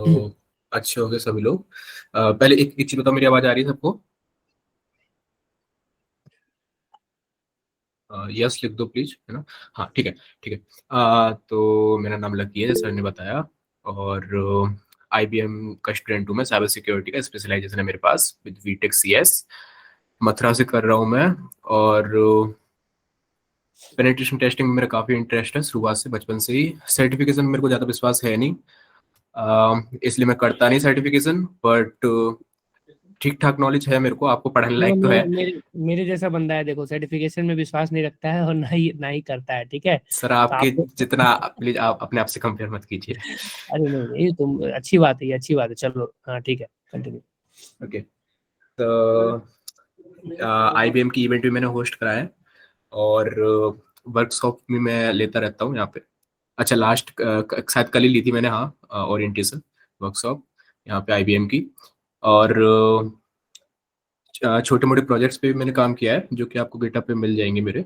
तो अच्छे हो गए सभी लोग। पहले एक चीज बताओ, मेरी आवाज आ रही है सबको? यस लिख दो प्लीज, है ना? हाँ ठीक है, ठीक है। तो मेरा नाम लकी है, जैसे सर ने बताया। और IBM का स्टूडेंट हूँ मैं, साइबर सिक्योरिटी का स्पेशलाइजेशन है मेरे पास विद VTech CS। मथुरा से कर रहा हूँ मैं। और पेनिट्रेशन टेस्टिंग में मेरा काफ़ी इंटरेस्ट है शुरुआत से, बचपन से ही। सर्टिफिकेशन मेरे को ज़्यादा विश्वास है नहीं, इसलिए मैं करता नहीं सर्टिफिकेशन। बट ठीक ठाक नॉलेज है मेरे को, आपको पढ़ाने मतलब लायक तो मेरे है। मेरे मेरे जैसा बंदा है, देखो सर्टिफिकेशन में विश्वास नहीं रखता है और ना ही करता है, ठीक है। सर तो आपके आपको जितना, प्लीज आप अपने आप से कंपेयर मत कीजिए। अरे नहीं नहीं, तुम अच्छी बात है, ये अच्छी बात है, चलो हाँ ठीक है, कंटिन्यू। ओके। तो IBM की इवेंट भी मैंने होस्ट कराया है। और वर्कशॉप भी मैं लेता रहता हूँ यहाँ पे। अच्छा, लास्ट शायद कल ही ली थी मैंने, हाँ, ओरिएंटेशन वर्कशॉप यहाँ पे IBM की। और छोटे मोटे प्रोजेक्ट्स पे भी मैंने काम किया है, जो कि आपको गिटहब पे मिल जाएंगे मेरे।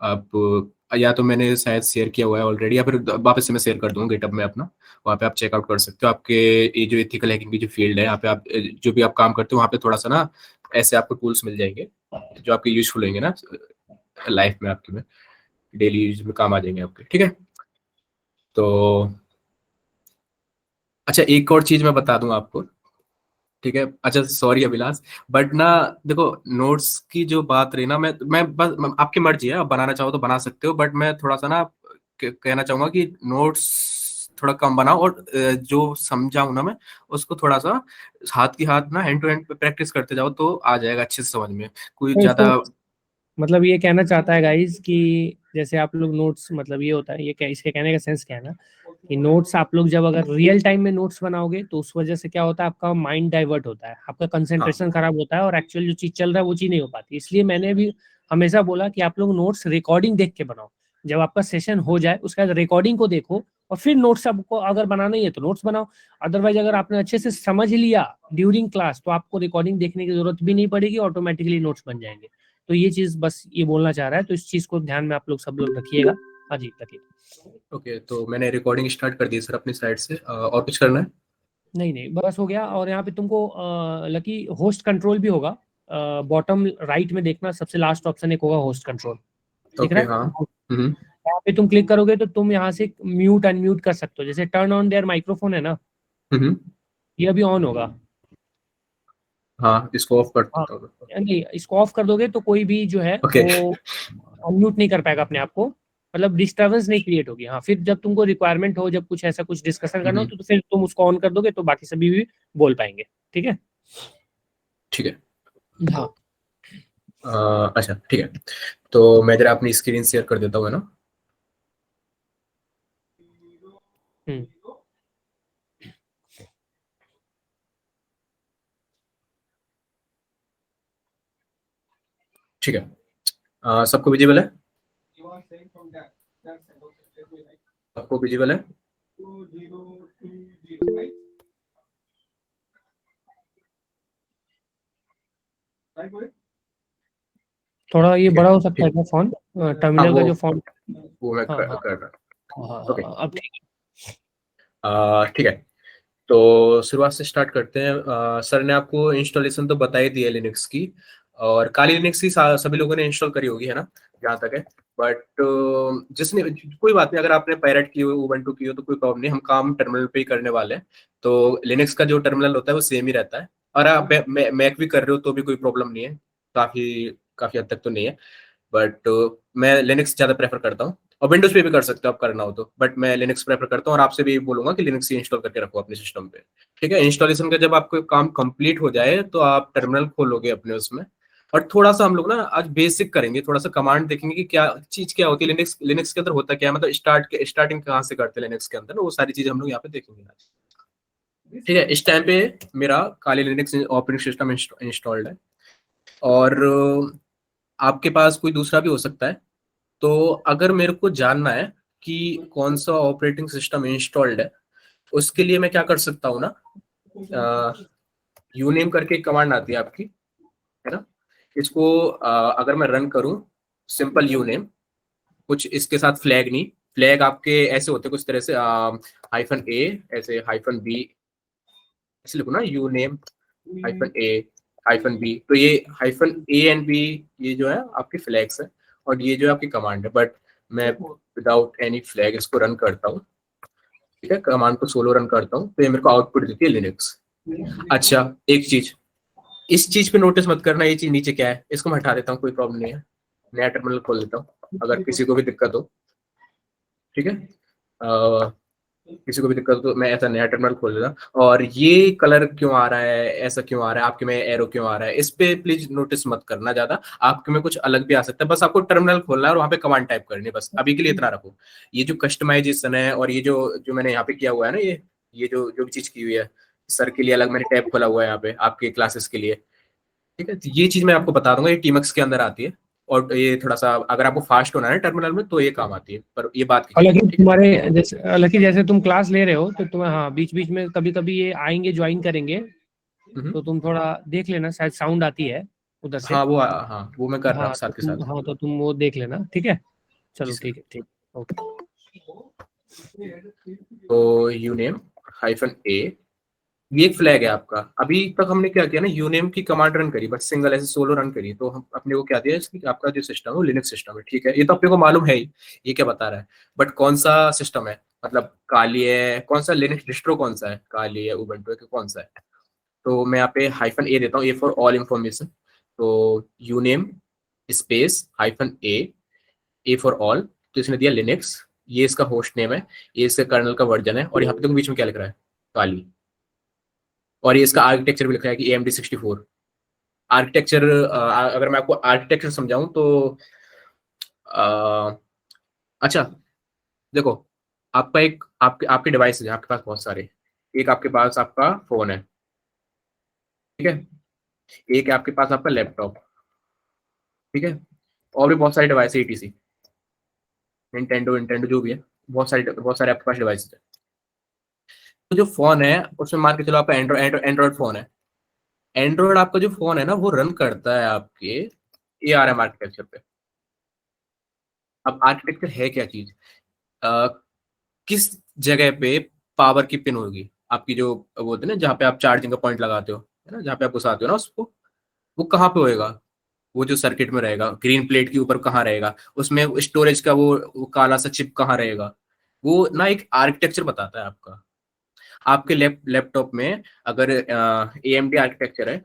आप या तो मैंने शायद शेयर किया हुआ है ऑलरेडी, या फिर वापस से मैं शेयर कर दूंगा गिटहब में अपना। वहाँ पे आप चेकआउट कर सकते हो। आपके ये जो एथिकल हैकिंग की जो फील्ड है, यहाँ पे आप जो भी आप काम करते हो वहाँ पे थोड़ा सा ना ऐसे आपको टूल्स मिल जाएंगे जो आपके यूजफुल होंगे ना लाइफ में, आपके में डेली यूज में काम आ जाएंगे आपके, ठीक है। तो अच्छा, एक और चीज मैं बता दूं आपको, ठीक है। अच्छा सॉरी अभिलाष, बट ना देखो, नोट्स की जो बात रही ना, मैं बस आपकी मर्जी है, आप बनाना चाहो तो बना सकते हो, बट मैं थोड़ा सा ना कहना चाहूंगा कि नोट्स थोड़ा कम बनाओ। और जो समझाऊं ना मैं, उसको थोड़ा सा हाथ की हाथ ना, हैंड टू हैंड प्रैक्टिस करते जाओ तो आ जाएगा अच्छे से समझ में। कोई तो ज्यादा। इसको मतलब ये कहना चाहता है गाइस कि जैसे आप लोग नोट्स, मतलब ये होता है, इसके कहने का सेंस क्या है ना, कि नोट्स आप लोग जब अगर रियल टाइम में नोट्स बनाओगे तो उस वजह से क्या होता है, आपका माइंड डाइवर्ट होता है, आपका हाँ कंसंट्रेशन खराब होता है और एक्चुअल जो चीज चल रहा है वो चीज नहीं हो पाती। इसलिए मैंने भी हमेशा बोला कि आप लोग नोट्स रिकॉर्डिंग देख के बनाओ। जब आपका सेशन हो जाए उसके बाद रिकॉर्डिंग को देखो और फिर नोट्स आपको अगर बनाना ही है तो नोट्स बनाओ। अदरवाइज अगर आपने अच्छे से समझ लिया ड्यूरिंग क्लास तो आपको रिकॉर्डिंग देखने की जरूरत भी नहीं पड़ेगी, ऑटोमेटिकली नोट्स बन जाएंगे। तो ये चीज बस ये बोलना चाह रहा है, तो इस चीज को ध्यान में आप लोग सब लोग रखिएगा। हाँ जी रखिए। ओके, तो मैंने रिकॉर्डिंग स्टार्ट कर दी सर अपनी साइड से। और कुछ करना है? नहीं नहीं बस हो गया। और यहाँ पे तुमको लकी होस्ट कंट्रोल भी होगा। बॉटम राइट में देखना, सबसे लास्ट ऑप्शन एक होगा होस्ट कंट्रोल, दिख ओके, रहा हाँ। है। हम्म। यहाँ पे तुम क्लिक करोगे तो तुम यहाँ से म्यूट अनम्यूट कर सकते हो। जैसे टर्न ऑन देयर माइक्रोफोन है ना, हम्म। ये अभी ऑन होगा। हाँ, इसको ऑफ कर हाँ, देता हूँ। नहीं इसको ऑफ कर दोगे तो कोई भी जो है ओके। वो अनम्यूट नहीं कर पाएगा अपने आप को, मतलब डिस्टरबेंस नहीं क्रिएट होगी। हाँ, फिर जब तुमको रिक्वायरमेंट हो, जब कुछ ऐसा कुछ डिस्कशन करना हो हम्म। तो फिर तुम उसको ऑन कर दोगे तो बाकी सभी भी बोल पाएंगे, ठीक है। ठीक है। हाँ। अच्छा ठीक है। तो मैं जरा अपनी स्क्रीन शेयर कर देता हूँ, है ना? हम्म। ठीक है। सबको विजिबल है? सबको विजिबल है? थोड़ा ये ठीक है, बड़ा हो सकता ठीक है है। क्या फॉन्ट, हाँ, टर्मिनल का जो फॉन्ट। वो मैं हाँ हाँ कर रहा हाँ हाँ हूँ। ओके। हाँ, अब ठीक ठीक है। तो शुरुआत से स्टार्ट करते हैं। सर ने आपको इंस्टॉलेशन तो बता ही दी है लिनक्स की। और काली लिनक्स की सभी लोगों ने इंस्टॉल करी होगी, है ना? जहाँ तक है। बट जिसने, कोई बात नहीं, अगर आपने पायरेट की हो, उबंटू की हो, तो कोई प्रॉब्लम नहीं, हम काम टर्मिनल पे ही करने वाले हैं। तो लिनक्स का जो टर्मिनल होता है वो सेम ही रहता है। और आप मैक भी कर रहे हो तो भी कोई प्रॉब्लम नहीं है। काफी काफी हद तक तो नहीं है। बट मैं लिनक्स ज़्यादा प्रेफर करता हूँ। और विंडोज पे भी कर सकते हो आप करना हो तो, बट मैं लिनक्स प्रेफर करता हूँ। और आपसे भी बोलूंगा कि लिनक्स ही इंस्टॉल करके रखो अपने सिस्टम पे। ठीक है, इंस्टॉलेशन का जब आपको काम कंप्लीट हो जाए तो आप टर्मिनल खोलोगे अपने उसमें। और थोड़ा सा हम लोग ना आज बेसिक करेंगे, थोड़ा सा कमांड देखेंगे कि क्या चीज क्या होती है लिनक्स, लिनक्स के अंदर होता क्या है, मतलब स्टार्टिंग कहाँ से करते हैं लिनक्स के अंदर, वो सारी चीजें हम लोग यहाँ पे देखेंगे आज। ठीक है, इस टाइम पे मेरा काली लिनक्स ऑपरेटिंग सिस्टम इंस्टॉल्ड है। और आपके पास कोई दूसरा भी हो सकता है। तो अगर मेरे को जानना है कि कौन सा ऑपरेटिंग सिस्टम इंस्टॉल्ड है, उसके लिए मैं क्या कर सकता हूँ ना, यूनेम करके एक कमांड आती है आपकी, है ना? इसको अगर मैं रन करूं, सिंपल यूनेम, कुछ इसके साथ फ्लैग नहीं। फ्लैग आपके ऐसे होते हैं कुछ तरह से, -A, ऐसे -B, ऐसे लिखो ना, यू नेम -a -b। तो ये -a एंड b ये जो है आपकी फ्लैग्स है, और ये जो है आपकी कमांड है। बट मैं विदाउट एनी फ्लैग इसको रन करता हूँ, ठीक है, कमांड को सोलो रन करता हूँ, तो ये मेरे को आउटपुट देती है लिनक्स। अच्छा, एक चीज, इस चीज पे नोटिस मत करना, ये चीज नीचे क्या है, इसको मैं हटा देता हूँ, कोई प्रॉब्लम नहीं है। नया टर्मिनल खोल देता हूँ अगर किसी को भी दिक्कत हो, ठीक है। किसी को भी दिक्कत हो तो मैं ऐसा नया टर्मिनल खोल देता हूँ। और ये कलर क्यों आ रहा है, ऐसा क्यों आ रहा है, आपके में एरो क्यों आ रहा है, इस पे प्लीज नोटिस मत करना ज्यादा। आपके में कुछ अलग भी आ सकता है, बस आपको टर्मिनल खोलना है और वहाँ पे कमांड टाइप करनी है, बस अभी के लिए इतना रखो। ये जो कस्टमाइजेशन है और ये जो जो मैंने यहाँ पे किया हुआ है ना, ये जो जो भी चीज की हुई है, सर के लिए अलग मैंने टैब खोला हुआ है यहाँ पे आपके क्लासेस के लिए, ठीक है। तो ये चीज मैं आपको बता दूंगा, ये टीमक्स के अंदर आती है। और ये थोड़ा सा अगर आपको फास्ट होना है टर्मिनल में तो ये काम आती है, पर ये बात की चीज है, हालांकि ठीक है। हालांकि जैसे तुम क्लास ले रहे हो तो तुम्हें, हाँ, बीच बीच में कभी कभी ये आएंगे, ज्वाइन करेंगे, हम्म। तो तुम थोड़ा देख लेना, शायद साउंड आती है उधर से। हाँ वो मैं कर रहा हूँ हाँ साथ के साथ। तो तुम वो देख लेना, ठीक है। जी चलो सर। ठीक है, ठीक, ओके। तो यूनेम -a, ये एक फ्लैग है आपका। अभी तक हमने क्या किया ना, यूनेम की कमांड रन करी, बट सिंगल ऐसे सोलो रन करी, तो हम अपने को क्या दिया इसकी, आपका जो सिस्टम है वो लिनक्स सिस्टम है, ठीक है। ये तो अपने को मालूम है ही, ये क्या बता रहा है। बट कौन सा सिस्टम है, मतलब काली है, कौन सा लिनक्स डिस्ट्रो, कौन सा है, काली है, उबंटू है, कौन सा है। तो मैं यहाँ पे -a देता हूँ, ए फॉर ऑल इंफॉर्मेशन। तो यूनेम स्पेस -a फॉर ऑल, तो इसने दिया लिनक्स, ये इसका होस्ट नेम है, ये इसका कर्नल का वर्जन है, और यहाँ पे देखो बीच में क्या लिख रहा है, काली। और ये इसका आर्किटेक्चर भी लिखा है कि AMD 64 आर्किटेक्चर। अगर मैं आपको आर्किटेक्चर समझाऊं तो अ, अच्छा, देखो, आपका एक आपके आपके डिवाइस है आपके पास बहुत सारे। एक आपके पास आपका फोन है, ठीक है। एक है आपके पास आपका लैपटॉप, ठीक है। और भी बहुत सारे डिवाइस है, ETC, निंटेंडो निंटेंडो जो भी है, बहुत सारे आपके पास डिवाइस है। तो जो फोन है उसमें मान के चलो आपका एंड्रॉइड एंड्रॉइड फोन है। एंड्रॉइड आपका जो फोन है ना वो रन करता है आपके ARM आर्किटेक्चर पे। अब आर्किटेक्चर है क्या चीज, अ, किस जगह पे पावर की पिन होगी आपकी, जो वो होती है ना जहाँ पे आप चार्जिंग का पॉइंट लगाते हो, है ना, जहाँ पे आप घुसाते हो ना उसको, वो कहाँ पे होएगा, वो जो सर्किट में रहेगा ग्रीन प्लेट के ऊपर कहाँ रहेगा, उसमें स्टोरेज का वो काला सा चिप कहाँ रहेगा। वो ना एक आर्किटेक्चर बताता है आपका। आपके लैपटॉप में अगर AMD आर्किटेक्चर है,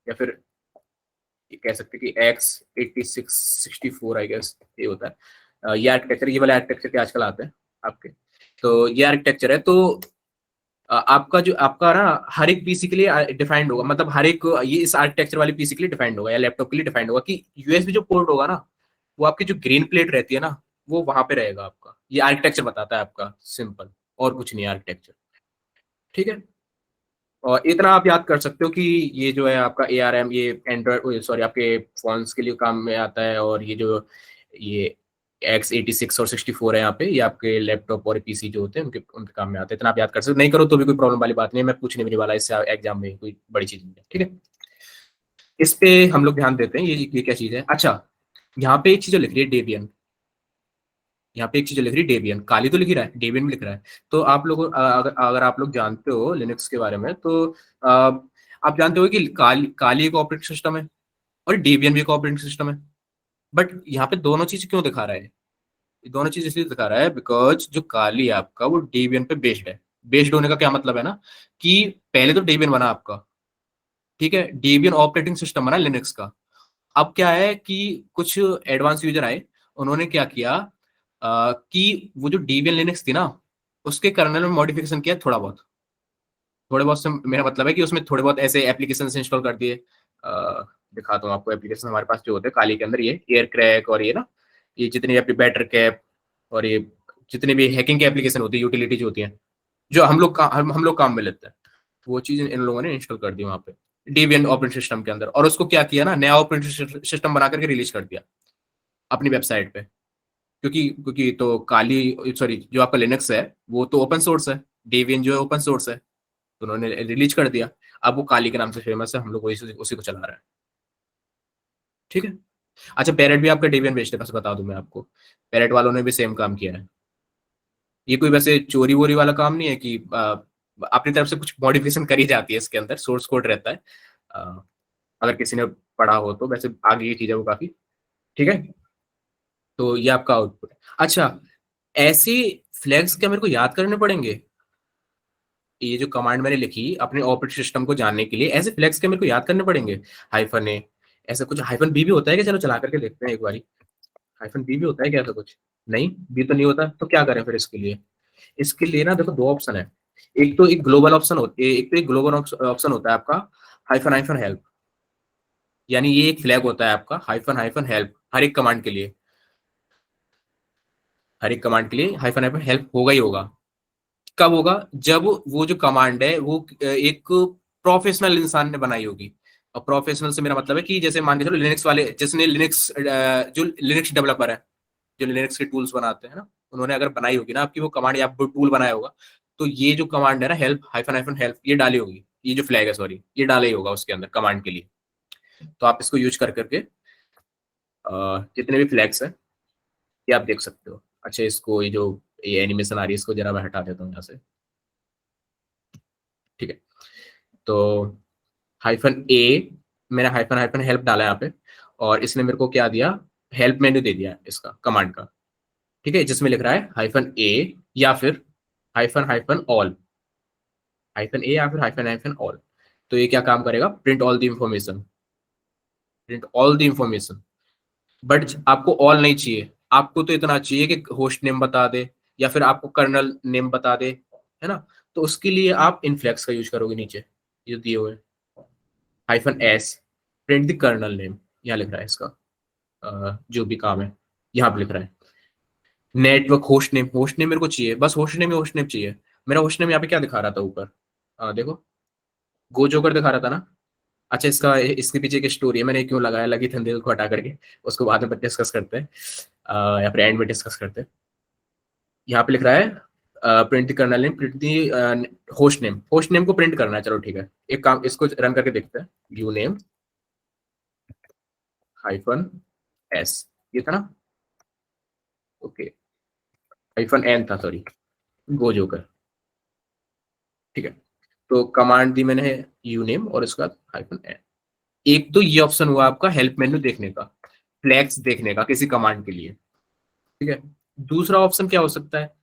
या फिर ये कह सकते हैं कि X86 64 आई गेस ये होता है, ये आर्किटेक्चर, ये वाले आर्किटेक्चर के आजकल आते हैं आपके। तो ये आर्किटेक्चर है, तो आपका जो आपका ना हर एक पीसी के लिए डिफाइंड होगा, मतलब हर एक ये इस आर्किटेक्चर वाले पीसी के लिए डिफाइंड होगा या लैपटॉप के लिए डिफाइंड होगा कि USB जो पोर्ट होगा ना, वो आपकी जो ग्रीन प्लेट रहती है ना, वो वहां पे रहेगा आपका। ये आर्किटेक्चर बताता है आपका, सिंपल, और कुछ नहीं आर्किटेक्चर, ठीक है। और इतना आप याद कर सकते हो कि ये जो है आपका ARM, ये एंड्रॉइड सॉरी आपके फोन्स के लिए काम में आता है, और ये जो ये X86 और 64 है यहाँ पे, ये आपके लैपटॉप और PC जो होते हैं उनके उनके काम में आते हैं। इतना आप याद कर सकते हो, नहीं करो तो भी कोई प्रॉब्लम वाली बात नहीं है, मैं पूछने भी नहीं वाला इससे एग्जाम में, कोई बड़ी चीज नहीं है, ठीक है। इस पे हम लोग ध्यान देते हैं, ये क्या चीज है। अच्छा, यहाँ पे एक चीज जो लिख रही है डेबियन, यहाँ पे एक चीज लिख रही है डेबियन, काली तो लिख ही रहा है, डेबियन भी लिख रहा है। तो आप लोग अगर अगर आप लोग जानते हो लिनक्स के बारे में, तो आप जानते हो कि काली एक ऑपरेटिंग सिस्टम है और डेबियन भी एक ऑपरेटिंग सिस्टम है। बट यहाँ पे दोनों चीज क्यों दिखा रहा है, ये दोनों चीज इसलिए दिखा रहा है बिकॉज जो काली है आपका वो डेबियन पे बेस्ड है। बेस्ड होने का क्या मतलब है ना, कि पहले तो डेबियन बना आपका, ठीक है, डेबियन ऑपरेटिंग सिस्टम बना लिनक्स का। अब क्या है कि कुछ एडवांस यूजर आए, उन्होंने क्या किया कि वो जो डेबियन लिनक्स थी ना, उसके कर्नल में मॉडिफिकेशन किया थोड़ा बहुत। थोड़े बहुत से मेरा मतलब है कि उसमें थोड़े बहुत ऐसे एप्लीकेशन इंस्टॉल कर दिए। दिखाता हूँ आपको एप्लीकेशन हमारे पास जो होते हैं काली के अंदर, ये एयर क्रैक और ये ना, ये जितनी अपनी बैटर कैप और ये जितने भी हैकिंग की एप्लीकेशन होती है, यूटिलिटी जो होती है, जो हम लोग काम में लेते हैं, वो चीज इन लोगों ने इंस्टॉल कर दी वहां पे डेबियन ऑपरेटिंग सिस्टम के अंदर। और उसको क्या किया ना, नया ऑपरेटिंग सिस्टम बना करके रिलीज कर दिया अपनी वेबसाइट पे। क्योंकि क्योंकि तो काली सॉरी जो आपका लिनक्स है वो तो ओपन सोर्स है, डेबियन जो है ओपन सोर्स है, तो उन्होंने रिलीज कर दिया। अब वो काली के नाम से फेमस है, हम लोग उसी को चला रहे हैं, ठीक है। अच्छा, पेरेट भी आपका डेबियन बेस्ड है, बस बता दूं मैं आपको, पेरेट वालों ने भी सेम काम किया है। ये कोई वैसे चोरी वोरी वाला काम नहीं है कि अपनी तरफ से कुछ मॉडिफिकेशन करी जाती है इसके अंदर, सोर्स कोड रहता है। अगर किसी ने पढ़ा हो तो, वैसे आगे की चीज है वो काफी। ठीक है, तो ये आपका आउटपुट है। अच्छा, ऐसे फ्लैग्स क्या मेरे को याद करने पड़ेंगे? ये जो कमांड मैंने लिखी अपने ऑपरेटिंग सिस्टम को जानने के लिए, ऐसे फ्लैग्स क्या मेरे को याद करने पड़ेंगे? हाइफन ए, ऐसा कुछ हाइफन बी भी होता है क्या? चलो चला करके देखते हैं एक बारी। हाइफन बी भी होता है क्या ऐसा कुछ? नहीं, बी तो नहीं होता, तो क्या करें फिर इसके लिए? इसके लिए ना देखो, दो ऑप्शन है। एक तो एक ग्लोबल ऑप्शन होता है, एक तो एक ग्लोबल ऑप्शन होता है आपका, हाइफन हाइफन हेल्प। यानी ये एक फ्लैग होता है आपका, हाइफन हाइफन हेल्प, हर एक कमांड के लिए। हर एक कमांड के लिए हाइफन हाइफन हेल्प होगा ही होगा। कब होगा? जब वो जो कमांड है वो एक प्रोफेशनल इंसान ने बनाई होगी। और प्रोफेशनल से मेरा मतलब है कि जैसे मान के चलो लिनक्स वाले, जिसने लिनक्स, जो लिनक्स डेवलपर है, जो लिनक्स के टूल्स बनाते हैं ना, उन्होंने अगर बनाई होगी ना आपकी वो कमांड, या टूल बनाया होगा, तो ये जो कमांड है ना, हेल्प हाइफन हाइफन हेल्प, ये डाली होगी। ये जो फ्लैग है, सॉरी, ये डाला ही होगा उसके अंदर कमांड के लिए। तो आप इसको यूज कर करके जितने भी फ्लैग्स हैं ये आप देख सकते हो। अच्छा, इसको ये जो ये एनिमेशन आ रही है, इसको जरा मैं हटा देता हूँ यहाँ से। ठीक है, तो हाइफन ए, मैंने हाइफन हाइफन हेल्प डाला यहाँ पे, और इसने मेरे को क्या दिया? हेल्प मेन्यू दे दिया इसका कमांड का। ठीक है, जिसमें लिख रहा है हाइफन ए, या फिर hyphen hyphen all, hyphen A या फिर हाइफन हाइफन ऑल। तो ये क्या काम करेगा? Print all the information, print all the information. But आपको ऑल नहीं चाहिए, आपको तो इतना चाहिए कि होस्ट नेम बता दे, या फिर आपको कर्नल नेम बता दे, है ना? तो उसके लिए आप इनफ्लेक्स का यूज करोगे, नीचे ये दिए हुए hyphen S, print the kernel name, यहाँ लिख रहा है इसका जो भी काम है, यहाँ पे लिख रहा है network host name. Host name मेरे को चाहिए, बस होस्ट नेम ही होस्ट नेम चाहिए। मेरा होस्ट नेम यहाँ पे क्या दिखा रहा था ऊपर? देखो, गो जोकर दिखा रहा था ना। अच्छा, इसका इसके पीछे एक स्टोरी है, मैंने क्यों लगाया लगी थंडेल को हटा करके, उसको बाद में डिस्कस करते हैं, या फिर एंड में डिस्कस करते हैं। यहाँ पे लिख रहा है print kernel name, print the host name. Host name को प्रिंट करना है, चलो ठीक है, एक काम, इसको रन करके देखते हैं। यू नेम हाइफन एस, ये था ना? ओके, हाइफन एन था, सॉरी, गो जोकर। ठीक है, तो कमांड दी मैंने यू नेम और इसके बाद हाइफन एन। एक तो ये ऑप्शन हुआ आपका हेल्प मेन्यू देखने का, फ्लैग्स देखने का किसी कमांड के लिए। ठीक है, दूसरा ऑप्शन क्या हो सकता है?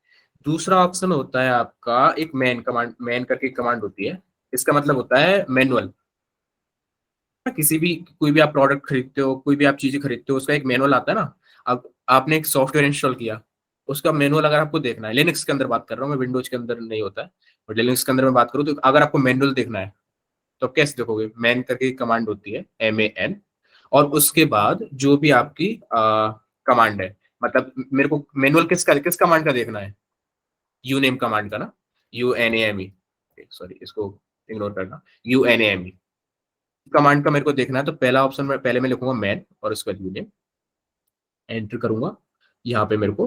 दूसरा ऑप्शन होता है आपका एक मैन कमांड, मैन करके कमांड होती है। इसका मतलब होता है मैनुअल। किसी भी, कोई भी आप प्रोडक्ट खरीदते हो, कोई भी आप चीजें खरीदते हो, उसका एक मैनुअल आता है ना। अब आपने एक सॉफ्टवेयर इंस्टॉल किया, उसका मैनुअल अगर आपको देखना है, लिनक्स के अंदर बात कर रहा हूँ मैं, विंडोज के अंदर नहीं होता है, बट लिनक्स के अंदर मैं बात करूँ, तो अगर आपको मैनुअल देखना है तो आप कैसे देखोगे? मैन करके कमांड होती है, MAN, और उसके बाद जो भी आपकी कमांड है, मतलब मेरे को मैनुअल किस कमांड का देखना है? यूनेम कमांड का ना, UNAME, सॉरी इसको इग्नोर करना, UNAME कमांड का मेरे को देखना है। तो पहला ऑप्शन में पहले मैं लिखूंगा मैन, और उसके बाद यूनेम एंटर करूंगा। यहाँ पे मेरे को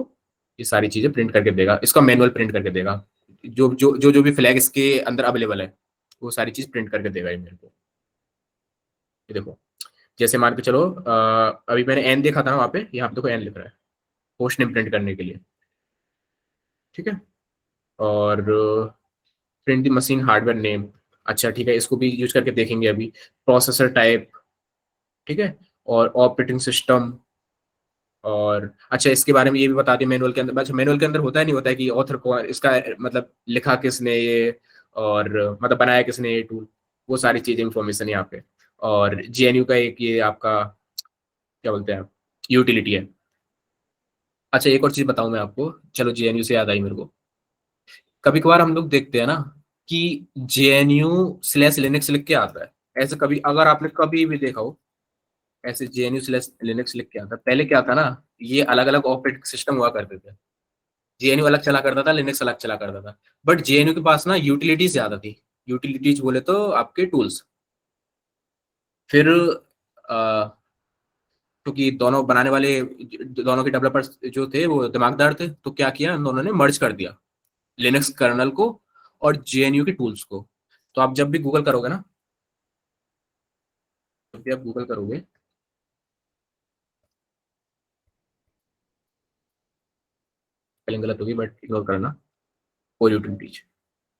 ये सारी चीजें प्रिंट करके देगा, इसका मैनुअल प्रिंट करके देगा। जो भी फ्लैग इसके अंदर अवेलेबल है, वो सारी चीज प्रिंट करके देगा ये मेरे को। ये देखो, जैसे मान के चलो अभी मैंने एन देखा था ना वहाँ पे, यहाँ पे देखो एन लिख रहा है होस्ट नेम प्रिंट करने के लिए। ठीक है, और print the machine hardware name. अच्छा ठीक है, इसको भी यूज करके देखेंगे अभी। प्रोसेसर टाइप, ठीक है, और ऑपरेटिंग सिस्टम। और अच्छा, इसके बारे में ये भी बता दिया मैनुअल के अंदर। अच्छा, मैनुअल के अंदर होता है नहीं होता है कि ऑथर को, इसका मतलब लिखा किसने ये, और मतलब बनाया किसने ये टूल, वो सारी चीजें इंफॉर्मेशन यहाँ पे। और GNU का एक ये आपका क्या बोलते हैं, यूटिलिटी है। अच्छा, एक और चीज बताऊं मैं आपको, चलो JNU से याद आई मेरे को। कभी कभार हम लोग देखते हैं ना कि JNU/लिनक्स लिख के आता है। ऐसे कभी अगर आपने कभी भी देखा हो, ऐसे JNU/लिनक्स लिख के आता है। पहले क्या था ना, ये अलग अलग ऑपरेटिंग सिस्टम हुआ करते थे। JNU अलग चला करता था, लिनक्स अलग चला करता था। बट JNU के पास ना यूटिलिटीज ज्यादा थी। यूटिलिटीज बोले तो आपके टूल्स। फिर क्योंकि दोनों बनाने वाले, दोनों के डेवलपर्स जो थे वो दिमागदार थे, तो क्या किया उन दोनों ने, मर्ज कर दिया लिनक्स कर्नल को और JNU के टूल्स को। तो आप जब भी गूगल करोगे ना, जब भी आप गूगल करोगे, स्पेलिंग गलत होगी बट इग्नोर करना, और यूटिलिटीज,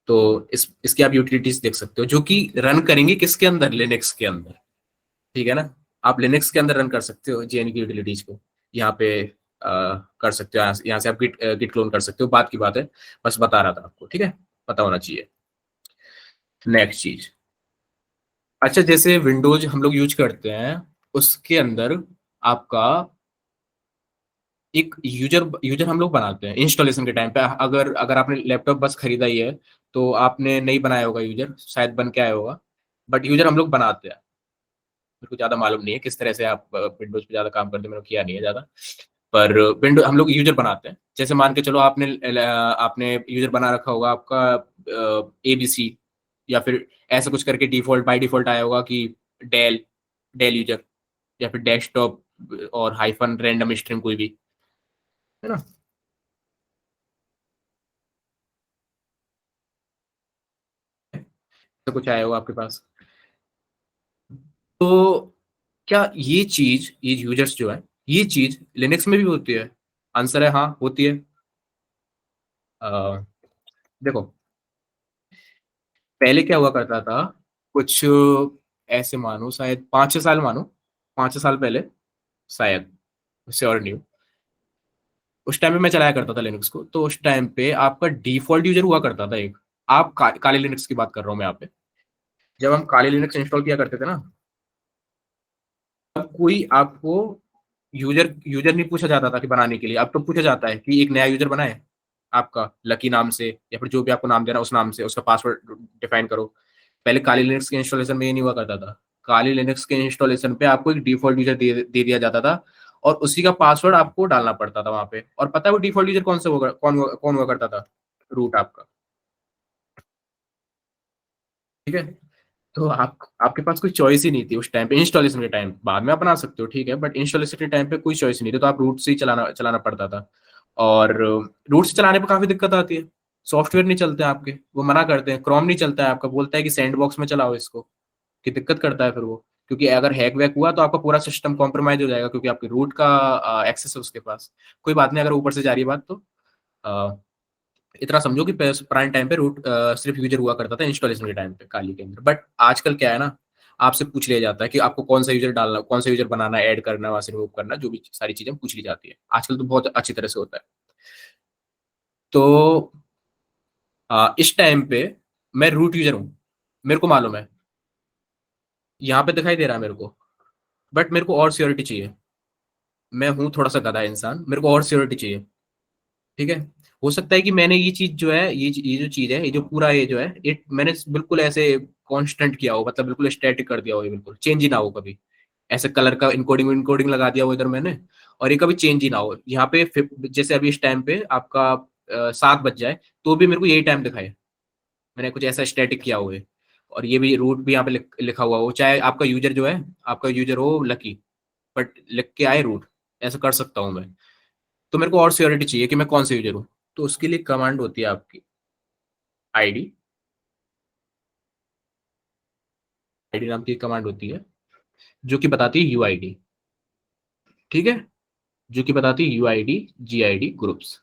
तो इसकी आप यूटिलिटीज देख सकते हो जो कि रन करेंगे किसके अंदर, लिनक्स के अंदर। ठीक है ना, आप लिनक्स के अंदर रन कर सकते हो जेएनयू की यूटिलिटीज को, यहाँ पे कर सकते हो, यहाँ से आप गिट क्लोन कर सकते हो, बात की बात है, बस बता रहा था आपको, ठीक है, पता होना चाहिए। नेक्स्ट चीज, अच्छा जैसे विंडोज हम लोग यूज करते हैं, उसके अंदर आपका एक यूजर यूजर हम लोग बनाते हैं इंस्टॉलेशन के टाइम पे। अगर अगर आपने लैपटॉप बस खरीदा ही है तो आपने नहीं बनाया होगा यूजर, शायद बन के आया होगा, बट यूजर हम लोग बनाते हैं। मेरे को ज्यादा मालूम नहीं है किस तरह से आप विंडोज पे ज्यादा काम करते हैं, मैंने किया नहीं है ज्यादा, पर विंडो हम लोग यूजर बनाते हैं। जैसे मान के चलो आपने आपने यूजर बना रखा होगा आपका एबीसी, या फिर ऐसा कुछ करके डिफॉल्ट बाय डिफॉल्ट आया होगा कि डेल डेल यूजर, या फिर डेस्कटॉप और हाइफन रैंडम स्ट्रिंग कोई भी, है ना। तो कुछ आया होगा आपके पास, तो क्या ये यूजर्स जो है, ये चीज लिनक्स में भी होती है? आंसर है हाँ, होती है। अ, देखो, पहले क्या हुआ करता था, कुछ ऐसे मानो शायद 5-6 साल मानो, 5-6 साल पहले शायद, श्योर नहीं हूँ, उस टाइम पे मैं चलाया करता था लिनक्स को। तो उस टाइम पे आपका डिफॉल्ट यूजर हुआ करता था एक, आप काली लिनक्स की बात कर रहा हूँ मैं यहाँ पे। जब हम काली लिनक्स इंस्टॉल किया करते थे ना, तब कोई आपको यूजर यूजर नहीं पूछा जाता था कि बनाने के लिए, अब तो पूछा जाता है कि एक नया यूजर बनाए आपका लकी नाम से, या फिर जो भी आपको नाम देना उस नाम से उसका पासवर्ड डिफाइन करो। पहले काली लिनक्स के इंस्टॉलेशन में ये नहीं हुआ करता था। काली लिनक्स के इंस्टॉलेशन पे आपको एक डिफॉल्ट यूजर दे दिया जाता था, और उसी का पासवर्ड आपको डालना पड़ता था वहां पे। और पता है वो डिफॉल्ट यूजर कौन सा होगा, कौन हुआ करता था? रूट आपका। ठीक है, तो आपके पास कोई चॉइस ही नहीं थी उस टाइम पे इंस्टॉलेशन के टाइम। बाद में आप बना सकते हो ठीक है, बट इंस्टॉलेशन के टाइम पे कोई चॉइस नहीं थी, तो आप रूट से ही चलाना चलाना पड़ता था। और रूट से चलाने पे काफी दिक्कत आती है, सॉफ्टवेयर नहीं चलते हैं आपके, वो मना करते हैं, क्रोम नहीं चलता है आपका, बोलता है कि सैंड बॉक्स में चलाओ इसको, कि दिक्कत करता है फिर वो। क्योंकि अगर हैक वैक हुआ तो आपका पूरा सिस्टम कॉम्प्रोमाइज हो जाएगा, क्योंकि आपके रूट का एक्सेस है उसके पास। कोई बात नहीं, अगर ऊपर से जा रही है बात तो इतना समझो कि पुराने टाइम पे रूट सिर्फ यूजर हुआ करता था इंस्टॉलेशन के टाइम पे काली के अंदर। बट आजकल क्या है ना, आपसे पूछ लिया जाता है कि आपको कौन सा यूजर डालना, कौन सा यूजर बनाना, ऐड करना, वहां से रिमूव करना, जो भी सारी चीजें पूछ ली जाती है आजकल, तो बहुत अच्छी तरह से होता है। तो इस टाइम पे मैं रूट यूजर हूँ, मेरे को मालूम है, यहाँ पे दिखाई दे रहा है मेरे को, बट मेरे को और सिक्योरिटी चाहिए। मैं हूँ थोड़ा सा गधा इंसान, मेरे को और सिक्योरिटी चाहिए। ठीक है, हो सकता है कि मैंने ये चीज जो है, ये जो चीज है, ये जो पूरा ये जो है, ये मैंने बिल्कुल ऐसे कांस्टेंट किया हो, मतलब बिल्कुल स्टैटिक कर दिया हो, ये बिल्कुल चेंज ही ना हो कभी। ऐसे कलर का इनकोडिंग इनकोडिंग लगा दिया हो इधर मैंने, और ये कभी चेंज ही ना हो यहाँ पे। जैसे अभी इस टाइम पे आपका 7 बज जाए, तो भी मेरे को यही टाइम दिखाए, मैंने कुछ ऐसा स्टैटिक किया हुआ है। और ये भी रूट भी यहाँ पे लिखा हुआ हो, चाहे आपका यूजर जो है, आपका यूजर हो लकी, बट लिख के आए रूट, ऐसा कर सकता हूँ मैं। तो मेरे को और सिक्योरिटी चाहिए कि मैं कौन सा यूजर हूँ, तो उसके लिए कमांड होती है आपकी आईडी। आईडी नाम की कमांड होती है जो कि बताती है यूआईडी। ठीक है, जो कि बताती है यूआईडी जीआईडी ग्रुप्स।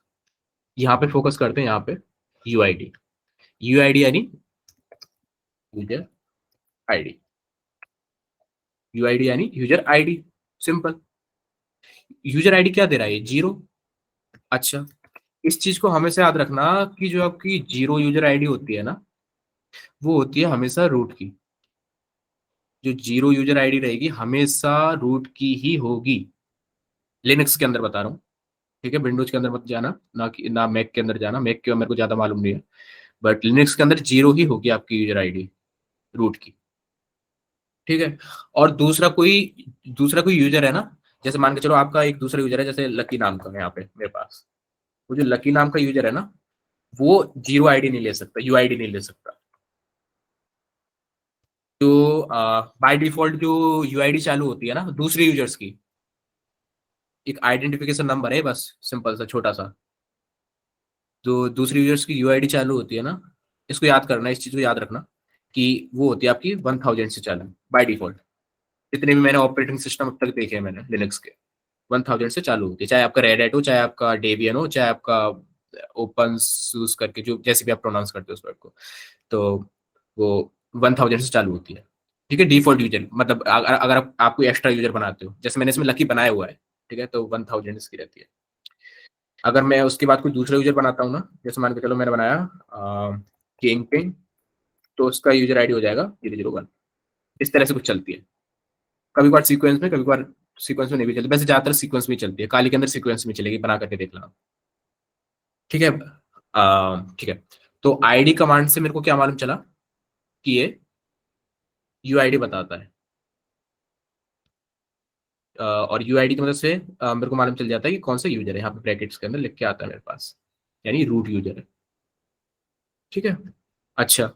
यहाँ पे फोकस करते हैं, यहाँ पे यूआईडी। यूआईडी यानी यूजर आईडी, यूआईडी यानी user ID, simple. User ID क्या दे रहा है, ये 0। अच्छा, इस चीज को हमेशा याद रखना कि जो आपकी 0 यूजर आईडी होती है ना, वो होती है हमेशा रूट की। जो 0 यूजर आईडी रहेगी हमेशा रूट की ही होगी, लिनक्स के अंदर बता रहा हूँ। ठीक है, विंडोज के अंदर मत जाना, ना मैक के अंदर जाना, मैक के मेरे को ज्यादा मालूम नहीं है, बट लिनक्स के अंदर 0 ही होगी आपकी यूजर आईडी रूट की। ठीक है, और दूसरा कोई यूजर है ना, जैसे मान के चलो आपका एक दूसरा यूजर है, जैसे लकी नाम का है यहाँ पे मेरे पास, वो जो लकी नाम का यूजर है ना, वो 0 आईडी नहीं ले सकता, यूआईडी नहीं ले सकता। जो बाय डिफॉल्ट जो यूआईडी चालू होती है ना दूसरे यूजर्स की, एक आइडेंटिफिकेशन नंबर है बस, सिंपल सा छोटा सा, जो दूसरे यूजर्स की यूआईडी चालू होती है ना, इसको याद करना, इस चीज को याद रखना कि वो होती है आपकी 1000 से चालू बाय डिफॉल्ट। जितने भी मैंने ऑपरेटिंग सिस्टम अब तक देखे हैं मैंने लिनक्स के, 1000 से चालू होती है, चाहे आपका रेड हैट हो, चाहे आपका डेबियन हो, चाहे आपका ओपन सूस करके, जो जैसे भी आप प्रोनाउंस करते हो उस वर्ड को, तो वो 1000 से चालू होती है। ठीक है, डिफॉल्ट यूजर मतलब अगर आप कोई एक्स्ट्रा यूजर बनाते हो, जैसे मैंने इसमें लकी बनाया हुआ है, ठीक है, तो 1000 की रहती है। अगर मैं उसके बाद कोई दूसरा यूजर बनाता हूँ ना, जैसे मान के चलो मैंने बनाया किंग पिंग, तो उसका यूजर आईडी हो जाएगा 001। इस तरह से कुछ चलती है, कभी बार सीक्वेंस में, कभी बार सीक्वेंस में नहीं भी चलती, वैसे ज्यादातर सीक्वेंस में चलती है, काली के अंदर सीक्वेंस में चलेगी, बना करके देख लेना। ठीक है, ठीक है। तो आईडी कमांड से मेरे को क्या मालूम चला कि ये यूआईडी बताता है, और यूआईडी की मदद से मेरे को मालूम चल जाता है कि कौन सा यूजर है, यहाँ पे ब्रैकेट्स के अंदर लिख के आता है मेरे पास, यानी रूट यूजर है। ठीक है, अच्छा,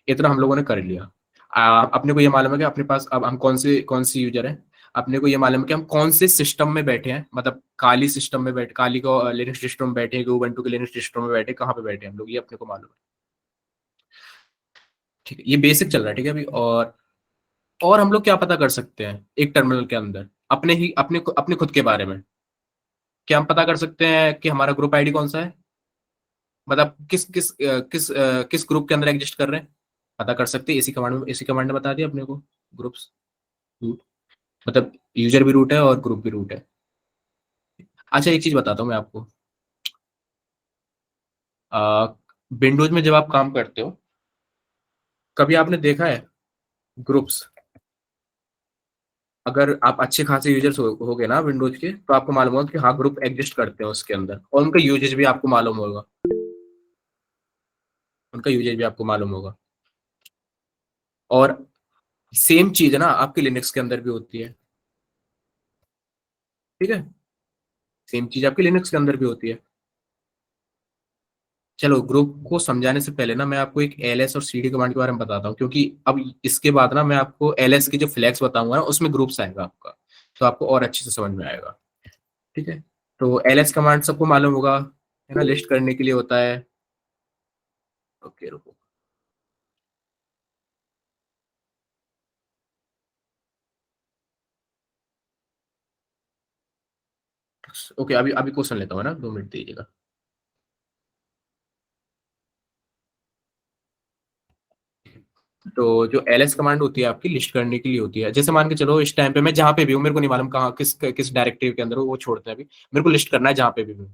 इतना हम लोगों ने कर लिया। अपने को ये मालूम है कि अपने पास अब हम कौन सी यूजर है, अपने को ये मालूम है कि हम कौन से सिस्टम में बैठे हैं, मतलब काली सिस्टम में बैठे, काली को लिनक्स सिस्टम में बैठे हैं कि उबंटू के लिनक्स सिस्टम में बैठे, कहाँ पे बैठे हैं हम लोग, ये अपने को मालूम है। ठीक है, ये बेसिक चल रहा है। ठीक है अभी, और हम लोग क्या पता कर सकते हैं एक टर्मिनल के अंदर अपने ही अपने खुद के बारे में? क्या हम पता कर सकते हैं कि हमारा ग्रुप आईडी कौन सा है, मतलब किस ग्रुप के अंदर एग्जिस्ट कर रहे हैं, पता कर सकते हैं इसी कमांड ने बता दिया अपने को। ग्रुप्स रूट, मतलब यूजर भी रूट है और ग्रुप भी रूट है। अच्छा, एक चीज बताता हूँ मैं आपको, विंडोज में जब आप काम करते हो, कभी आपने देखा है ग्रुप्स, अगर आप अच्छे खासे यूजर्स होगे ना विंडोज के, तो आपको मालूम होगा कि हाँ ग्रुप एग्जिस्ट करते हैं उसके अंदर, और उनका यूजेज भी आपको मालूम होगा, उनका यूजेज भी आपको मालूम होगा। और सेम चीज है ना आपके लिनक्स के अंदर भी होती है। ठीक है, सेम चीज आपके लिनक्स के अंदर भी होती है। चलो, ग्रुप को समझाने से पहले ना मैं आपको एक एलएस और सीडी कमांड के बारे में बताता हूँ, क्योंकि अब इसके बाद ना मैं आपको एलएस की जो फ्लैग्स बताऊंगा ना, उसमें ग्रुप्स आएगा आपका, तो आपको और अच्छे से समझ में आएगा। ठीक है, तो एलएस कमांड सबको मालूम होगा, है ना, लिस्ट करने के लिए होता है। ओके, रुको। ओके, अभी अभी क्वेश्चन लेता हूँ ना, 2 मिनट दीजिएगा। तो जो एलएस कमांड होती है आपकी लिस्ट करने के लिए होती है, जैसे मान के चलो इस टाइम पे मैं जहां पे भी हूँ, मेरे को नहीं मालूम कहाँ किस किस डायरेक्टरी के अंदर हूँ, वो छोड़ते हैं अभी, मेरे को लिस्ट करना है जहां पे भी हूँ,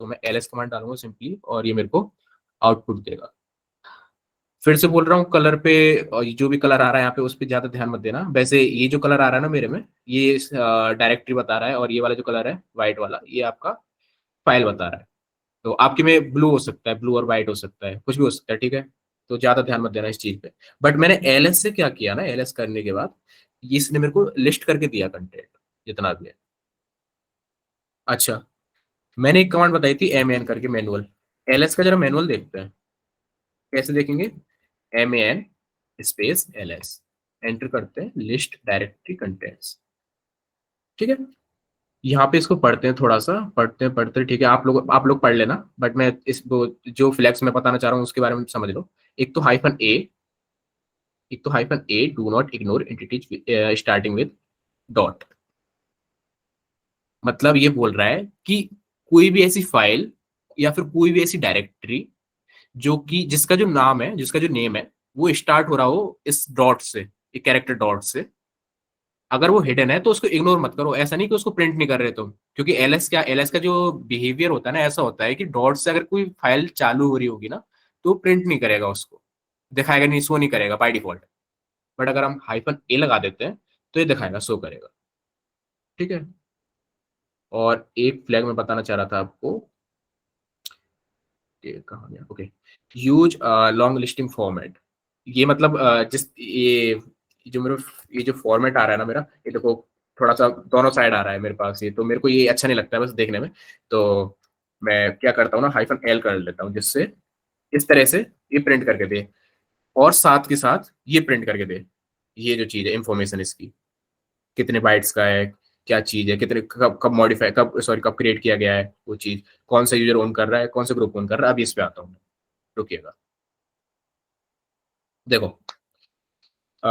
तो मैं एलएस कमांड डालूंगा सिंपली, और ये मेरे को आउटपुट देगा। फिर से बोल रहा हूँ, कलर पे, और जो भी कलर आ रहा है यहाँ पे उस पर ज्यादा ध्यान मत देना। वैसे ये जो कलर आ रहा है ना मेरे में, ये डायरेक्टरी बता रहा है, और ये वाला जो कलर है व्हाइट वाला, ये आपका फाइल बता रहा है। तो आपके में ब्लू हो सकता है, ब्लू और व्हाइट हो सकता है, कुछ भी हो सकता है। ठीक है, तो ज्यादा ध्यान मत देना इस चीज पे। बट मैंने एलएस से क्या किया ना, एलएस करने के बाद इसने मेरे को लिस्ट करके दिया कंटेंट जितना भी है। अच्छा, मैंने एक कमांड बताई थी एम एन करके, मैनुअल। एलएस का जरा मैनुअल देखते हैं, कैसे देखेंगे। M N space L S, enter करते हैं, लिस्ट डायरेक्टरी कंटेंट्स। ठीक है, यहाँ पे इसको पढ़ते हैं, थोड़ा सा पढ़ते हैं। ठीक है, आप लोग पढ़ लेना, बट मैं इस जो फ्लैग्स मैं बताना चाह रहा हूँ उसके बारे में समझ लो। एक तो hyphen A, do not ignore entities starting with dot. मतलब ये बोल रहा है कि कोई भी ऐसी फाइल या फिर कोई भी ऐसी डायरेक्टरी जो कि जिसका जो नाम है, जिसका जो नेम है, वो स्टार्ट हो रहा हो इस डॉट से, एक कैरेक्टर डॉट से, अगर वो हिडन है तो उसको इग्नोर मत करो। ऐसा नहीं कि उसको प्रिंट नहीं कर रहे तुम, क्योंकि एलएस का जो बिहेवियर होता है ना, ऐसा होता है कि डॉट से अगर कोई फाइल चालू हो रही होगी ना, तो प्रिंट नहीं करेगा, उसको दिखाएगा नहीं, शो नहीं करेगा बाय डिफॉल्ट। बट अगर हम हाइफन ए लगा देते हैं तो ये दिखाएगा, शो करेगा। ठीक है, और एक फ्लैग मैं बताना चाह रहा था आपको, ये कहाँ गया, okay. Use long listing format, ये मतलब ये जो मेरा ये जो फॉर्मेट आ रहा है ना मेरा, ये देखो, थोड़ा सा दोनों साइड आ रहा है मेरे पास, ये तो मेरे को ये अच्छा नहीं लगता है बस देखने में। तो मैं क्या करता हूँ ना, हाइफन एल कर लेता हूँ, जिससे इस तरह से ये प्रिंट करके दे, और साथ के साथ ये प्रिंट करके दे, ये जो चीज है इंफॉर्मेशन इसकी, कितने बाइट्स का है, क्या चीज है, कितने कब कब मॉडिफाई, कब सॉरी कब क्रिएट किया गया है वो चीज, कौन सा यूजर ओन कर रहा है, कौन सा ग्रुप ओन कर रहा है। अब इस पे आता हूँ, रुकिएगा। देखो, अ,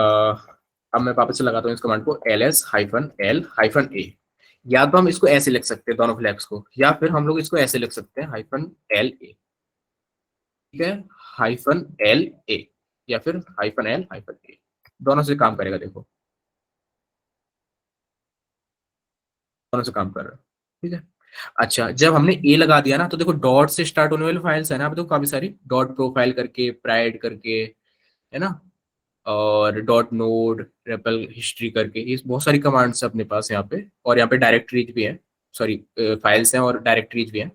अब मैं वापस से लगाता हूँ इस कमांड को, L S hyphen L hyphen A. या तो हम इसको ऐसे लिख सकते हैं दोनों फ्लैग्स को, या फिर हम लोग इसको ऐसे लिख सकते हैं -LA, ठीक है, -LA, या फिर -L -A, दोनों से काम करेगा, देखो दोनों से काम कर रहा है, ठीक है। अच्छा, जब हमने ए लगा दिया ना, तो देखो डॉट से स्टार्ट होने वाली फाइल्स है ना, अब देखो काफी सारी, डॉट प्रोफाइल करके, प्राइड करके, है ना, और डॉट नोड, रेपल हिस्ट्री करके, ये बहुत सारी कमांड्स है अपने पास यहाँ पे, और यहाँ पे डायरेक्टरीज भी है, सॉरी फाइल्स हैं और डायरेक्टरीज भी हैं।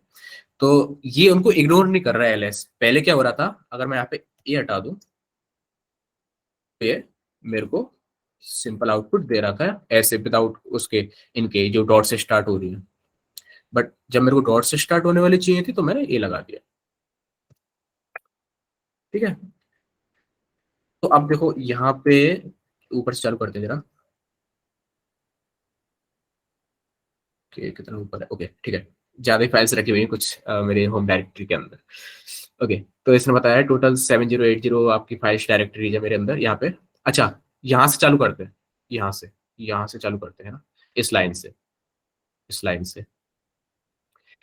तो ये उनको इग्नोर नहीं कर रहा है एलएस। पहले क्या हो रहा था, अगर मैं यहाँ पे ये हटा दूं तो ये मेरे को सिंपल आउटपुट दे रहा था ऐसे, विदाउट उसके, इनके जो डॉट से स्टार्ट हो रही है। बट जब मेरे को डॉट से स्टार्ट होने वाली चाहिए थी, तो मैंने ये लगा दिया, ठीक है। तो अब देखो यहाँ पे ऊपर से चालू करते हैं जरा, कि कितना ऊपर है, ओके ठीक है। ज्यादा ही फाइल्स रखी हुई हैं कुछ मेरे होम डायरेक्टरी के अंदर। ओके, तो इसने बताया टोटल 7080 आपकी फाइल्स डायरेक्टरीज है मेरे अंदर यहाँ पे। अच्छा, यहाँ से चालू करते हैं, यहाँ से चालू करते हैं ना, इस लाइन से, इस लाइन से।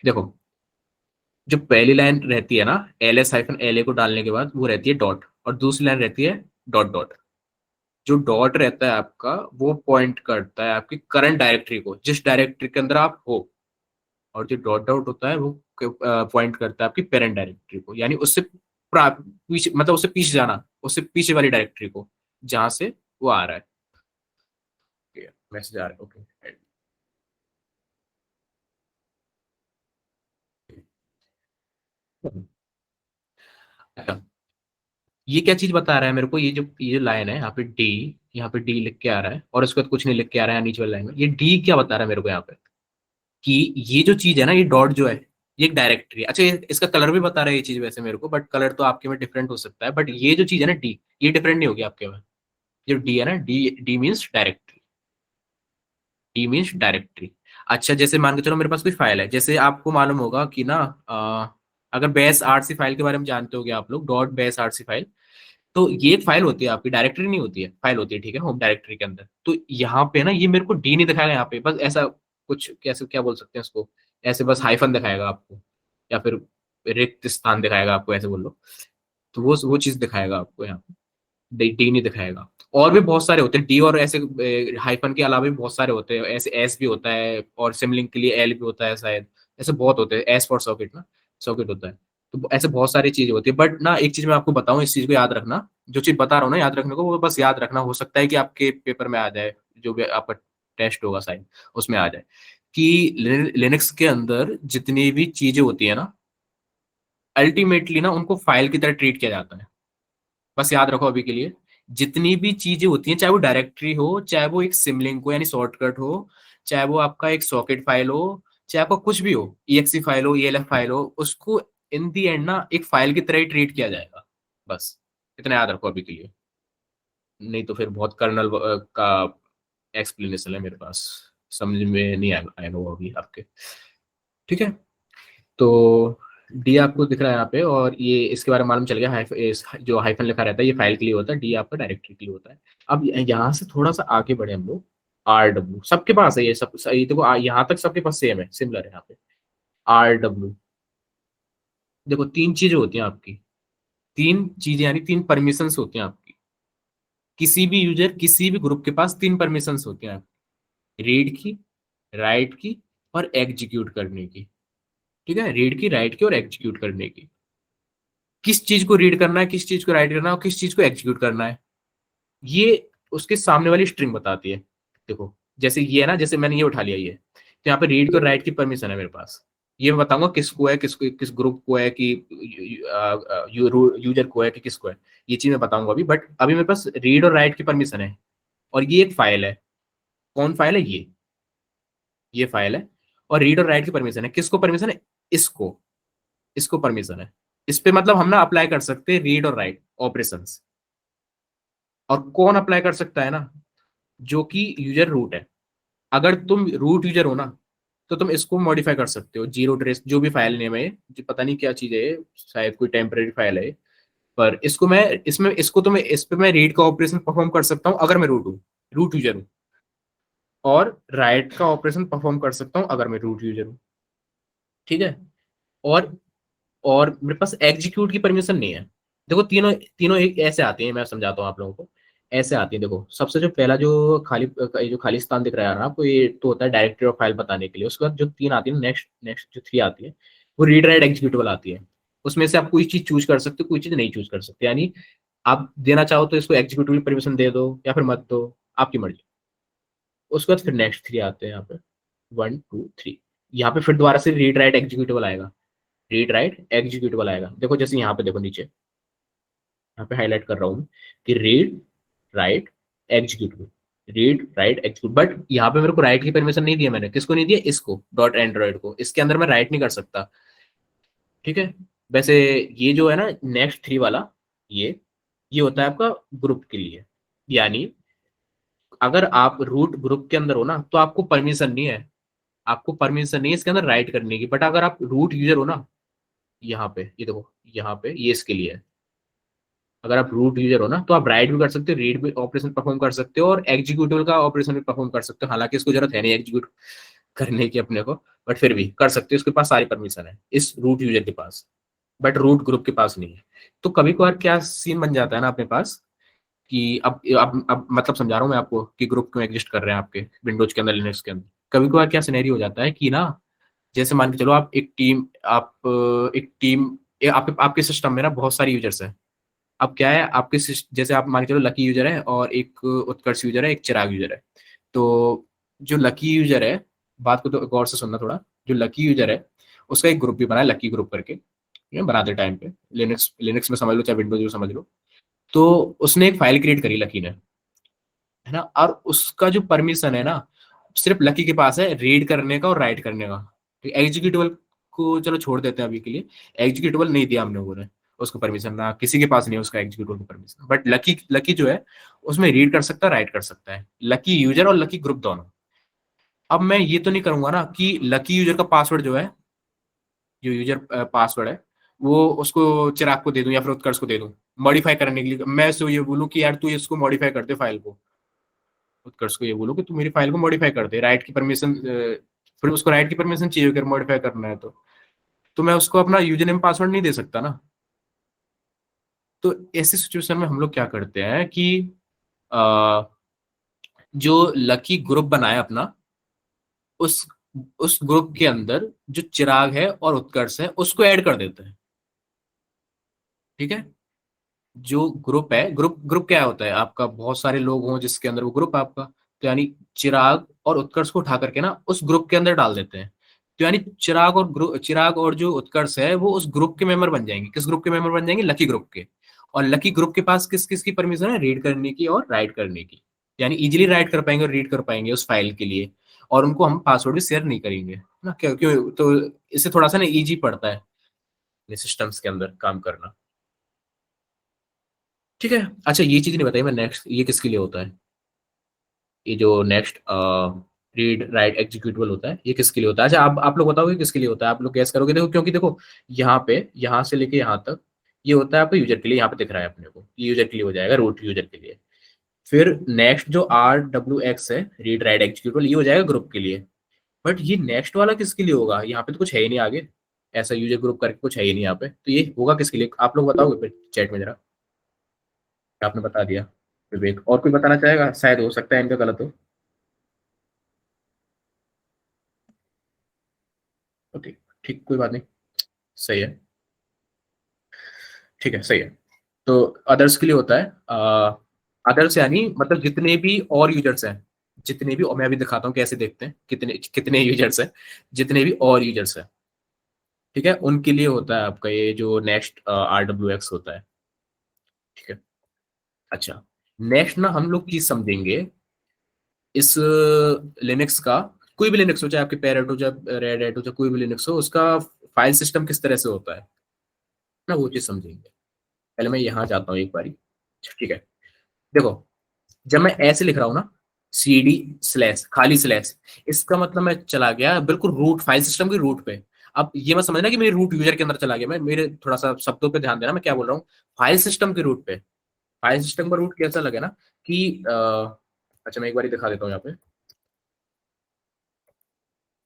देखो, जो पहली लाइन रहती है ना, ls-la को डालने के बाद, वो रहती है डॉट, और दूसरी लाइन रहती है डॉट डॉट। जो डॉट रहता है आपका, वो पॉइंट करता है आपकी करंट डायरेक्टरी को, जिस डायरेक्टरी के अंदर आप हो। और जो डॉट डॉट होता है, वो पॉइंट करता है आपकी पेरेंट डायरेक्टरी को, यानी उससे पीछे, मतलब उससे पीछे जाना, उससे पीछे वाली डायरेक्टरी को, जहां से वो आ रहा है, मैसेज आ रहा है, ओके। अच्छा, ये क्या चीज बता रहा है मेरे को, ये जो लाइन है यहाँ पे डी, यहाँ पे डी लिख के आ रहा है, और उसके बाद कुछ नहीं लिख के आ रहा है नीचे वाली लाइन में। ये डी क्या बता रहा है मेरे को यहाँ पे, कि ये जो चीज है ना, ये डॉट जो है, ये एक डायरेक्टरी है। अच्छा, इसका कलर भी बता रहा है ये चीज वैसे मेरे को, बट कलर तो आपके में डिफरेंट हो सकता है, बट ये जो चीज है ना डी, ये डिफरेंट नहीं होगी आपके में। जो डी है ना, D, D means directory, D means directory. अच्छा, जैसे मान के चलो मेरे पास कोई फाइल है, जैसे आपको मालूम होगा कि ना, अगर बेस आरसी फाइल के बारे में जानते होगे आप लोग, डॉट बेस आरसी फाइल, तो ये एक फाइल होती है आपकी, डायरेक्टरी नहीं होती है, फाइल होती है, ठीक है, होम डायरेक्टरी के अंदर। तो यहाँ पे ना, ये मेरे को डी नहीं दिखाएगा यहाँ पे, बस ऐसा कुछ, कैसे क्या बोल सकते हैं उसको, ऐसे बस हाइफन दिखाएगा आपको, या फिर रिक्त स्थान दिखाएगा आपको, ऐसे बोल लो। तो वो चीज दिखाएगा आपको यहाँ पे, डी नहीं दिखाएगा। और भी बहुत सारे होते हैं डी, और ऐसे हाइफन के अलावा भी बहुत सारे होते हैं, ऐसे एस भी होता है, और सिमलिंक के लिए एल भी होता है शायद, ऐसे बहुत होते हैं, एस फॉर सॉकेट ना, सॉकेट होता है। तो ऐसे बहुत सारी चीजें होती है, बट ना एक चीज मैं आपको बताऊं, इस चीज को याद रखना, जो चीज बता रहा हूँ ना याद रखने को, वो बस याद रखना, हो सकता है कि आपके पेपर में आ जाए, जो भी आपका टेस्ट होगा शायद, उसमें आ जाए, कि लिनक्स के अंदर जितनी भी चीजें होती है ना, अल्टीमेटली ना उनको फाइल की तरह ट्रीट किया जाता है। बस याद रखो अभी के लिए, जितनी भी चीजें होती हैं, चाहे वो डायरेक्टरी हो, चाहे वो एक सिमलिंक हो यानी शॉर्टकट हो, चाहे वो आपका एक सॉकेट फाइल हो, चाहे आपका कुछ भी हो, EXE फाइल हो, ELF फाइल हो, उसको इन दी एंड ना एक फाइल की तरह ही ट्रीट किया जाएगा। बस इतना याद रखो अभी के लिए, नहीं तो फिर बहुत कर्नल का एक्सप्लेनेशन है मेरे पास, समझ में नहीं आएगा वो अभी आपके, ठीक है। तो डी आपको दिख रहा है यहाँ पे, और ये इसके बारे में मालूम चल गया, जो हाइफन लिखा रहता है, ये फाइल के लिए होता है, डी आपका डायरेक्टरी के लिए होता है। अब यहाँ से थोड़ा सा आगे बढ़े हम लोग, RW सबके पास है, ये सब सही, देखो यहाँ तक सबके पास सेम है, सिमिलर है यहाँ पे। RW, देखो तीन चीजें होती हैं आपकी, तीन चीजें यानी तीन परमिशंस होती हैं आपकी, किसी भी यूजर, किसी भी ग्रुप के पास तीन परमिशंस होती हैं, रीड की, राइट की, और एग्जीक्यूट करने की, ठीक है, रीड की, राइट की, और एग्जीक्यूट करने की। किस चीज को रीड करना है, किस चीज को राइट करना है, और किस चीज को एग्जीक्यूट करना है, ये उसके सामने वाली स्ट्रिंग बताती है। देखो, जैसे ये है ना, जैसे मैंने ये उठा लिया ये, तो यहाँ पे रीड को राइट की परमिशन है मेरे पास, ये मैं बताऊंगा किसको है, किसको, किस ग्रुप को है, कि यूजर को है कि किसको है, ये चीज मैं बताऊंगा अभी। बट अभी मेरे पास रीड और राइट की परमिशन है, और ये एक फाइल है, कौन फाइल है, ये फाइल है, और रीड और राइट की परमिशन है, किसको परमिशन है, इसको, इसको परमिशन है। इस पे मतलब हम ना अप्लाई कर सकते हैं रीड और राइट ऑपरेशंस। और कौन अप्लाई कर सकता है ना, जो कि यूजर रूट है। अगर तुम रूट यूजर हो ना, तो तुम इसको मॉडिफाई कर सकते हो, जीरो ट्रेस जो भी फाइल नेम है, जो पता नहीं क्या चीज है ये, शायद कोई टेम्परेरी फाइल है, पर इसको मैं, इसमें इसको तो मैं, इस पे मैं रीड का ऑपरेशन परफॉर्म कर सकता हूँ, अगर मैं रूट हूँ, रूट यूजर हूँ। और राइट का ऑपरेशन परफॉर्म कर सकता हूँ अगर मैं रूट यूजर हूँ। ठीक है। और और मेरे पास एग्जीक्यूट की परमिशन नहीं है। देखो तीनों तीनों एक ऐसे आती हैं, मैं समझाता हूँ आप लोगों को। ऐसे आती है, देखो सबसे जो पहला जो जो खाली स्थान दिख रहा है ना आपको, ये तो होता है डायरेक्टरी ऑफ फाइल बताने के लिए। उसके बाद जो तीन आती है, नेक्स्ट नेक्स्ट जो थ्री आती है, वो रीड राइट एग्जीक्यूटेबल आती है। उसमें से आप कोई चीज चूज कर सकते हो, कोई चीज नहीं चूज कर सकते। यानी आप देना चाहो तो इसको एग्जीक्यूटिव की परमिशन दे दो या फिर मत दो, आपकी मर्जी। उसके बाद फिर नेक्स्ट थ्री आते हैं यहाँ पे, 1 2 3। यहाँ पे फिर दोबारा से रीड राइट एग्जीक्यूटेबल आएगा, रीड राइट एग्जीक्यूटेबल आएगा। देखो जैसे यहाँ पे देखो नीचे, यहाँ पे हाईलाइट कर रहा हूँ कि read write executable, read write execute. But यहाँ पे मेरे को राइट की परमिशन नहीं दिया मैंने। किसको नहीं दिया? इसको, डॉट एंड्रॉइड को। इसके अंदर मैं राइट नहीं कर सकता। ठीक है। वैसे ये जो है ना नेक्स्ट थ्री वाला, ये होता है आपका ग्रुप के लिए। यानी अगर आप रूट ग्रुप के अंदर हो ना, तो आपको परमिशन नहीं है, आपको परमिशन नहीं है इसके अंदर राइट करने की। बट अगर आप रूट यूजर हो ना, यहाँ पे ये देखो, यहाँ पे ये इसके लिए है। अगर आप रूट यूजर हो ना, तो आप राइट भी कर सकते हो, रीड भी ऑपरेशन परफॉर्म कर सकते हो, और एग्जीक्यूटिव का ऑपरेशन भी परफॉर्म कर सकते हो। हालांकि इसको जरूरत है नहीं एग्जीक्यूट करने की अपने को, बट फिर भी कर सकते हो। इसके पास सारी परमिशन है इस रूट यूजर के पास, बट रूट ग्रुप के पास नहीं है। तो कभी कभार क्या सीन बन जाता है ना अपने पास, कि अब मतलब समझा रहा हूँ मैं आपको कि ग्रुप क्यों एग्जिस्ट कर रहे हैं आपके विंडोज के अंदर, लिनक्स के अंदर। कभी कभार क्या सिनेरियो हो जाता है कि ना, जैसे मान के चलो आप एक टीम, एक टीम, आपके आपके सिस्टम में ना बहुत सारी यूजर्स हैं। अब क्या है आपके जैसे आप मान के चलो लकी यूजर है, और एक उत्कर्ष यूजर है, एक चिराग यूजर है। तो जो लकी यूजर है, बात को तो गौर से सुनना थोड़ा। जो लकी यूजर है, उसका एक ग्रुप भी बना है, लकी ग्रुप करके। ये बनाते टाइम पे लिनक्स लिनक्स में समझ लो चाहे विंडोज में समझ लो। तो उसने एक फाइल क्रिएट करी लकी ने, है ना। और उसका जो परमिशन है ना, सिर्फ लकी के पास है रीड करने का और राइट करने का। तो एग्जीक्यूटिबल को चलो छोड़ देते हैं अभी के लिए। एग्जीक्यूटिबल नहीं दिया हम लोगों ने उसको परमिशन, ना किसी के पास नहीं है उसका एग्जीक्यूटिबल को परमिशन। बट लकी लकी जो है, उसमें रीड कर सकता है, राइट कर सकता है, लकी यूजर और लकी ग्रुप दोनों। अब मैं ये तो नहीं करूंगा ना कि लकी यूजर का पासवर्ड जो है, जो यूजर पासवर्ड है, वो उसको चिराग को दे दूं या फिर उत्कर्ष को दे दूं मॉडिफाई करने के लिए। मैं उसको ये बोलूं कि यार तू इसको मॉडिफाई कर दे फाइल को, उत्कर्ष को ये बोलो कि तू मेरी फाइल को मॉडिफाई कर दे, राइट की परमिशन। फिर उसको राइट की परमिशन चाहिए अगर मॉडिफाई करना है तो मैं उसको अपना यूजर नेम पासवर्ड नहीं दे सकता ना। तो ऐसी सिचुएशन में हम लोग क्या करते हैं कि अ, जो लकी ग्रुप बनाए अपना, उस उस ग्रुप के अंदर जो चिराग है और उत्कर्ष है उसको ऐड कर देते हैं। ठीक है। जो ग्रुप है, ग्रुप ग्रुप क्या होता है आपका? बहुत सारे लोग हों जिसके अंदर वो ग्रुप आपका। तो यानी चिराग और उत्कर्ष को उठा करके ना उस ग्रुप के अंदर डाल देते हैं। तो यानी चिराग और जो उत्कर्ष है वो उस ग्रुप के मेंबर बन जाएंगे। किस ग्रुप के मेंबर बन जाएंगे? लकी ग्रुप के। और लकी ग्रुप के पास किस किस की परमिशन है? रीड करने की और राइट करने की। यानी इजीली राइट कर पाएंगे और रीड कर पाएंगे उस फाइल के लिए। और उनको हम पासवर्ड भी शेयर नहीं करेंगे ना। क्यों क्यों? तो इससे थोड़ा सा ना इजी पड़ता है सिस्टम्स के अंदर काम करना। ठीक है। अच्छा ये चीज नहीं बताई मैं, नेक्स्ट ये किसके लिए होता है? ये जो नेक्स्ट रीड राइट एग्जीक्यूटेबल होता है, ये किसके लिए होता है? अच्छा आप लोग बताओगे किसके लिए होता है? आप लोग गैस करोगे। देखो क्योंकि देखो यहाँ पे, यहाँ से लेके यहाँ तक ये होता है आपको यूजर के लिए। यहाँ पे दिख रहा है अपने को, ये यूजर के लिए हो जाएगा, रूट यूजर के लिए। फिर नेक्स्ट जो RWX है, रीड राइट एग्जीक्यूटेबल, ये हो जाएगा ग्रुप के लिए। बट ये नेक्स्ट वाला किसके लिए होगा? यहाँ पे तो कुछ है ही नहीं आगे, ऐसा यूजर ग्रुप करके कुछ है ही नहीं यहाँ पे। तो ये होगा किसके लिए? आप लोग बताओगे फिर चैट में जरा। आपने बता दिया, विवेक और कोई बताना चाहेगा? शायद हो सकता है इनका गलत हो। तो ठीक, ठीक कोई बात नहीं, सही है। ठीक है, सही है। तो अदर्स के लिए होता है, अदर्स यानी मतलब जितने भी और यूजर्स हैं, जितने भी, और मैं अभी दिखाता हूँ कैसे देखते हैं कितने कितने यूजर्स हैं। जितने भी और यूजर्स हैं, ठीक है, उनके लिए होता है आपका ये जो नेक्स्ट RWX होता है। ठीक है। अच्छा, नेक्स्ट ना हम लोग चीज समझेंगे इस लिनक्स का। कोई भी लिनक्स हो, चाहे आपके पेरेट हो, चाहे रेड हैट हो, चाहे कोई भी लिनक्स हो, उसका फाइल सिस्टम किस तरह से होता है ना, वो चीज समझेंगे। पहले मैं यहाँ जाता हूँ एक बारी। ठीक है। देखो जब मैं ऐसे लिख रहा हूँ ना, CD/ खाली स्लैश, इसका मतलब मैं चला गया बिल्कुल रूट फाइल सिस्टम के रूट पे। अब ये मत समझना कि मेरे रूट यूजर के अंदर चला गया। मैं मेरे थोड़ा सा शब्दों पे ध्यान देना, मैं क्या बोल रहा हूँ। फाइल सिस्टम के रूट पे। फाइल सिस्टम का रूट कैसा लगे ना कि अच्छा मैं एक बार दिखा देता हूँ यहाँ पे।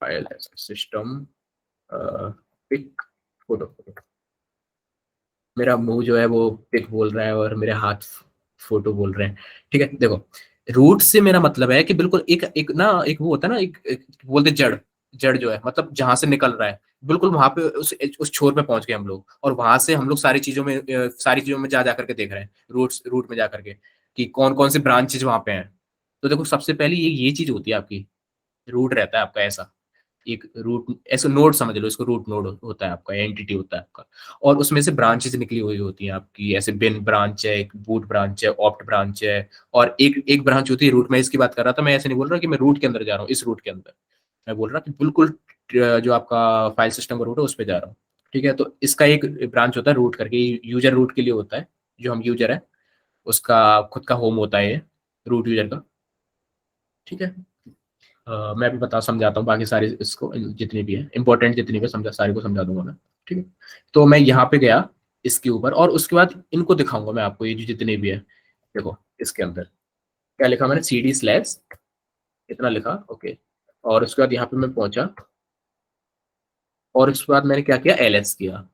File system pick photo. मेरा मुंह जो है वो पिक बोल रहा है और मेरे हाथ फोटो बोल रहे हैं। ठीक है, देखो रूट से मेरा मतलब है कि बिल्कुल एक एक ना एक वो होता है ना, एक बोलते जड़, जड़ जो है मतलब जहां से निकल रहा है, बिल्कुल वहां पे उस छोर पे पहुंच गए हम लोग, और वहां से हम लोग सारी चीजों में जा जा करके देख रहे हैं, रूट में जा करके कि कौन कौन से ब्रांचेज वहां पे हैं। तो देखो सबसे पहले ये चीज होती है आपकी, रूट रहता है आपका ऐसा, एक रूट ऐसे नोड समझ लो इसको, रूट नोड होता है आपका, एंटिटी होता है आपका, और उसमें से ब्रांचेस निकली हुई होती हैं आपकी, ऐसे बिन ब्रांच है, एक बूट ब्रांच है, ऑप्ट ब्रांच है, और एक एक ब्रांच होती है रूट। मैं इसकी बात कर रहा था, मैं ऐसे नहीं बोल रहा कि मैं रूट के अंदर जा रहा हूँ, इस रूट के अंदर मैं बोल रहा कि बिल्कुल जो आपका फाइल सिस्टम का रूट है उस पर जा रहा हूँ। ठीक है, तो इसका एक ब्रांच होता है रूट करके, यूजर रूट के लिए होता है, जो हम यूजर है उसका खुद का होम होता है ये, रूट यूजर का। ठीक है, मैं भी बता समझाता हूँ बाकी सारी इसको, जितनी भी है इंपॉर्टेंट, जितनी भी समझा सारी को समझा दूंगा मैं। ठीक है, तो मैं यहाँ पे गया इसके ऊपर, और उसके बाद इनको दिखाऊंगा मैं आपको, ये जो जितने भी है। देखो इसके अंदर क्या लिखा मैंने, सी डी स्लैश इतना लिखा, ओके। और उसके बाद यहाँ पे मैं पहुंचा, और उसके बाद मैंने क्या किया, एल एस किया।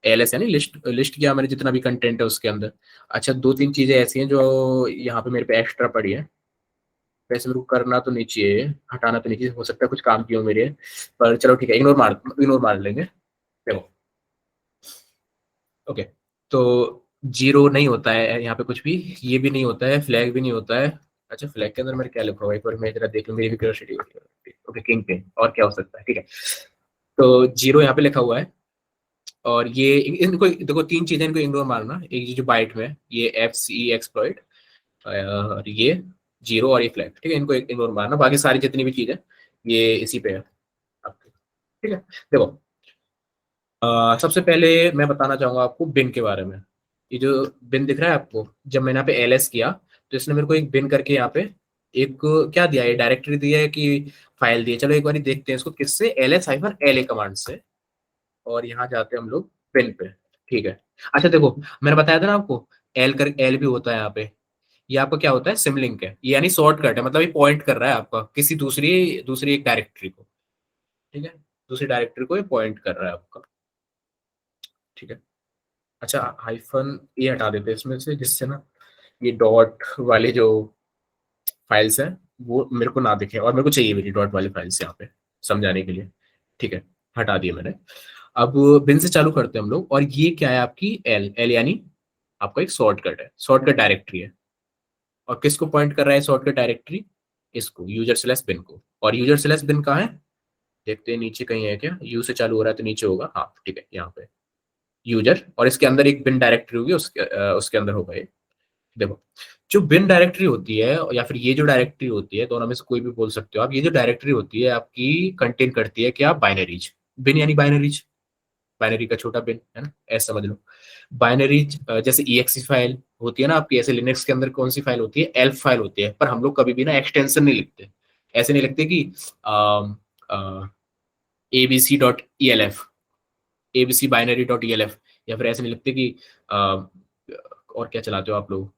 एल एस यानी लिस्ट लिस्ट किया मैंने जितना भी कंटेंट है उसके अंदर। अच्छा, दो तीन चीजें ऐसी हैं जो यहाँ पे मेरे पे एक्स्ट्रा पड़ी है, वैसे मेरे को करना तो नहीं चाहिए, हटाना तो नहीं चाहिए, हो सकता है कुछ काम की हो मेरे, पर चलो ठीक है, इग्नोर मार लेंगे। देखो, ओके, तो जीरो नहीं होता है यहाँ पे कुछ भी, ये भी नहीं होता है, फ्लैग भी नहीं होता है। अच्छा, फ्लैग के अंदर मैंने क्या लिखा हुआ है, एक बार मैं जरा देख लूँ, मेरी भी क्यूरियोसिटी होती है। ओके, किंग पे, और क्या हो सकता है, ठीक है। तो जीरो यहाँ पे लिखा हुआ है, और ये इनको देखो, तीन चीजें इनको इग्नोर मारना, एक जो बाइट में है, ये एफ सी एक्सप्लॉइट, और ये जीरो और ये फ्लैग, ठीक है, इनको इग्नोर मारना, बाकी सारी जितनी भी चीजें ये इसी पे है आपके। ठीक है, देखो सबसे पहले मैं बताना चाहूंगा आपको बिन के बारे में। ये जो बिन दिख रहा है आपको, जब मैंने यहाँ पे एलएस किया तो इसने मेरे को एक बिन करके यहाँ पे एक क्या दिया है, डायरेक्टरी दिया है कि फाइल दी है। चलो एक बार देखते हैं इसको किससे, L S hyphen L A command से, और यहाँ जाते हैं हम लोग बिन पे। ठीक है, अच्छा देखो, मैंने बताया था ना आपको, एल कर एल भी होता है यहाँ पे, ये आपका क्या होता है, सिमलिंक है ये, यानी शॉर्टकट है, मतलब ये पॉइंट कर रहा है आपका किसी दूसरी दूसरी एक डायरेक्टरी को। ठीक है, दूसरी डायरेक्टरी को ये पॉइंट कर रहा है आपका। ठीक है, अच्छा हाइफन ये हटा देते हैं इसमें से, जिससे ना ये डॉट वाली जो फाइल्स हैं वो मेरे को ना दिखे, और मेरे को चाहिए मेरी डॉट वाली फाइल्स यहाँ पे समझाने के लिए। ठीक है, हटा दिए मैंने। अब बिन से चालू करते हैं हम लोग, और ये क्या है आपकी, एल एल यानी आपका एक शॉर्टकट है, शॉर्टकट डायरेक्टरी है, और किसको पॉइंट कर रहा है शॉर्टकट डायरेक्टरी, इसको, यूजर स्लैश बिन को। और यूजर स्लैश बिन कहाँ है, देखते हैं नीचे कहीं है क्या, यू से चालू हो रहा है तो नीचे होगा, हाँ ठीक है, यहाँ पे यूजर, और इसके अंदर एक बिन डायरेक्टरी होगी, उसके अंदर होगा ये। देखो, जो बिन डायरेक्टरी होती है या फिर ये जो डायरेक्टरी होती है, दोनों में से कोई भी बोल सकते हो आप, ये जो डायरेक्टरी होती है आपकी कंटेन करती है क्या, बाइनरीज। बिन यानी बाइनरीज, बाइनरी का छोटा बिन है ना, ऐसा समझ लो। बाइनरीज जैसे EXE फाइल होती है ना आपकी, ऐसे लिनक्स के अंदर कौन सी फाइल होती है, एल्फ फाइल होती है, पर हम लोग कभी भी ना एक्सटेंशन नहीं लिखते, ऐसे नहीं लिखते कि abc.elf, abc binary dot elf, या फिर ऐसे नहीं लिखते कि और क्या चलाते हो आप लोग,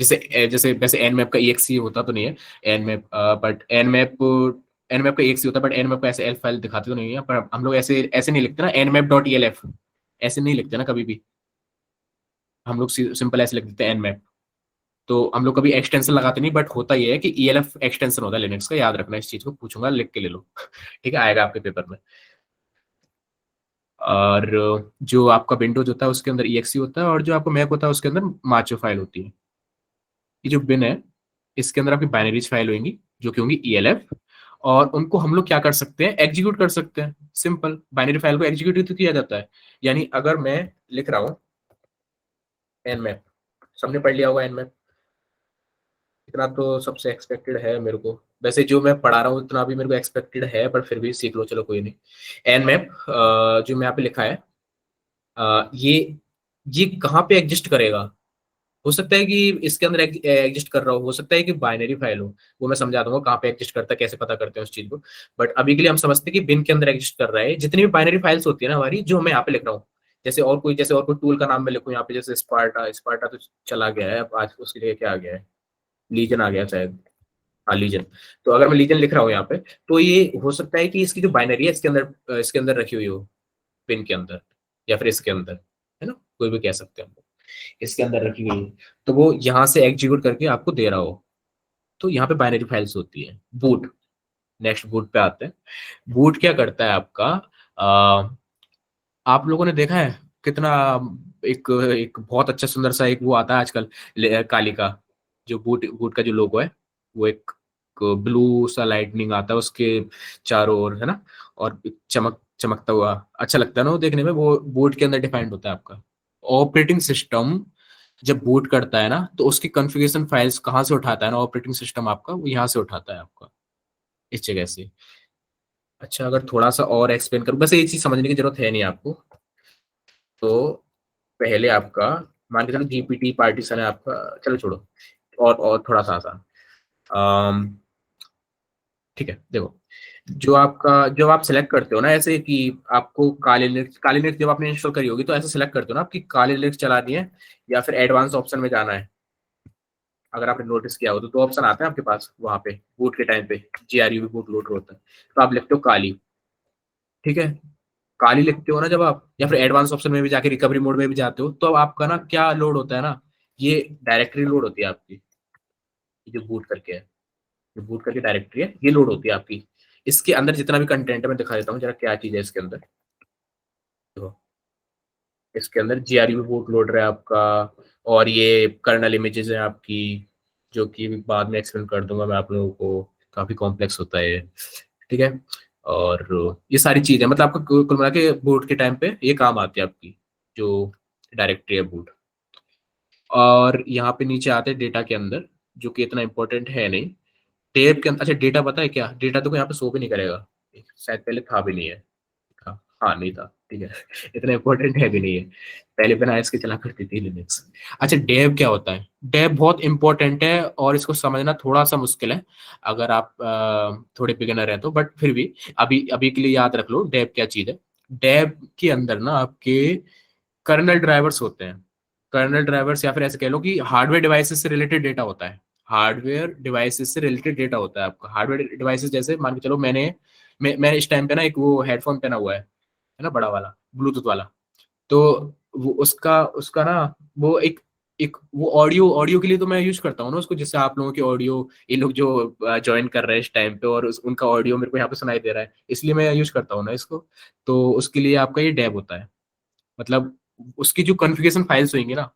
जैसे जैसे वैसे एन मैप का EXE होता तो नहीं है, nmap, but nmap का EXE होता है, बट एन मैप का ऐसे एल्फ फाइल दिखाते तो नहीं है, पर हम लोग ऐसे ऐसे नहीं लिखते ना, एन मैप डॉट elf, ऐसे नहीं लिखते ना कभी भी, हम लोग सिंपल ऐसे लिख देते हैं एन मैप। तो हम लोग कभी एक्सटेंशन लगाते नहीं, बट होता ये है कि ELF एक्सटेंशन होता है लिनक्स का, याद रखना, इस चीज को पूछूंगा, लिख के ले लो। ठीक है, आएगा आपके पेपर में। और जो आपका विंडोज होता है उसके अंदर EXE होता है, और जो आपका मैक होता है उसके अंदर माचो फाइल होती है। ये जो बिन है इसके अंदर आपकी बाइनरीज फाइल होंगी, जो कि होंगी ELF, और उनको हम लोग क्या कर सकते हैं, एग्जीक्यूट कर सकते हैं। सिंपल, बाइनरी फाइल को एग्जीक्यूट तो किया जाता है, यानी अगर मैं लिख रहा हूँ nmap, सबने पढ़ लिया होगा nmap, इतना तो सबसे एक्सपेक्टेड है मेरे को, वैसे जो मैं पढ़ा रहा हूँ उतना भी मेरे को एक्सपेक्टेड है, पर फिर भी सीख लो, चलो कोई नहीं। nmap जो मैं यहाँ पे लिखा है, ये कहाँ पे एग्जिस्ट करेगा, हो सकता है कि इसके अंदर एग्जिस्ट कर रहा हो सकता है कि बाइनरी फाइल हो, वो मैं समझा दूंगा कहाँ पे एग्जिस्ट करता है, कैसे पता करते हैं उस चीज को। बट अभी के लिए हम समझते हैं कि बिन के अंदर एग्जिस्ट कर रहा है, जितनी भी बाइनरी फाइल्स होती है ना हमारी, जो मैं यहाँ पे लिख रहा हूँ, जैसे और कोई टूल का नाम मैं लिखूँ यहाँ पे, जैसे स्पार्टा, स्पार्टा तो चला गया है अब, आज उसकी जगह क्या आ गया है, लीजन आ गया शायद, हाँ लीजन। तो अगर मैं लीजन लिख रहा हूँ यहाँ पे, तो ये हो सकता है कि इसकी जो बाइनरी है इसके अंदर रखी हुई हो, पिन के अंदर, या फिर इसके अंदर, है ना, कोई भी कह सकते हैं हम लोग, इसके अंदर रखी हुई है, तो वो यहाँ से एग्जीक्यूट करके आपको दे रहा हो। तो यहाँ पे बाइनरी फाइल्स होती है। बूट, नेक्स्ट बूट पे आते हैं। बूट क्या करता है आपका, आप लोगों ने देखा है कितना, एक एक बहुत अच्छा सुंदर सा एक वो आता है आजकल, काली का, जो बूट बूट का जो लोगो है, वो एक ब्लू सा लाइटनिंग आता है उसके चारों ओर, है ना, और चमकता हुआ अच्छा लगता है ना वो देखने में, वो बूट के अंदर डिफाइंड होता है आपका। ऑपरेटिंग सिस्टम जब बूट करता है ना, तो उसकी कॉन्फ़िगरेशन फाइल्स कहाँ से उठाता है ना ऑपरेटिंग सिस्टम आपका, वो यहाँ से उठाता है आपका, इस जगह से। अच्छा, अगर थोड़ा सा और एक्सप्लेन करूँ, बस ये चीज समझने की जरूरत है नहीं आपको। तो पहले आपका मान के चलो जीपीटी पार्टीशन है आपका, चलो छोड़ो, और थोड़ा सा आसान। अम, ठीक है, देखो, जब आप सेलेक्ट करते हो ना ऐसे कि आपको काली लिनक्स जब आपने इंस्टॉल करी होगी, तो ऐसे सेलेक्ट करते हो ना आपकी काली लिनक्स चलानी है या फिर एडवांस ऑप्शन में जाना है। अगर आपने नोटिस किया हो तो दो ऑप्शन आते हैं आपके पास वहां पे बूट के टाइम पे, जीआरयू बूट लोड होता है, तो आप लिखते हो काली, ठीक है। काली लिखते हो ना जब आप, या फिर एडवांस ऑप्शन में भी जाके रिकवरी मोड में भी जाते हो, तो अब आपका ना क्या लोड होता है ना, ये डायरेक्टरी लोड होती है आपकी, ये जो बूट करके है, जो बूट करके डायरेक्टरी है, ये लोड होती है आपकी। इसके अंदर जितना भी कंटेंट है मैं दिखा देता हूँ जरा क्या चीज है इसके अंदर। देखो, इसके अंदर जीआरयू बूट लोड रहा है आपका, और ये कर्नल इमेजेस है आपकी, जो कि बाद में एक्सप्लेन कर दूंगा मैं आप लोगों को, काफी कॉम्प्लेक्स होता है ये, ठीक है। और ये सारी चीजें मतलब आपको कुल मिला के बूट के टाइम पे ये काम आती है आपकी, जो डायरेक्टरी है बूट। और यहाँ पे नीचे आते हैं डेटा के अंदर, जो कि इतना इंपॉर्टेंट है नहीं। टेब के अंदर, अच्छा डेटा पता है क्या, डेटा तो कोई यहाँ पे शो भी नहीं करेगा, शायद पहले था भी नहीं है। हाँ, हाँ नहीं था, ठीक है। इतना इंपॉर्टेंट है भी नहीं है, पहले बिना इसके चला करती थी लिनक्स। अच्छा, डेव क्या होता है, डेव बहुत इंपॉर्टेंट है और इसको समझना थोड़ा सा मुश्किल है अगर आप थोड़े बिगिनर हैं तो, बट फिर भी अभी अभी के लिए याद रख लो डेव क्या चीज है। डेव के अंदर ना आपके कर्नल ड्राइवर्स होते हैं। कर्नल ड्राइवर्स, या फिर ऐसे कह लो कि हार्डवेयर डिवाइसेस से रिलेटेड डेटा होता है। हार्डवेयर डिवाइसेस से रिलेटेड डेटा होता है आपका। हार्डवेयर डिवाइसेस जैसे मान के चलो मैं इस टाइम पे ना एक वो हेडफोन पहना हुआ है ना, बड़ा वाला ब्लूटूथ वाला। तो वो उसका उसका ना, वो एक एक वो ऑडियो ऑडियो के लिए तो मैं यूज करता हूँ ना उसको, जिससे आप लोगों की ऑडियो, ये लोग जो ज्वाइन कर रहे हैं इस टाइम पे, और उनका ऑडियो मेरे को यहाँ पे सुनाई दे रहा है, इसलिए मैं यूज करता हूँ ना इसको। तो उसके लिए आपका ये डैब होता है, मतलब उसकी जो कॉन्फ़िगरेशन फाइल्स होंगी ना,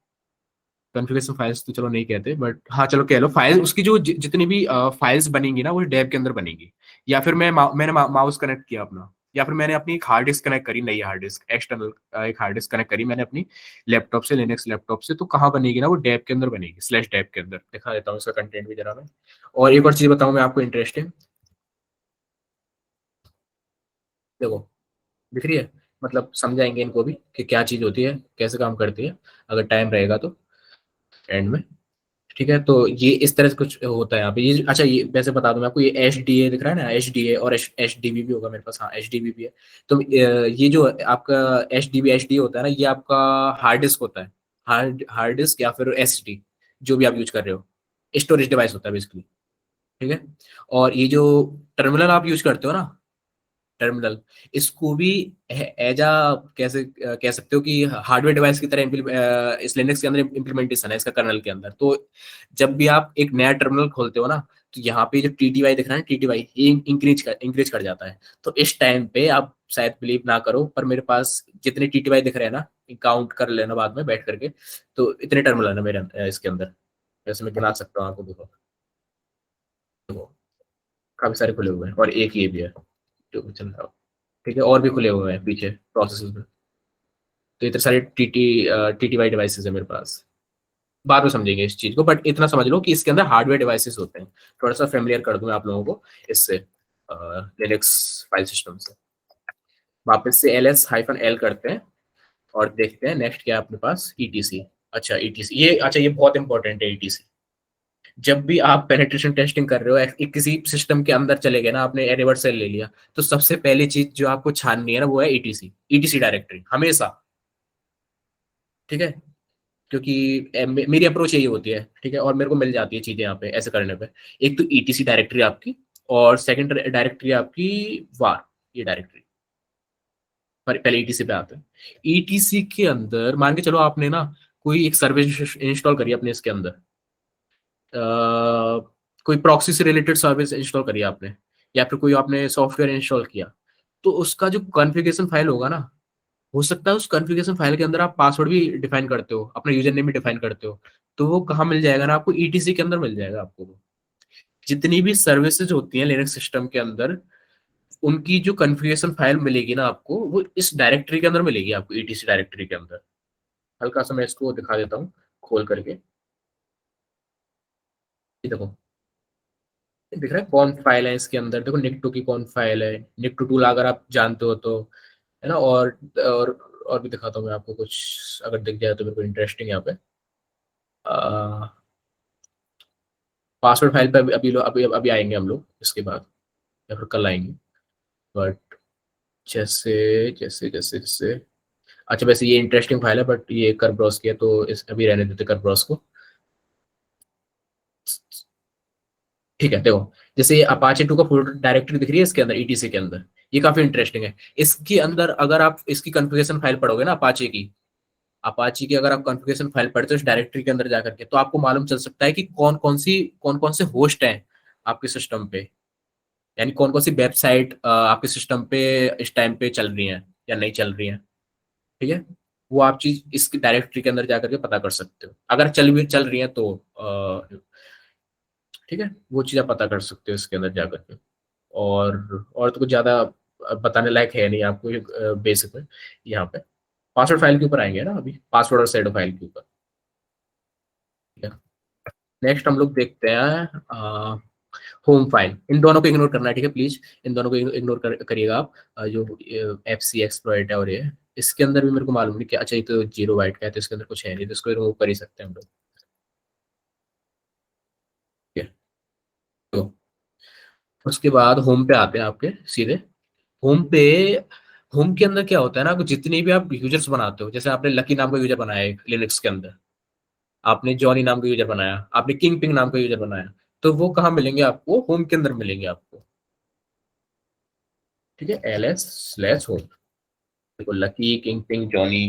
कॉन्फ़िगरेशन फाइल्स तो चलो नहीं कहते, बट हाँ चलो कह लो फाइल, उसकी जो जितनी भी फाइल्स बनेंगी ना वो डैब के अंदर बनेंगी। या फिर मैंने माउस कनेक्ट किया अपना, या फिर मैंने अपनी एक हार्ड डिस्क कनेक्ट करी, नई हार्ड डिस्क एक्सटर्नल, एक हार्ड डिस्क कनेक्ट करी मैंने अपनी लैपटॉप से, लिनक्स लैपटॉप से, तो कहाँ बनेगी ना वो डैब के अंदर बनेगी, स्लैश डैब के अंदर। दिखा देता हूँ इसका कंटेंट भी जरा मैं। और एक और चीज बताऊँ मैं आपको इंटरेस्टिंग, देखो दिख रही है, मतलब समझाएंगे इनको भी कि क्या चीज होती है, कैसे काम करती है, अगर टाइम रहेगा तो एंड में। ठीक है, तो ये इस तरह से कुछ होता है यहाँ पे। ये अच्छा, ये वैसे बता दूं मैं आपको, ये एच डी ए दिख रहा है ना, एच डी ए और एच डी बी भी होगा मेरे पास, हाँ एच डी बी भी है। तो ये जो आपका एच डी होता है ना, ये आपका हार्ड डिस्क होता है। हार्ड डिस्क या फिर एस डी, जो भी आप यूज कर रहे हो, स्टोरेज डिवाइस होता है बेसिकली, ठीक है। और ये जो टर्मिनल आप यूज करते हो ना, टर्मिनल, इसको भी एज आ कैसे कह सकते हो कि हार्डवेयर डिवाइस की तरह इस लिनक्स के अंदर इम्प्लीमेंटेशन है इसका कर्नल के अंदर। तो जब भी आप एक नया टर्मिनल खोलते हो ना, तो यहाँ पे जो टीटीवाई दिख रहा है, टीटीवाई ये इंक्रीज कर जाता है। तो इस टाइम पे आप शायद बिलीव ना करो, पर मेरे पास जितने टीटीवाई दिख रहे हैं ना, काउंट कर लेना बाद में बैठ करके, तो इतने टर्मिनल है मेरे इसके अंदर, जैसे मैं गिना सकता हूँ आपको, देखो देखो, काफी सारे खुले हुए हैं, और एक ये भी है जो चल रहा हो, ठीक है, और भी खुले हुए हैं पीछे प्रोसेसर में। तो इतने सारे टीटीवाई डिवाइसेस है मेरे पास। बाद में समझेंगे इस चीज को, बट इतना समझ लो कि इसके अंदर हार्डवेयर डिवाइसेस होते हैं। थोड़ा सा फेमिलियर कर दूं मैं आप लोगों को इससे, लिनक्स फाइल सिस्टम से। वापस से ls-l करते हैं और देखते हैं नेक्स्ट क्या है अपने पास, ईटीसी। अच्छा ईटीसी, ये अच्छा ये बहुत इंपॉर्टेंट है ईटीसी। जब भी आप पेनिट्रेशन टेस्टिंग कर रहे हो, किसी सिस्टम के अंदर चले गए ना, आपने रिवर्स सेल ले लिया, तो सबसे पहली चीज जो आपको छाननी है ना, वो है ईटीसी, ईटीसी डायरेक्टरी हमेशा, ठीक है। क्योंकि मेरी अप्रोच यही होती है, ठीक है, और मेरे को मिल जाती है चीजें यहाँ पे ऐसे करने पे। एक तो ईटीसी डायरेक्टरी आपकी, और सेकंड डायरेक्टरी आपकी वार, ये डायरेक्टरी। पर पहले ईटीसी पे आते हैं। ईटीसी के अंदर मान के चलो आपने ना कोई एक सर्विस इंस्टॉल करी अपने इसके अंदर, कोई प्रॉक्सी से रिलेटेड सर्विस इंस्टॉल करी आपने, या फिर कोई आपने सॉफ्टवेयर इंस्टॉल किया, तो उसका जो कॉन्फ़िगरेशन फाइल होगा ना, हो सकता है उस कॉन्फ़िगरेशन फाइल के अंदर आप पासवर्ड भी डिफाइन करते हो, अपना यूजर नेम भी डिफाइन करते हो, तो वो कहाँ मिल जाएगा ना आपको, ईटीसी के अंदर मिल जाएगा आपको वो। जितनी भी सर्विसेज होती हैं लिनक्स सिस्टम के अंदर, उनकी जो कॉन्फ़िगरेशन फाइल मिलेगी ना आपको, वो इस डायरेक्टरी के अंदर मिलेगी आपको, ईटीसी डायरेक्टरी के अंदर। हल्का सा मैं इसको दिखा देता हूँ खोल करके। ये देखो, दिख रहा है कौन फाइल है इसके अंदर, देखो निक2 की कौन फाइल है, निक2 टूल अगर आप जानते हो तो, है ना। और और भी दिखाता हूँ मैं आपको कुछ, अगर दिख जाए तो मेरे को इंटरेस्टिंग यहाँ पे। पासवर्ड फाइल पे अभी आएंगे हम लोग इसके बाद, या फिर कल आएंगे। बट जैसे जैसे जैसे जैसे अच्छा, वैसे ये इंटरेस्टिंग फाइल है, बट ये कर ब्राउज किया तो इस अभी रहने देते कर ब्राउज को। ठीक है, देखो, जैसे ये अपाचे 2 का फोल्डर डायरेक्टरी दिख रही है इसके अंदर, ईटीसी के अंदर, ये काफी इंटरेस्टिंग है। इसके अंदर अगर आप इसकी कॉन्फ़िगरेशन फाइल पढ़ोगे ना अपाचे की, अपाची की अगर आप कॉन्फ़िगरेशन फाइल पढ़ते हो इस डायरेक्टरी के अंदर जाकर के, तो आपको मालूम चल सकता है कि कौन कौन से होस्ट हैं आपके सिस्टम पे, यानी कौन कौन सी वेबसाइट आपके सिस्टम पे इस टाइम पे चल रही हैं या नहीं चल रही हैं। ठीक है, वो आप चीज इस डायरेक्टरी के अंदर जाकर के पता कर सकते हो, अगर चल रही है तो ठीक है, वो चीज़ आप पता कर सकते हो इसके अंदर जाकर के। और तो कुछ ज़्यादा बताने लायक है नहीं आपको बेसिक में यहाँ पे। पासवर्ड फाइल के ऊपर आएंगे ना अभी, पासवर्ड और शैडो फाइल के ऊपर। नेक्स्ट हम लोग देखते हैं होम फाइल। इन दोनों को इग्नोर करना है, ठीक है, प्लीज इन दोनों को इग्नोर करिएगा आप। जो एफ सी एक्सप्लॉइट है और ये, इसके अंदर भी मेरे को मालूम नहीं कि अच्छा ये तो 0 बाइट का है, तो इसके अंदर कुछ है नहीं, तो इसको रिमूव कर ही सकते हैं हम लोग। ठीक है, तो उसके बाद होम पे आते हैं आपके सीधे। होम पे, होम के अंदर क्या होता है ना, जितने भी आप यूजर्स बनाते हो, जैसे आपने लकी नाम का यूजर बनाया है लिनक्स के अंदर, आपने जॉनी नाम का यूजर बनाया, आपने किंग पिंग नाम का यूजर बनाया, तो वो कहाँ मिलेंगे आपको, होम के अंदर मिलेंगे आपको। ठीक है, ls/home। देखो लकी, किंग पिंग, जॉनी,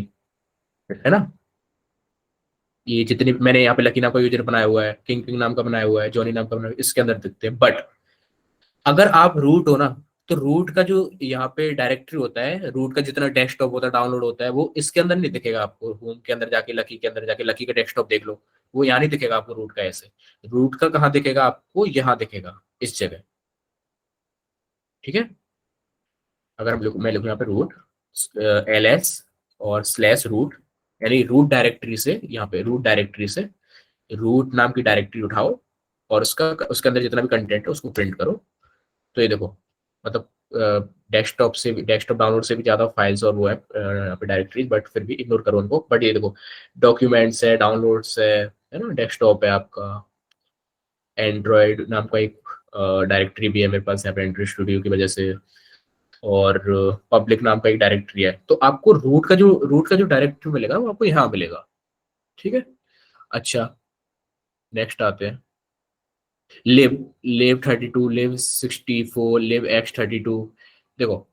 है ना, ये जितने मैंने यहाँ पे लकी नाम का यूजर बनाया हुआ है, किंग पिंग नाम का बनाया हुआ है, जॉनी नाम का बनाया हुआ है, इसके अंदर दिखते हैं। बट अगर आप रूट हो ना, तो रूट का जो यहाँ पे डायरेक्टरी होता है, रूट का जितना डेस्कटॉप होता है, डाउनलोड होता है, वो इसके अंदर नहीं दिखेगा आपको। होम के अंदर जाके लकी के अंदर जाके लकी का डेस्कटॉप देख लो, वो यहाँ नहीं दिखेगा आपको रूट का ऐसे। रूट का कहाँ दिखेगा आपको, यहाँ दिखेगा, इस जगह। ठीक है, अगर मैं लिखूँ यहाँ पे रूट ls और /रूट, यानी रूट डायरेक्टरी से, यहाँ पे रूट डायरेक्टरी से रूट नाम की डायरेक्टरी उठाओ, और उसके अंदर जितना भी कंटेंट है उसको प्रिंट करो। तो ये देखो, मतलब डेस्कटॉप से भी, डेस्कटॉप डाउनलोड से भी ज्यादा फाइल्स और वो है यहाँ पे डायरेक्टरीज, बट फिर भी इग्नोर करो उनको। बट ये देखो, डॉक्यूमेंट्स है, डाउनलोड्स है ना, डेस्कटॉप है आपका, एंड्रॉयड नाम का एक डायरेक्टरी भी है मेरे पास यहाँ पे एंड्रॉयड स्टूडियो की वजह से, और पब्लिक नाम का एक डायरेक्टरी है। तो आपको रूट का जो डायरेक्टरी मिलेगा वो आपको यहाँ मिलेगा। ठीक है, अच्छा, नेक्स्ट आते हैं। Live live 32, live 64, live x32। देखो,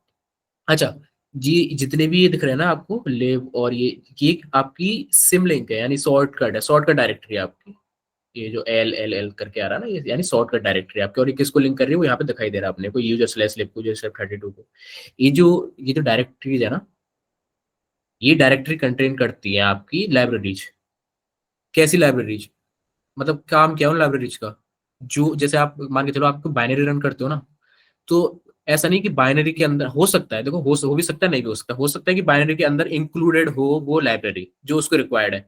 अच्छा, जी जितने भी ये दिख रहे हैं ना आपको लिव, और ये आपकी सिम लिंक है, यानी शॉर्टकट है, शॉर्टकट डायरेक्टरी है आपकी। ये जो एल करके आ रहा है ना, ये यानी शॉर्टकट डायरेक्टरी है आपकी, और ये किसको लिंक कर रही है, वो यहाँ पे दिखाई दे रहा है अपने को, यूजर/लिव को, यूजर/32 को। ये जो डायरेक्टरीज है ना, ये डायरेक्टरी कंटेन करती है आपकी लाइब्रेरीज। कैसी लाइब्रेरीज, मतलब काम क्या है उन लाइब्रेरीज का, जो जैसे आप मान के चलो आप बाइनरी रन करते हो ना, तो ऐसा नहीं कि बाइनरी के अंदर हो सकता है, देखो हो भी सकता है, नहीं भी हो सकता है कि बाइनरी के अंदर इंक्लूडेड हो वो लाइब्रेरी जो उसको रिक्वायर्ड है।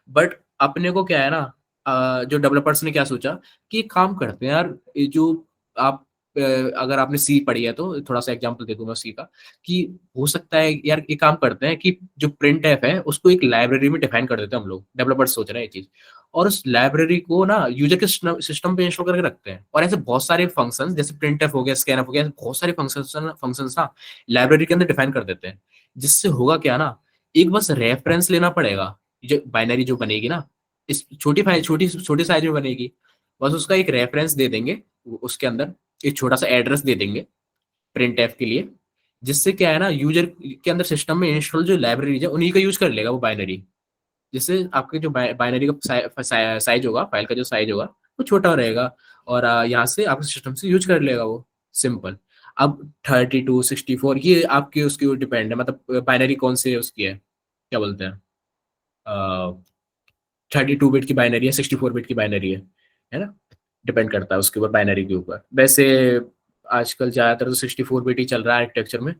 बट अपने को क्या है ना, जो डेवलपर्स ने क्या सोचा कि एक काम करते हैं यार, ये जो आप अगर आपने सी पढ़ी है तो थोड़ा सा एग्जांपल दे दूंगा सी का, कि हो सकता है यार ये काम करते हैं कि जो प्रिंट एफ है उसको एक लाइब्रेरी में डिफाइन कर देते हैं हम लोग, डेवलपर्स सोच रहे हैं ये चीज, और उस लाइब्रेरी को ना यूजर के सिस्टम पे इंस्टॉल करके रखते हैं। और ऐसे बहुत सारे फंक्शंस, जैसे प्रिंटफ हो गया, स्कैनफ हो गया, ऐसे बहुत सारे फंक्शंस ना लाइब्रेरी के अंदर डिफाइन कर देते हैं। जिससे होगा क्या ना, एक बस रेफरेंस लेना पड़ेगा, जो बाइनरी जो बनेगी ना, इस छोटी फाइल छोटी साइज में बनेगी, बस उसका एक रेफरेंस दे देंगे, उसके अंदर एक छोटा सा एड्रेस दे देंगे प्रिंट एफ के लिए, जिससे क्या है ना, यूजर के अंदर सिस्टम में इंस्टॉल जो लाइब्रेरीज है उन्हीं का यूज कर लेगा वो बाइनरी, जिससे आपके जो बाइनरी का साइज होगा, फाइल का जो साइज होगा वो छोटा रहेगा, और यहाँ से आपके सिस्टम से यूज कर लेगा वो, सिंपल। अब 32 64 ये आपके उसके ऊपर डिपेंड है, मतलब बाइनरी कौन से उसकी है, क्या बोलते हैं, 32 बिट की बाइनरी है, 64 बिट की बाइनरी है ना, डिपेंड करता है उसके ऊपर, बाइनरी के ऊपर। वैसे आजकल ज्यादातर तो 64 बिट ही चल रहा है आर्किटेक्चर में,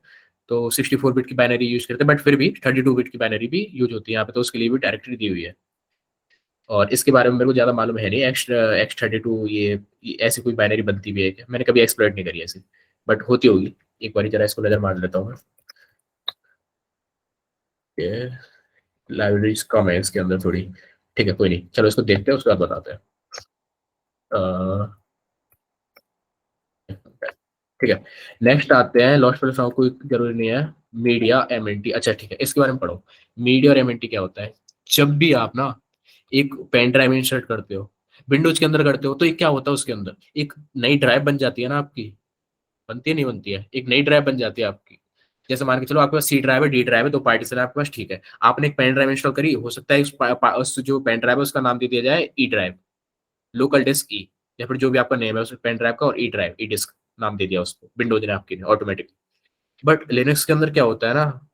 तो 64 बिट की बाइनरी यूज करते हैं, बट फिर भी 32 बिट की बाइनरी भी यूज होती है यहाँ पे, तो उसके लिए भी डायरेक्टरी दी हुई है। और इसके बारे में मेरे को ज्यादा मालूम है नहीं, X32 ये ऐसी कोई बाइनरी बनती भी है क्या, मैंने कभी एक्सप्लोर नहीं करी ऐसी, बट होती होगी। एक बार जरा इसको नजर मार लेता हूँ मैं, लाइब्रेरीज कम है इसके अंदर थोड़ी। ठीक है, कोई नहीं, चलो इसको देखते हैं उसके बाद बताते हैं। अ, ठीक है, नेक्स्ट आते हैं, लॉस्ट पर कोई जरूरी नहीं है, मीडिया एमएनटी। अच्छा ठीक है, इसके बारे में पढ़ो। मीडिया और एमएनटी क्या होता है, जब भी आप ना एक पेन ड्राइव इंसर्ट करते हो, विंडोज के अंदर करते हो, तो एक क्या होता है उसके अंदर, एक नई ड्राइव बन जाती है ना आपकी, बनती है नहीं बनती है, एक नई ड्राइव बन जाती है आपकी। जैसे मान के चलो आपके पास सी ड्राइव है, डी ड्राइव है, दो पार्टीशन है आपके पास, ठीक है, आपने एक पेन ड्राइव इंस्टॉल करी, हो सकता है उस जो पेन ड्राइव है उसका नाम दे दिया जाए ई ड्राइव, लोकल डिस्क ई, या फिर जो भी आपका नेम है उस पेन ड्राइव का, और ई ड्राइव ई डिस्क नाम दे दिया उसको, विंडोज ने आपके ऑटोमेटिक। बट लिनक्स के अंदर क्या होता है ना,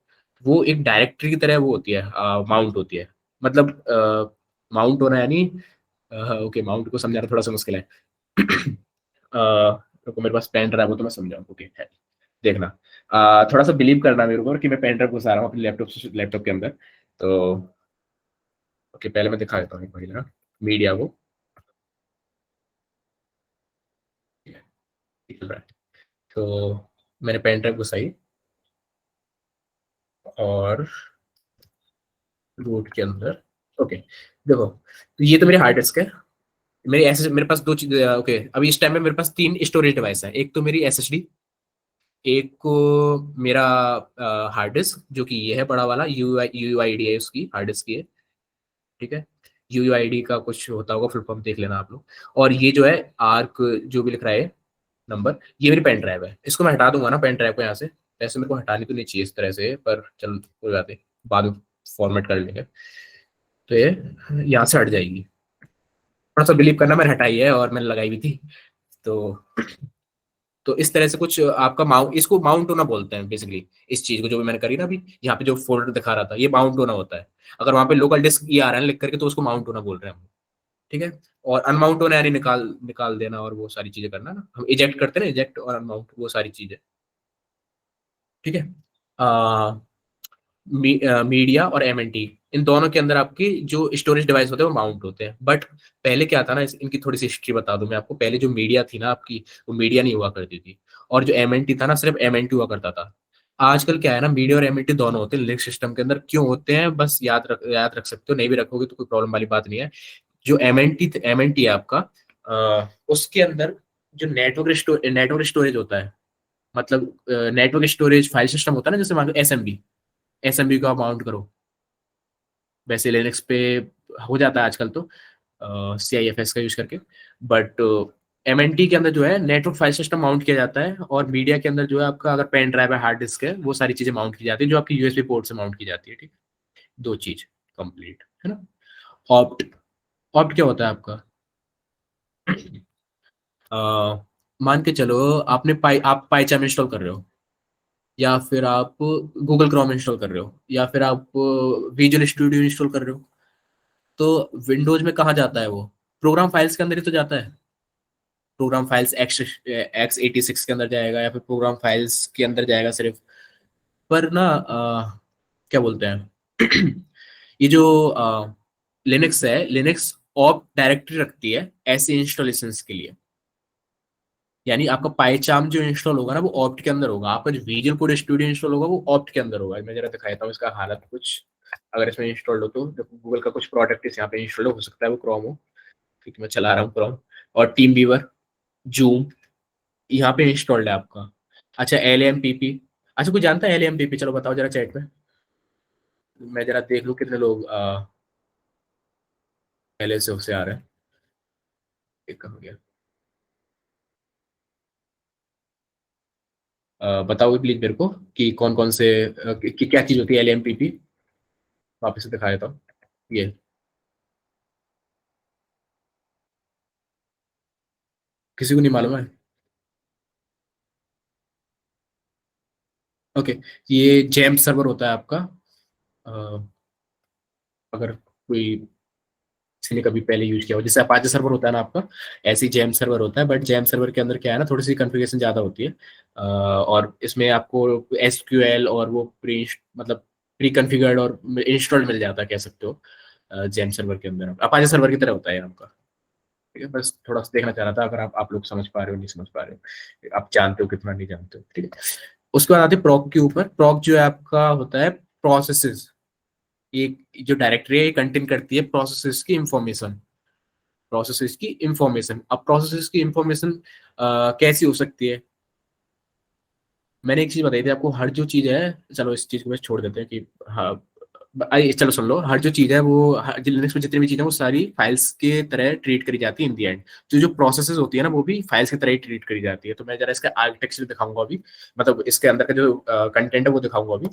वो एक डायरेक्टरी की तरह वो होती है, माउंट होती है, मतलब माउंट होना यानी, ओके माउंट को समझाना थोड़ा सा मुश्किल है। रुको, मेरे पास पेन ड्राइव हो तो मैं समझाऊँ, ओके है, देखना, थोड़ा सा बिलीव करना मेरे को कि मैं पेन ड्राइव घुसा रहा हूँ अपने लैपटॉप के अंदर। तो ओके, पहले मैं दिखा देता हूँ एक बार ना मीडिया को, ठीक है, तो मैंने पेन ड्राइव घुसाई, और रूट के अंदर, ओके देखो, तो ये तो मेरी हार्ड डिस्क है, मेरी एस मेरे पास दो चीजें, ओके अभी इस टाइम में मेरे पास तीन स्टोरेज डिवाइस है, एक तो मेरी एसएसडी, एक को मेरा हार्ड डिस्क जो कि ये है बड़ा वाला, यूआईडी है उसकी, हार्ड डिस्क की है, ठीक है, यूआईडी का कुछ होता होगा फुल फॉर्म, देख लेना आप लोग। और ये जो है आर्क जो भी लिख रहा है नंबर, ये मेरी पेन ड्राइव है, इसको मैं हटा दूंगा ना पेन ड्राइव को यहाँ से, वैसे मेरे को हटानी तो नहीं चाहिए इस तरह से, पर चल कोई बात नहीं, बाद में फॉर्मेट कर लेंगे। तो ये यहाँ से हट जाएगी, थोड़ा सा बिलीव करना, मैंने हटाई है और मैंने लगाई भी थी। तो इस तरह से कुछ आपका माउंट, इसको माउंट होना बोलते हैं बेसिकली, इस चीज को जो भी मैंने करी ना अभी, यहाँ पे जो फोल्डर दिखा रहा था ये माउंट होना होता है, अगर वहां पे लोकल डिस्क ये आ रहा है लिख करके तो उसको माउंट होना बोल रहे हैं हम, ठीक है। और अनमाउंट होना यानी निकाल निकाल देना और वो सारी चीजें करना ना, हम इजेक्ट करते हैं ना, इजेक्ट और अनमाउंट वो सारी चीजें, ठीक है। मीडिया और एमएनटी, इन दोनों के अंदर आपकी जो स्टोरेज डिवाइस होते हैं वो माउंट होते हैं, बट पहले क्या था ना, इनकी थोड़ी सी हिस्ट्री बता दूं मैं आपको, पहले जो मीडिया थी ना आपकी, वो मीडिया नहीं हुआ करती थी, और जो एमएनटी था ना सिर्फ एमएनटी हुआ करता था। आजकल क्या है ना, मीडिया और एमएनटी दोनों होते हैं लिनक्स सिस्टम के अंदर, क्यों होते हैं बस याद रख सकते हो, नहीं भी रखोगे तो कोई प्रॉब्लम वाली बात नहीं है। जो एमएनटी है आपका, उसके अंदर जो नेटवर्क स्टोरेज होता है, मतलब नेटवर्क स्टोरेज फाइल सिस्टम होता है ना, जैसे मान लो एसएमबी को आप माउंट करो, वैसे लिनक्स पे हो जाता है आजकल तो CIFS का यूज करके, बट एमएनटी के अंदर जो है नेटवर्क फाइल सिस्टम माउंट किया जाता है, और मीडिया के अंदर जो है आपका अगर पेन ड्राइव है, हार्ड डिस्क है, वो सारी चीजें माउंट की जाती है, जो आपकी यूएसबी पोर्ट से माउंट की जाती है, ठीक है? दो चीज कंप्लीट है ना। ऑप्ट, ऑप्ट क्या होता है आपका, अ, मान के चलो आप पाईचार्म इंस्टॉल कर रहे हो, या फिर आप गूगल क्रोम इंस्टॉल कर रहे हो, या फिर आप विजुअल स्टूडियो इंस्टॉल कर रहे हो, तो विंडोज में कहाँ जाता है वो, प्रोग्राम फाइल्स के अंदर ही तो जाता है, प्रोग्राम फाइल्स X86 के अंदर जाएगा, या फिर प्रोग्राम फाइल्स के अंदर जाएगा सिर्फ। पर ना क्या बोलते हैं ये जो लिनक्स है, लिनक्स ऑप डायरेक्टरी रखती है ऐसे इंस्टॉलेशंस के लिए, यानी आपका पाइचार्म जो इंस्टॉल होगा ना वो ऑप्ट के अंदर होगा, आपका जो विजुअल कोड स्टूडियो इंस्टॉल होगा वो ऑप्ट के अंदर होगा। मैं जरा दिखाता हूँ इसका हालत कुछ, अगर इसमें इंस्टॉल हो तो गूगल का कुछ प्रोडक्ट इस यहाँ पे इंस्टॉल हो सकता है, वो क्रोम हो, क्योंकि मैं चला रहा हूँ क्रोम, और टीम व्यूअर, जूम, यहाँ पे इंस्टॉल्ड है आपका। अच्छा LAMPP, अच्छा कोई जानता है LAMPP, चलो बताओ जरा चैट में, मैं जरा देख लूँ कितने लोग पहले से उससे आ रहा है। एक हो गया। बताओ प्लीज मेरे को कि कौन कौन से कि क्या चीज होती है LMPP। वापस से दिखा देता हूँ। ये किसी को नहीं मालूम है। ओके। ये जेम सर्वर होता है आपका। अ, अगर कोई किसी ने कभी पहले यूज किया हो, जैसे अपाचे सर्वर होता है ना आपका, ऐसे ही जेम सर्वर होता है, बट जेम सर्वर के अंदर क्या है ना, थोड़ी सी कॉन्फ़िगरेशन ज्यादा होती है। और इसमें आपको SQL और वो प्री मतलब प्री कॉन्फ़िगर्ड और इंस्टॉल्ड मिल जाता है, कह सकते हो। जेम सर्वर के अंदर अपाचे सर्वर की तरह होता है आपका। ठीक है, बस थोड़ा सा देखना चाह रहा था, अगर आप लोग समझ पा रहे हो नहीं समझ पा रहे हो, आप जानते हो कितना नहीं जानते हो। ठीक है। उसके बाद आते हैं प्रॉक के ऊपर। प्रॉक जो है आपका होता है प्रोसेसेस। ये जो डायरेक्टरी है ये कंटेन करती है प्रोसेसेस की इंफॉर्मेशन। प्रोसेसेस की इंफॉर्मेशन, अब प्रोसेसेस की इंफॉर्मेशन कैसी हो सकती है। मैंने एक चीज बताई थी आपको, हर जो चीज है, चलो इस चीज को बस छोड़ देते हैं कि हाँ, चलो सुन लो, हर जो चीज है वो लिनक्स में जितनी भी चीजें वो सारी फाइल्स के तरह ट्रीट करी जाती है इन दी एंड। तो जो प्रोसेसेस होती है ना वो भी फाइल्स की तरह ही ट्रीट करी जाती है। तो मैं जरा इसका आर्किटेक्चर दिखाऊंगा अभी, मतलब इसके अंदर का जो कंटेंट है वो दिखाऊंगा अभी।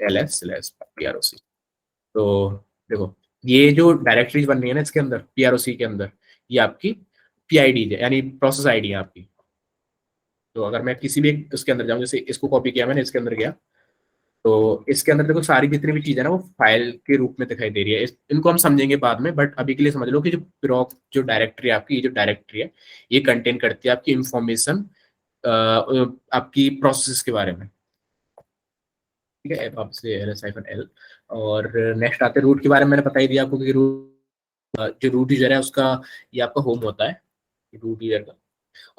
LS/PROC। तो देखो, ये जो डायरेक्टरीज बन रही है ना इसके अंदर PROC के अंदर, ये आपकी PID है, यानी प्रोसेस ID है आपकी। तो अगर मैं किसी भी उसके अंदर जाऊं, जैसे इसको कॉपी किया मैंने, इसके अंदर गया, तो इसके अंदर देखो सारी जितनी भी चीजें ना वो फाइल के रूप में दिखाई दे रही है। इनको हम समझेंगे बाद में, बट अभी के लिए समझ लो कि जो प्रॉक जो डायरेक्टरी है आपकी, ये जो डायरेक्टरी है ये कंटेन करती है आपकी इंफॉर्मेशन आपकी प्रोसेस के बारे में। ठीक है, अब आपसे LS-L। और नेक्स्ट आते रूट के बारे में मैंने बता ही दिया आपको कि रूट, जो रूट यूजर है उसका, ये आपका होम होता है रूट यूजर का।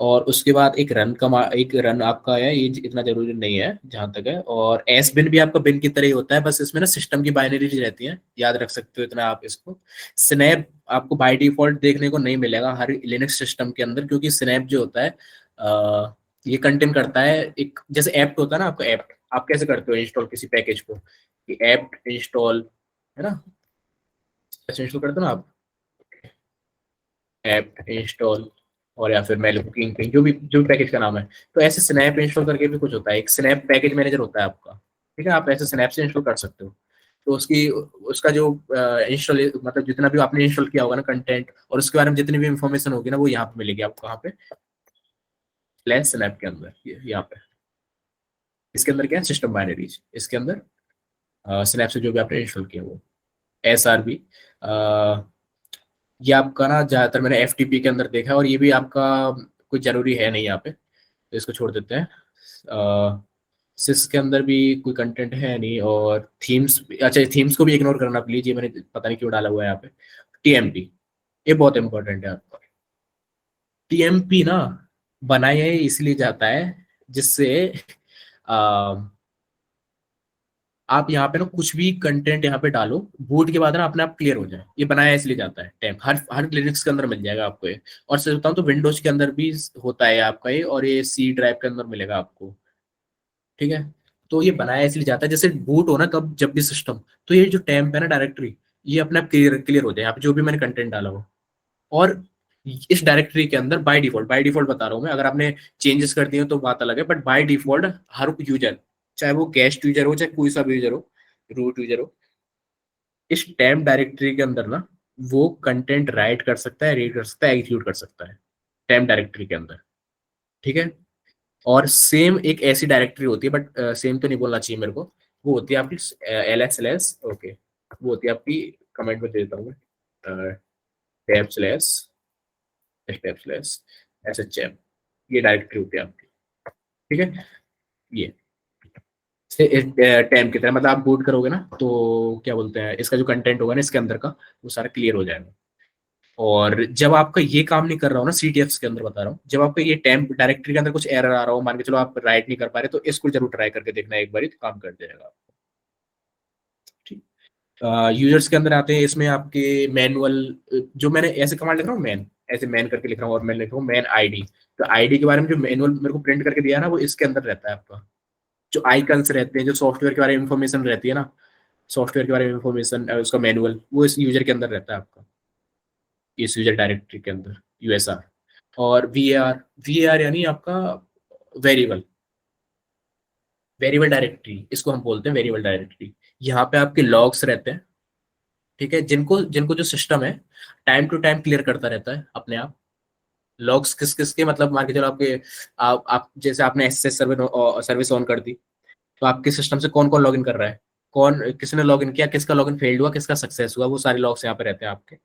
और उसके बाद एक रन आपका है, ये इतना जरूरी नहीं है जहां तक है। और एस बिन भी आपका बिन की तरह ही होता है, बस इसमें ना सिस्टम की बाइनरीज रहती है, याद रख सकते हो इतना आप इसको। स्नैप आपको बाय डिफॉल्ट देखने को नहीं मिलेगा हर लिनक्स सिस्टम के अंदर, क्योंकि स्नैप जो होता है ये कंटेन करता है एक, जैसे ऐप होता है ना आपका ऐप, आप कैसे करते हो इंस्टॉल किसी पैकेज को, कि ऐप इंस्टॉल, है ना, ऐसे इंस्टॉल करते हो ना आप, ऐप इंस्टॉल, और या फिर मेल कुकिंग किंग, जो भी पैकेज का नाम है। तो ऐसे स्नैप इंस्टॉल करके भी कुछ होता है, एक स्नैप पैकेज मैनेजर होता है आपका। ठीक है, आप ऐसे स्नैप से इंस्टॉल कर सकते हो। तो उसकी उसका जो इंस्टॉल मतलब जितना भी आपने इंस्टॉल किया होगा ना कंटेंट, और उसके बारे में जितनी भी इंफॉर्मेशन होगी ना वो यहाँ पे मिलेगी आपको, कहाँ पे, फ्लैश स्नैप के अंदर, यहाँ पे। इसके अंदर क्या है, सिस्टम बाइनरीज, इसके अंदर स्नैप से जो भी आपने इंस्टॉल किया वो SRB। ये आपका ना ज्यादातर मैंने FTP के अंदर देखा है, और ये भी आपका कुछ जरूरी है नहीं यहाँ पे, तो इसको छोड़ देते हैं। सिस के अंदर भी कोई कंटेंट है नहीं, और थीम्स, अच्छा थीम्स को भी इग्नोर करना प्लीज, ये मैंने पता नहीं क्यों डाला हुआ है यहाँ पे। TMP, ये बहुत इंपॉर्टेंट है आपका। TMP ना बनाया ही इसलिए जाता है जिससे आप यहाँ पे ना कुछ भी कंटेंट यहाँ पे डालो, बूट के बाद ना अपने आप क्लियर हो जाए, ये बनाया इसलिए जाता है। टैब हर हर लिनक्स के अंदर मिल जाएगा आपको ये। और सच बताऊं तो विंडोज के अंदर भी होता है आपका ये, और ये C ड्राइव के अंदर मिलेगा आपको। ठीक है। तो ये बनाया इसलिए जाता है, जैसे बूट हो ना कब जब भी सिस्टम, तो ये जो टैम्प है ना डायरेक्टरी, ये अपने आप क्लियर क्लियर हो जाए यहाँ पे जो भी मैंने कंटेंट डाला हो। और इस डायरेक्टरी के अंदर बाय डिफॉल्ट बता रहा हूँ मैं, अगर आपने चेंजेस कर दिए हो तो बात अलग है, but by default her user, चाहे वो गेस्ट यूजर हो चाहे कोई सा भी यूजर हो, रूट यूजर हो, इस टैम्प डायरेक्टरी के अंदर ना वो कंटेंट राइट कर सकता है, रीड कर सकता है, एग्जीक्यूट कर सकता है टैम्प डायरेक्टरी के अंदर। ठीक है। और सेम एक ऐसी डायरेक्टरी होती है, बट सेम तो नहीं बोलना चाहिए मेरे को, वो होती है आपकी LS/, ओके, वो होती है आपकी, कमेंट में दे देता हूँ मैं, टैब/ SHM, ये डायरेक्टरी होती है आपकी। ठीक है। ये टैब की तरह, मतलब आप बूट करोगे ना तो क्या बोलते हैं, इसका जो कंटेंट होगा ना इसके अंदर का वो सारा क्लियर हो जाएगा। और जब आपका ये काम नहीं कर रहा हो ना, CTFs के अंदर बता रहा हूँ, जब आपका ये टेम्प डायरेक्टरी के अंदर कुछ एरर आ रहा हो, मान के चलो आप राइट नहीं कर पा रहे, तो इसको जरूर ट्राई करके देखना एक बार, तो काम कर जाएगा। ठीक। यूजर्स के अंदर आते हैं, इसमें आपके मैनुअल, जो मैंने ऐसे कमांड लिख रहा हूँ मैन, ऐसे मैन करके लिख रहा हूँ, और मैंने लिख रहा हूँ मैन ID। तो ID के बारे में जो मैनुअल मेरे को प्रिंट करके दिया ना वो इसके अंदर रहता है आपका। जो आइकन्स रहते हैं, जो सॉफ्टवेयर के बारे में इंफॉर्मेशन रहती है ना, सॉफ्टवेयर के बारे में इंफॉर्मेशन, उसका मैनुअल वो इस यूजर के अंदर रहता है आपका। इस यूजर डायरेक्टरी के अंदर यूएसआर। और वीएआर यानी आपका वेरिएबल वेरिएबल डायरेक्टरी, इसको हम बोलते हैं वेरिएबल डायरेक्टरी। यहाँ पे आपके लॉग्स रहते हैं, ठीक है, जिनको जिनको जो सिस्टम है टाइम टू टाइम क्लियर करता रहता है अपने आप। लॉग्स किस किस के, मतलब मान के चलो आपके आप जैसे आपने एसएसएस सर्विस ऑन कर दी, तो आपके सिस्टम से कौन कौन लॉगिन कर रहा है, कौन किसने लॉगिन किया, किसका लॉगिन फेल्ड हुआ, किसका सक्सेस हुआ, वो सारे लॉग्स यहाँ पे रहते हैं आपके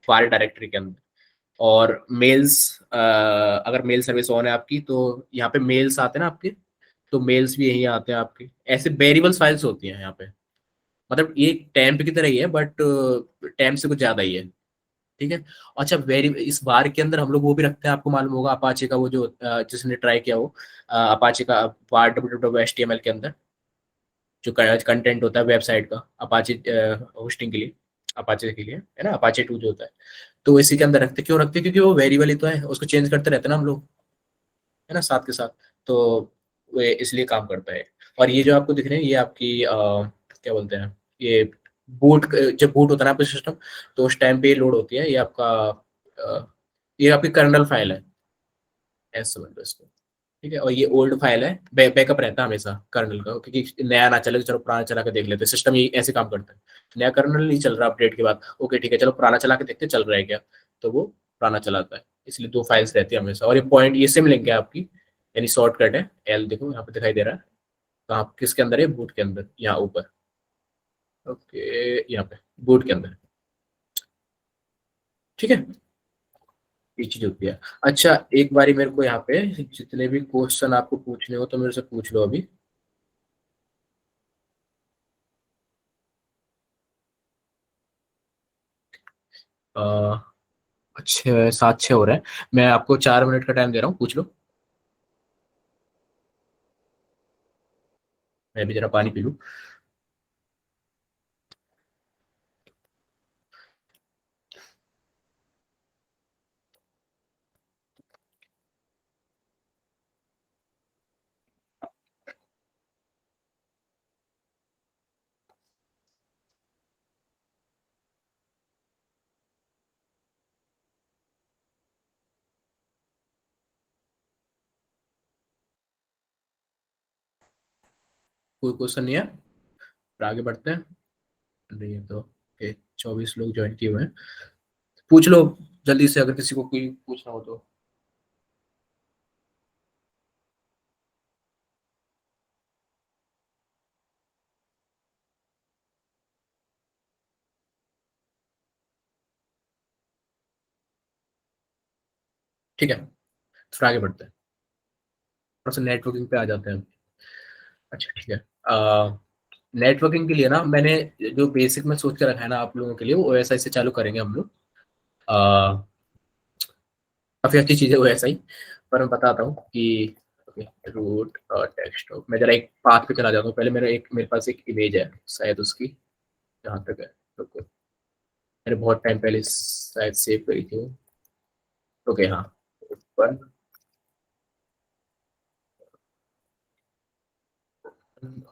फाइल डायरेक्टरी के अंदर। और मेल्स, अगर मेल सर्विस ऑन है आपकी तो यहाँ पे मेल्स आते हैं ना आपके, तो मेल्स भी यही आते हैं आपके। ऐसे वेरिएबल्स फाइल्स होती हैं यहाँ पे, मतलब ये टैम्प की तरह ही है बट टैम्प से कुछ ज्यादा ही है, ठीक है। अच्छा, वेरी इस बार के अंदर हम लोग वो भी रखते हैं, आपको मालूम होगा अपाचे का वो जो जिसने ट्राई किया हो, अपाचे का वार HTML के अंदर जो कंटेंट होता है वेबसाइट का, अपाचे होस्टिंग के लिए, अपाचे के लिए है ना, अपाचे 2 जो होता है, तो इसी के अंदर रखते, क्यों रखते हैं, क्योंकि वो वेरिएबल ही तो है, उसको चेंज करते रहते हैं ना हम लोग, है ना, साथ के साथ। तो वे इसलिए काम करता है। और ये जो आपको दिख रहे हैं ये आपकी क्या बोलते हैं, ये बूट, जब बूट होता है ना आपका सिस्टम, तो उस टाइम पे लोड होती है, ये आपका ये आपकी कर्नल फाइल है, ऐसे समझ लो इसको, ठीक है। और ये ओल्ड फाइल है, बैकअप रहता है हमेशा कर्नल का, क्योंकि नया ना चले तो चलो पुराना चला के देख लेते हैं, सिस्टम ये ऐसे काम करता है। नया कर्नल नहीं चल रहा अपडेट के बाद, ओके ठीक है चलो पुराना चला के देखते हैं चल रहा है क्या, तो वो पुराना चलाता है। इसलिए 2 फाइल्स रहती है हमेशा। और ये पॉइंट, ये सिम लिंक है आपकी, यानी शॉर्टकट है एल, देखो यहाँ पे दिखाई दे रहा है, कहाँ किसके अंदर है, बूट के अंदर, यहाँ ऊपर, ओके, यहाँ पे बूट के अंदर, ठीक है, ये चीज होती है। अच्छा, एक बारी मेरे को यहाँ पे जितने भी क्वेश्चन आपको पूछने हो तो मेरे से पूछ लो अभी। अच्छे 7-6 हो रहे हैं, मैं आपको 4 मिनट का टाइम दे रहा हूँ, पूछ लो। मैं भी जरा पानी पी लूँ। कोई क्वेश्चन नहीं है, फिर आगे बढ़ते हैं। नहीं है तो ओके, 24 लोग ज्वाइन किए हुए हैं, पूछ लो जल्दी से अगर किसी को कोई पूछना हो तो। ठीक है, फिर आगे बढ़ते हैं, थोड़ा सा नेटवर्किंग पे आ जाते हैं। अच्छा ठीक है, नेटवर्किंग के लिए ना मैंने जो बेसिक में सोच के रखा है ना आप लोगों के लिए, वो OSI से चालू करेंगे हम लोग। अ, काफी अच्छी चीज़ है OSI, पर मैं बताता हूँ कि रूट टेक्स्ट, मैं जरा एक पाथ पे चला जाता हूँ पहले। मेरे पास एक इमेज है शायद उसकी, जहाँ तक है, तो मैंने बहुत टाइम पहले शायद सेव करी थी। ओके हाँ, वन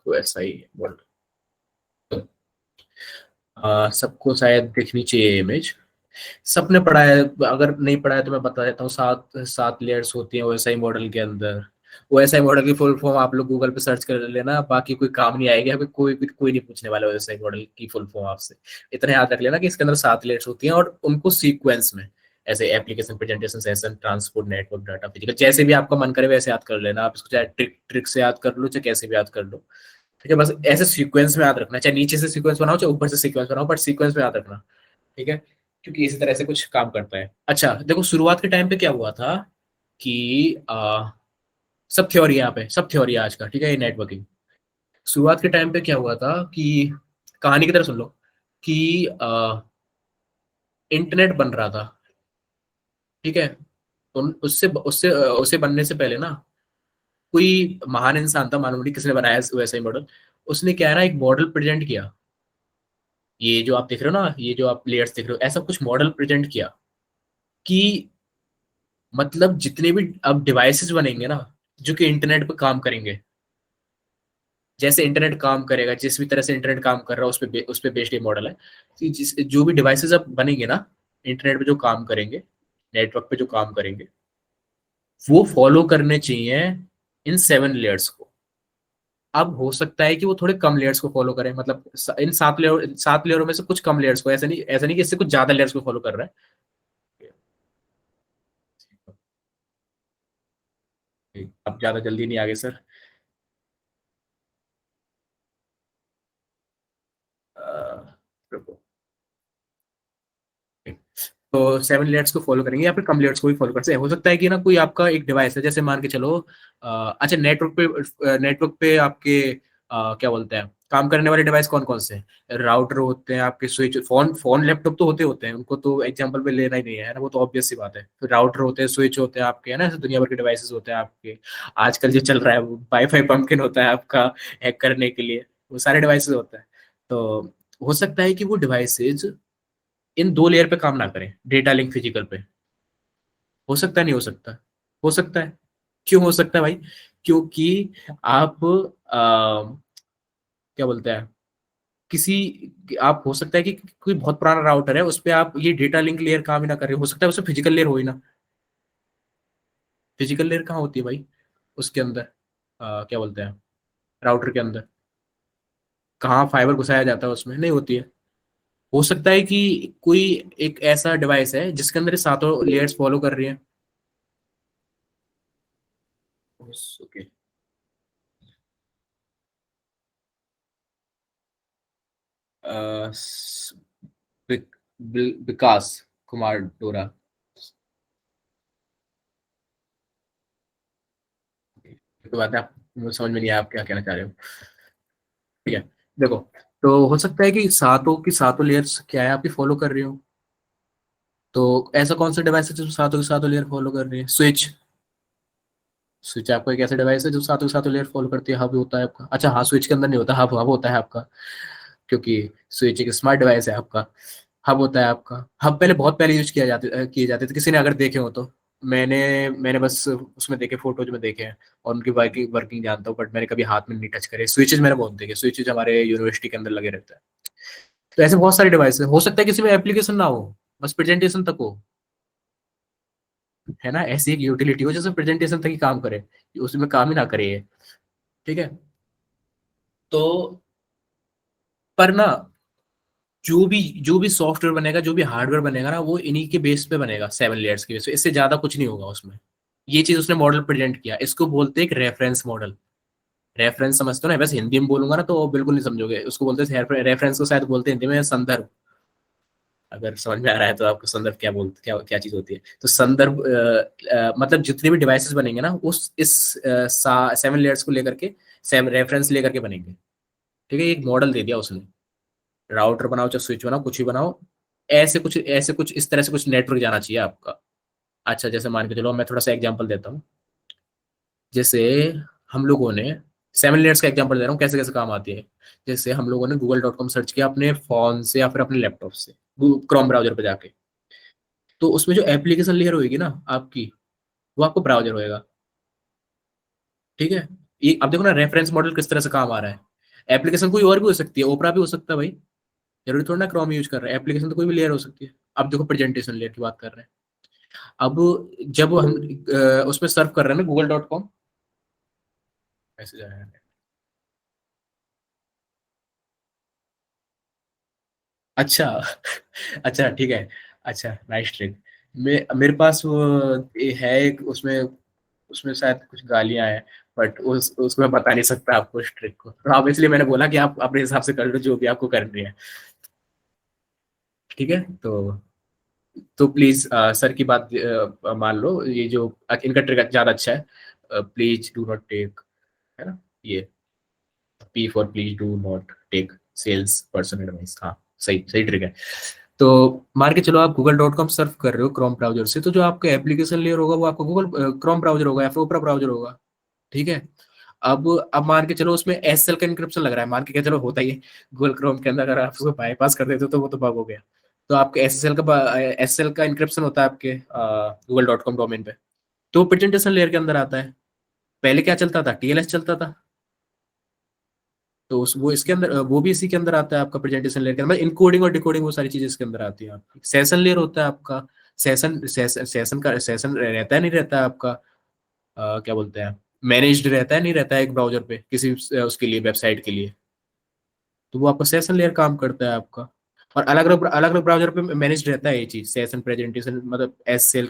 OSI बोल, सबको शायद दिखनी चाहिए इमेज, सबने पढ़ा है, अगर नहीं पढ़ा है तो मैं बता देता हूँ। 7 लेयर्स होती हैं OSI मॉडल के अंदर। OSI मॉडल की फुल फॉर्म आप लोग गूगल पे सर्च कर लेना, बाकी कोई काम नहीं आएगी, अभी कोई नहीं पूछने वाला OSI मॉडल की फुल फॉर्म आपसे। इतना याद रख लेना कि इसके अंदर 7 लेयर्स होती हैं, और उनको सीक्वेंस में, ऐसे application, presentation, session, transport, network, data, physical, जैसे भी आपका मन करे वैसे याद कर लेना। आप इसको चाहे ट्रिक से याद कर लो, चाहे कैसे भी याद कर लो, ठीक है। बस ऐसे सीक्वेंस में याद रखना, चाहे नीचे से सीक्वेंस बनाओ चाहे ऊपर से सीक्वेंस बनाओ, बट सीक्वेंस में याद रखना, ठीक है, क्योंकि इसी तरह से कुछ काम करता है। अच्छा देखो, शुरुआत के टाइम पे क्या हुआ था कि सब थ्योरी यहाँ पे, सब थ्योरी आज का, ठीक है, ये नेटवर्किंग। शुरुआत के टाइम पे क्या हुआ था कि, कहानी की तरह सुन लो, कि इंटरनेट बन रहा था, ठीक है। उससे उससे उसे बनने से पहले ना, कोई महान इंसान था, मालूम नहीं किसने बनाया वैसा ही मॉडल। उसने क्या है ना, एक मॉडल प्रेजेंट किया, ये जो आप देख रहे हो ना, ये जो आप लेयर्स देख रहे हो, ऐसा कुछ मॉडल प्रेजेंट किया कि मतलब जितने भी अब डिवाइसेस बनेंगे ना, जो कि इंटरनेट पे काम करेंगे, जैसे इंटरनेट काम करेगा, जिस भी तरह से इंटरनेट काम कर रहा है उस पे बेस्ड ये मॉडल है कि जिस जो भी डिवाइसेस अब बनेंगे ना इंटरनेट पे जो काम करेंगे, नेटवर्क पे जो काम करेंगे, वो फॉलो करने चाहिए इन 7 लेयर्स को। अब हो सकता है कि वो थोड़े कम लेयर्स को फॉलो करें, मतलब इन 7 लेयरों में से कुछ कम लेयर्स को, ऐसा नहीं कि इससे कुछ ज्यादा लेयर्स को फॉलो कर रहा है। अब ज्यादा जल्दी नहीं आगे सर। रुको। तो 7 लेयर्स को फॉलो करेंगे या फिर कम लेयर्स को भी फॉलो कर सकते हैं। हो सकता है कि ना कोई आपका एक डिवाइस है, जैसे मान के चलो अच्छा नेटवर्क पे आपके क्या बोलते हैं, काम करने वाले डिवाइस कौन कौन से हैं? राउटर होते हैं आपके, स्विच, फोन फोन लैपटॉप तो होते होते हैं, उनको तो एग्जांपल पे लेना ही नहीं है ना, वो तो ऑब्वियस सी बात है। फिर राउटर होते हैं, स्विच होते हैं आपके, है ना, ऐसे दुनिया भर के डिवाइसेस होते हैं आपके। आजकल जो चल रहा है वो वाईफाई पंपकिन होता है आपका हैक करने के लिए, वो सारे डिवाइसेस होते हैं। तो हो सकता है कि वो डिवाइसेज इन 2 लेयर पे काम ना करें, डेटा लिंक फिजिकल पे। हो सकता है, नहीं हो सकता? हो सकता है। क्यों हो सकता है भाई? क्योंकि आप क्या बोलते हैं, किसी आप हो सकता है कि कोई बहुत पुराना राउटर है, उस पे आप ये डेटा लिंक लेयर काम ही ना कर रहे हो सकता है उसमें फिजिकल लेयर हो ही ना। फिजिकल लेयर कहाँ होती है भाई उसके अंदर? क्या बोलते हैं, राउटर के अंदर कहाँ फाइबर घुसाया जाता है उसमें? नहीं होती है। हो सकता है कि कोई एक ऐसा डिवाइस है जिसके अंदर ये सातों लेयर्स फॉलो कर रही है। ओके। अ, स- विकास कुमार डोरा। तो बात है, आप मुझे समझ में नहीं आया आप क्या कहना चाह रहे हो। ठीक है, देखो, तो हो सकता है कि सातों की सातों लेयर्स क्या है आपकी फॉलो कर रही हो। तो ऐसा कौन सा डिवाइस है जो सातों की सातों लेयर फॉलो कर रही है? स्विच। स्विच आपका एक ऐसा डिवाइस है जो सातों की सातों लेयर फॉलो करती है। हब होता है आपका, अच्छा हाँ, स्विच के अंदर नहीं होता, हब हब होता है आपका, क्योंकि स्विच एक स्मार्ट डिवाइस है आपका। हब होता है आपका। हब पहले बहुत पहले यूज किए जाते थे, किसी ने अगर देखे हो तो। मैंने बस उसमें देखे, फोटोज में देखे हैं, और उनकी वर्किंग वर्किंग जानता हूँ, बट मैंने कभी हाथ में नहीं टच करे। स्विचेज मैंने बहुत देखे, स्विचेज हमारे यूनिवर्सिटी के अंदर लगे रहते हैं। तो ऐसे बहुत सारे डिवाइस है, हो सकता है किसी में एप्लीकेशन ना हो, बस प्रेजेंटेशन तक हो, है ना, ऐसी एक यूटिलिटी हो जैसे प्रेजेंटेशन तक ही काम करे, उसमें काम ही ना करे ये। ठीक है। तो पर ना, जो भी सॉफ्टवेयर बनेगा, जो भी हार्डवेयर बनेगा ना, वो इन्हीं के बेस पे बनेगा, 7 लेयर्स के बेस पे, इससे ज्यादा कुछ नहीं होगा उसमें। ये चीज उसने मॉडल प्रेजेंट किया, इसको बोलते हैं एक रेफरेंस मॉडल। रेफरेंस समझते हो ना? वैसे हिंदी में बोलूंगा ना तो बिल्कुल नहीं समझोगे, उसको बोलते हैं रेफरेंस को, शायद बोलते हैं हिंदी में संदर्भ। अगर समझ में आ रहा है तो आपको संदर्भ क्या बोलते, क्या क्या चीज होती है। तो संदर्भ मतलब जितने भी डिवाइसेस बनेंगे ना, उस इस 7 लेयर्स को लेकर के, सेम रेफरेंस लेकर के बनेंगे। ठीक है, एक मॉडल दे दिया उसने। राउटर बनाओ चाहे स्विच बनाओ, कुछ भी बनाओ, ऐसे कुछ इस तरह से कुछ नेटवर्क जाना चाहिए आपका। अच्छा, जैसे मान के चलो, मैं थोड़ा सा एग्जांपल देता हूँ। जैसे हम लोगों ने 7 लेयर्स का एग्जांपल दे रहा हूँ, कैसे कैसे काम आती है। जैसे हम लोगों ने गूगल.com सर्च किया अपने फोन से या फिर अपने लैपटॉप से, क्रोम ब्राउजर पे जाके, तो उसमें जो एप्लीकेशन लेयर होगी ना आपकी, वो आपको ब्राउजर होएगा। ठीक है। ये अब देखो ना, रेफरेंस मॉडल किस तरह से काम आ रहा है। एप्लीकेशन कोई और भी हो सकती है, ओपरा भी हो सकता है भाई, जरूरी थोड़ा ना क्रोम यूज कर रहे हैं, एप्लीकेशन तो कोई भी लेयर हो सकती है। अब देखो, प्रेजेंटेशन लेयर की बात कर रहे हैं। अब जब हम उसमें सर्फ कर रहे हैं ना, गूगल.com, ऐसे जा रहा है। अच्छा अच्छा ठीक है। अच्छा, नाइस ट्रिक। मेरे पास वो ये है एक, उसमें उसमें शायद कुछ गालियां हैं, बट उसमें बता नहीं सकता आपको उस ट्रिक को, तो आप, इसलिए मैंने बोला कि आप अपने हिसाब से कर लो जो भी आपको करनी है। ठीक है। तो प्लीज सर की बात मान लो, ये जो इनका ट्रिक ज्यादा अच्छा है। प्लीज डू नॉट टेक, है ना, ये P for please do not take sales person advice. हाँ, सही सही ट्रिक है। तो मान के चलो, आप गूगल.com सर्फ कर रहे हो क्रोम ब्राउजर से, तो जो आपका एप्लीकेशन लेयर होगा वो आपका गूगल क्रोम ब्राउजर होगा या फिर ओपरा ब्राउजर होगा। ठीक है। अब मान के चलो उसमें एसएल का इंक्रिप्शन लग रहा है, मान के चलो होता ही है गूगल क्रोम के अंदर, अगर आप उसको बाईपास कर देते हो तो वो तो बग हो गया। तो आपके एसएसएल का इंक्रिप्शन होता है आपके गूगल.com डोमेन पे, तो प्रेजेंटेशन लेयर के अंदर आता है। पहले क्या चलता था? टीएलएस चलता था। तो वो इसके अंदर वो भी इसी के अंदर आता है आपका प्रेजेंटेशन लेयर के अंदर, इनकोडिंग और डिकोडिंग वो सारी चीजें इसके अंदर आती है आपकी। सेशन लेयर होता है आपका, सेशन रहता है नहीं रहता है आपका, क्या बोलते हैं, मैनेज्ड रहता है नहीं रहता है एक ब्राउजर पे किसी उसके लिए, वेबसाइट के लिए, तो वो आपका सेशन लेयर काम करता है आपका। और अलग अलग ब्राउजर पे मैनेज रहता है ये चीज, सेशन प्रेजेंटेशन, मतलब एस सेल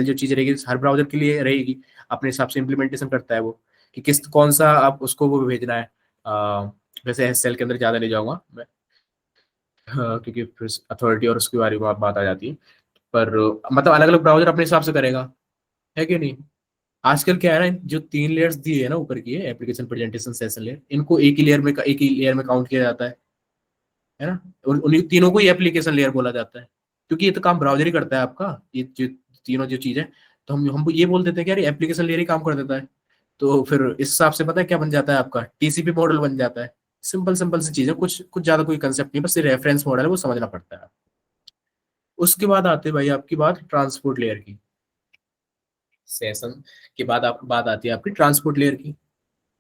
जो चीज रहेगी हर ब्राउजर के लिए रहेगी, अपने हिसाब से इम्प्लीमेंटेशन करता है वो, कि किस कौन सा आप उसको वो भेजना है। वैसे एस सेल के अंदर ज्यादा नहीं जाऊंगा मैं, क्योंकि फिर अथॉरिटी और उसके बारे में बात आ जाती है, पर मतलब अलग अलग ब्राउजर अपने हिसाब से करेगा, है कि नहीं। आजकल क्या है ना, जो 3 लेयर्स दिए है ना ऊपर की, एप्लीकेशन प्रेजेंटेशन सेशन लेयर, इनको एक ही लेयर में काउंट किया जाता है ना। उन्हीं तीनों को ही एप्लीकेशन लेयर बोला जाता है, क्योंकि ये तो काम ब्राउजर ही करता है आपका, ये जो तीनों जो चीज है। तो हम ये बोल देते हैं कि यार एप्लीकेशन लेयर ही काम कर देता है, तो फिर इस हिसाब से पता है क्या बन जाता है आपका, टीसीपी मॉडल बन जाता है। सिंपल सिंपल सी चीज है, कुछ कुछ ज्यादा कोई कंसेप्ट नहीं, बस ये रेफरेंस मॉडल है, वो समझना पड़ता है। उसके बाद आते हैं भाई आपकी बात ट्रांसपोर्ट लेयर की, सेशन के बाद आप बात आती है आपकी ट्रांसपोर्ट लेयर की।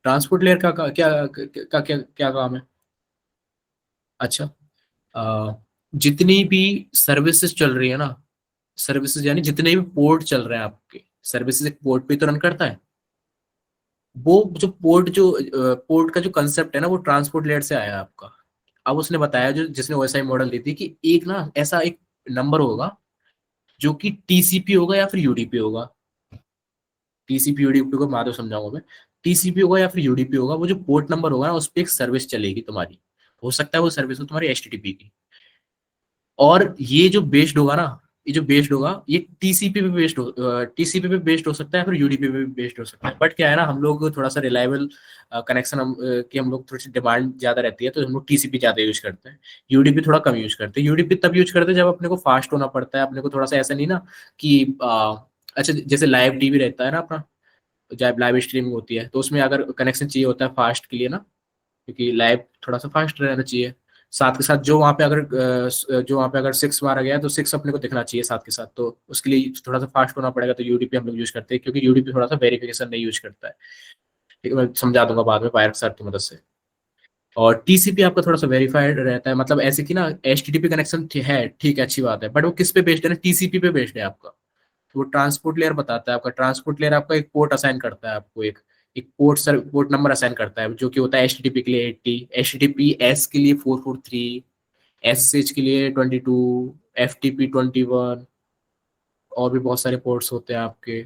ट्रांसपोर्ट लेयर क्या काम है। अच्छा, अ, जितनी भी सर्विसेज चल रही है ना, सर्विसेज यानी जितने भी पोर्ट चल रहे हैं आपके, सर्विसेज एक पोर्ट पे तो रन करता है, वो जो पोर्ट का जो कंसेप्ट है ना, वो ट्रांसपोर्ट लेयर से आया है आपका। अब उसने बताया, जो जिसने ओएसआई मॉडल दी थी, कि एक ना ऐसा एक नंबर होगा जो कि टीसीपी होगा या फिर यूडीपी होगा। टीसीपी यूडीपी को बाद में समझाऊंगा मैं। टीसीपी होगा या फिर यूडीपी होगा, वो जो पोर्ट नंबर होगा ना, उस पर एक सर्विस चलेगी तुम्हारी। हो सकता है वो सर्विस हो तुम्हारी एचटीटीपी की, और ये जो बेस्ड होगा ना, ये जो बेस्ड होगा ये टीसीपी पे बेस्ड हो सकता है, फिर यूडीपी पे भी बेस्ड हो सकता है। बट क्या है ना, हम लोग थोड़ा सा रिलायबल कनेक्शन की हम लोग थोड़ी सी डिमांड ज्यादा रहती है, तो हम लोग टीसीपी ज्यादा यूज करते हैं, यूडीपी थोड़ा कम यूज करते हैं। यूडीपी तब यूज करते हैं जब अपने को फास्ट होना पड़ता है, अपने को थोड़ा सा ऐसा नहीं ना कि अच्छा, जैसे लाइव टीवी रहता है ना अपना, जब लाइव स्ट्रीमिंग होती है, तो उसमें अगर कनेक्शन चाहिए होता है फास्ट के लिए ना, क्योंकि लाइव थोड़ा सा फास्ट रहना चाहिए। साथ के साथ जो वहाँ पे अगर 6 मारा गया है, तो 6 अपने को दिखना चाहिए साथ के साथ, तो उसके लिए थोड़ा सा फास्ट होना पड़ेगा, तो यूडीपी हम लोग यूज करते हैं, क्योंकि यूडीपी थोड़ा सा वेरिफिकेशन नहीं यूज करता है। ठीक है, मैं समझा दूंगा बाद में वायर सर की मदद से। और टीसीपी आपका थोड़ा सा वेरीफाइड रहता है, मतलब ऐसे कि ना एचटीटीपी कनेक्शन है, ठीक है, अच्छी बात है, बट वो किस पे बेस्ड है ना, टीसीपी पे बेस्ड है आपका। तो वो ट्रांसपोर्ट लेयर बताता है, आपका ट्रांसपोर्ट लेयर आपका एक पोर्ट असाइन करता है आपको, एक एक पोर्ट नंबर असाइन करता है, जो कि होता है एचटीटीपी के लिए 80, एचटीटीपी एस के लिए 443, एसएच के लिए 22, एफटीपी 21, और भी बहुत सारे पोर्ट्स होते हैं आपके,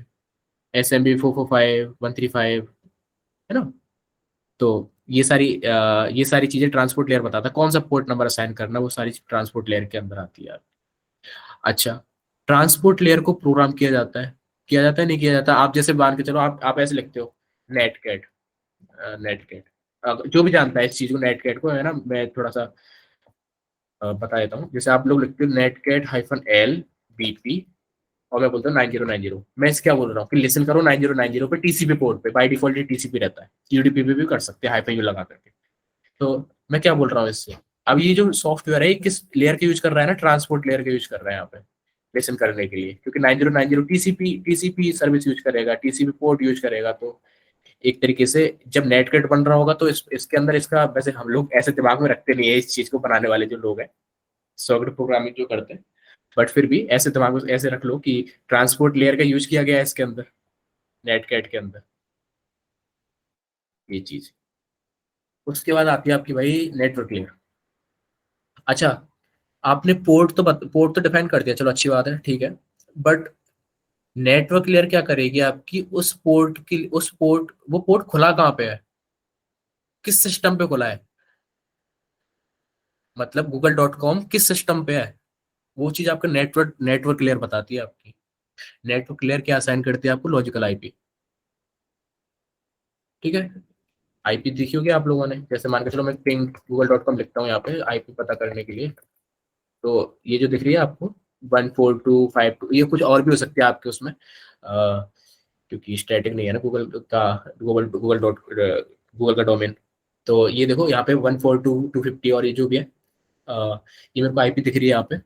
एसएमबी 445 135, है ना। तो ये सारी चीजें ट्रांसपोर्ट लेयर बताता है, कौन सा पोर्ट नंबर असाइन करना, वो सारी ट्रांसपोर्ट लेयर के अंदर आती है। अच्छा, ट्रांसपोर्ट लेयर को प्रोग्राम किया जाता है नहीं किया जाता। आप जैसे मान के चलो, आप ऐसे लिखते हो, नेट कैट, नेट कैट, जो भी जानता है इस चीज को, नेट कैट को, है ना, मैं थोड़ा सा बता देता हूँ। जैसे आप लोग लिखते हो नेट कैट -L BP, और मैं बोलता हूँ 9090, मैं इस क्या बोल रहा हूँ कि लिसन करो 9090 पे, टीसीपी पोर्ट पे बाय डिफॉल्ट टीसीपी रहता है, यूडीपी पे भी कर सकते हैं हाइफन यू लगा करके। तो मैं क्या बोल रहा हूँ इससे, अब ये जो सॉफ्टवेयर है, ये किस लेयर के यूज कर रहा है ना, ट्रांसपोर्ट लेयर के यूज कर रहा है यहाँ पे लिसन करने के लिए, क्योंकि 9090 टीसीपी सर्विस यूज करेगा, टीसीपी पोर्ट यूज करेगा। तो एक तरीके से जब नेटकट बन रहा होगा, तो इसके अंदर इसका, वैसे हम लोग ऐसे दिमाग में रखते नहीं है इस चीज को, बनाने वाले जो लोग हैं, सॉफ्टवेयर प्रोग्रामिंग जो करते हैं, बट फिर भी ऐसे दिमाग में ऐसे रख लो कि ट्रांसपोर्ट लेयर का यूज किया गया है इसके अंदर, नेटकैट के अंदर, ये चीज। उसके बाद आती है आपकी भाई नेटवर्क लेयर। अच्छा, आपने पोर्ट तो डिफाइन कर दिया, चलो अच्छी बात है, ठीक है, बट नेटवर्क लेयर क्या करेगी आपकी, उस पोर्ट, वो पोर्ट खुला कहाँ पे है, किस सिस्टम पे खुला है, मतलब google.com किस सिस्टम पे है, वो चीज आपका नेटवर्क लेयर बताती है आपकी। नेटवर्क लेयर क्या असाइन करती है आपको, लॉजिकल आईपी। ठीक है, आईपी देखी होगी आप लोगों ने, जैसे मान के चलो मैं पिंग google.com लिखता हूँ यहाँ पे आईपी पता करने के लिए, तो ये जो दिख रही है आपको 14252, ये कुछ और भी हो सकती है आपके उसमें, क्योंकि स्टैटिक नहीं है ना गूगल का डोमेन। तो ये देखो यहाँ पे 142 250, और ये जो भी है, ये मेरे को आईपी दिख रही है यहाँ पे।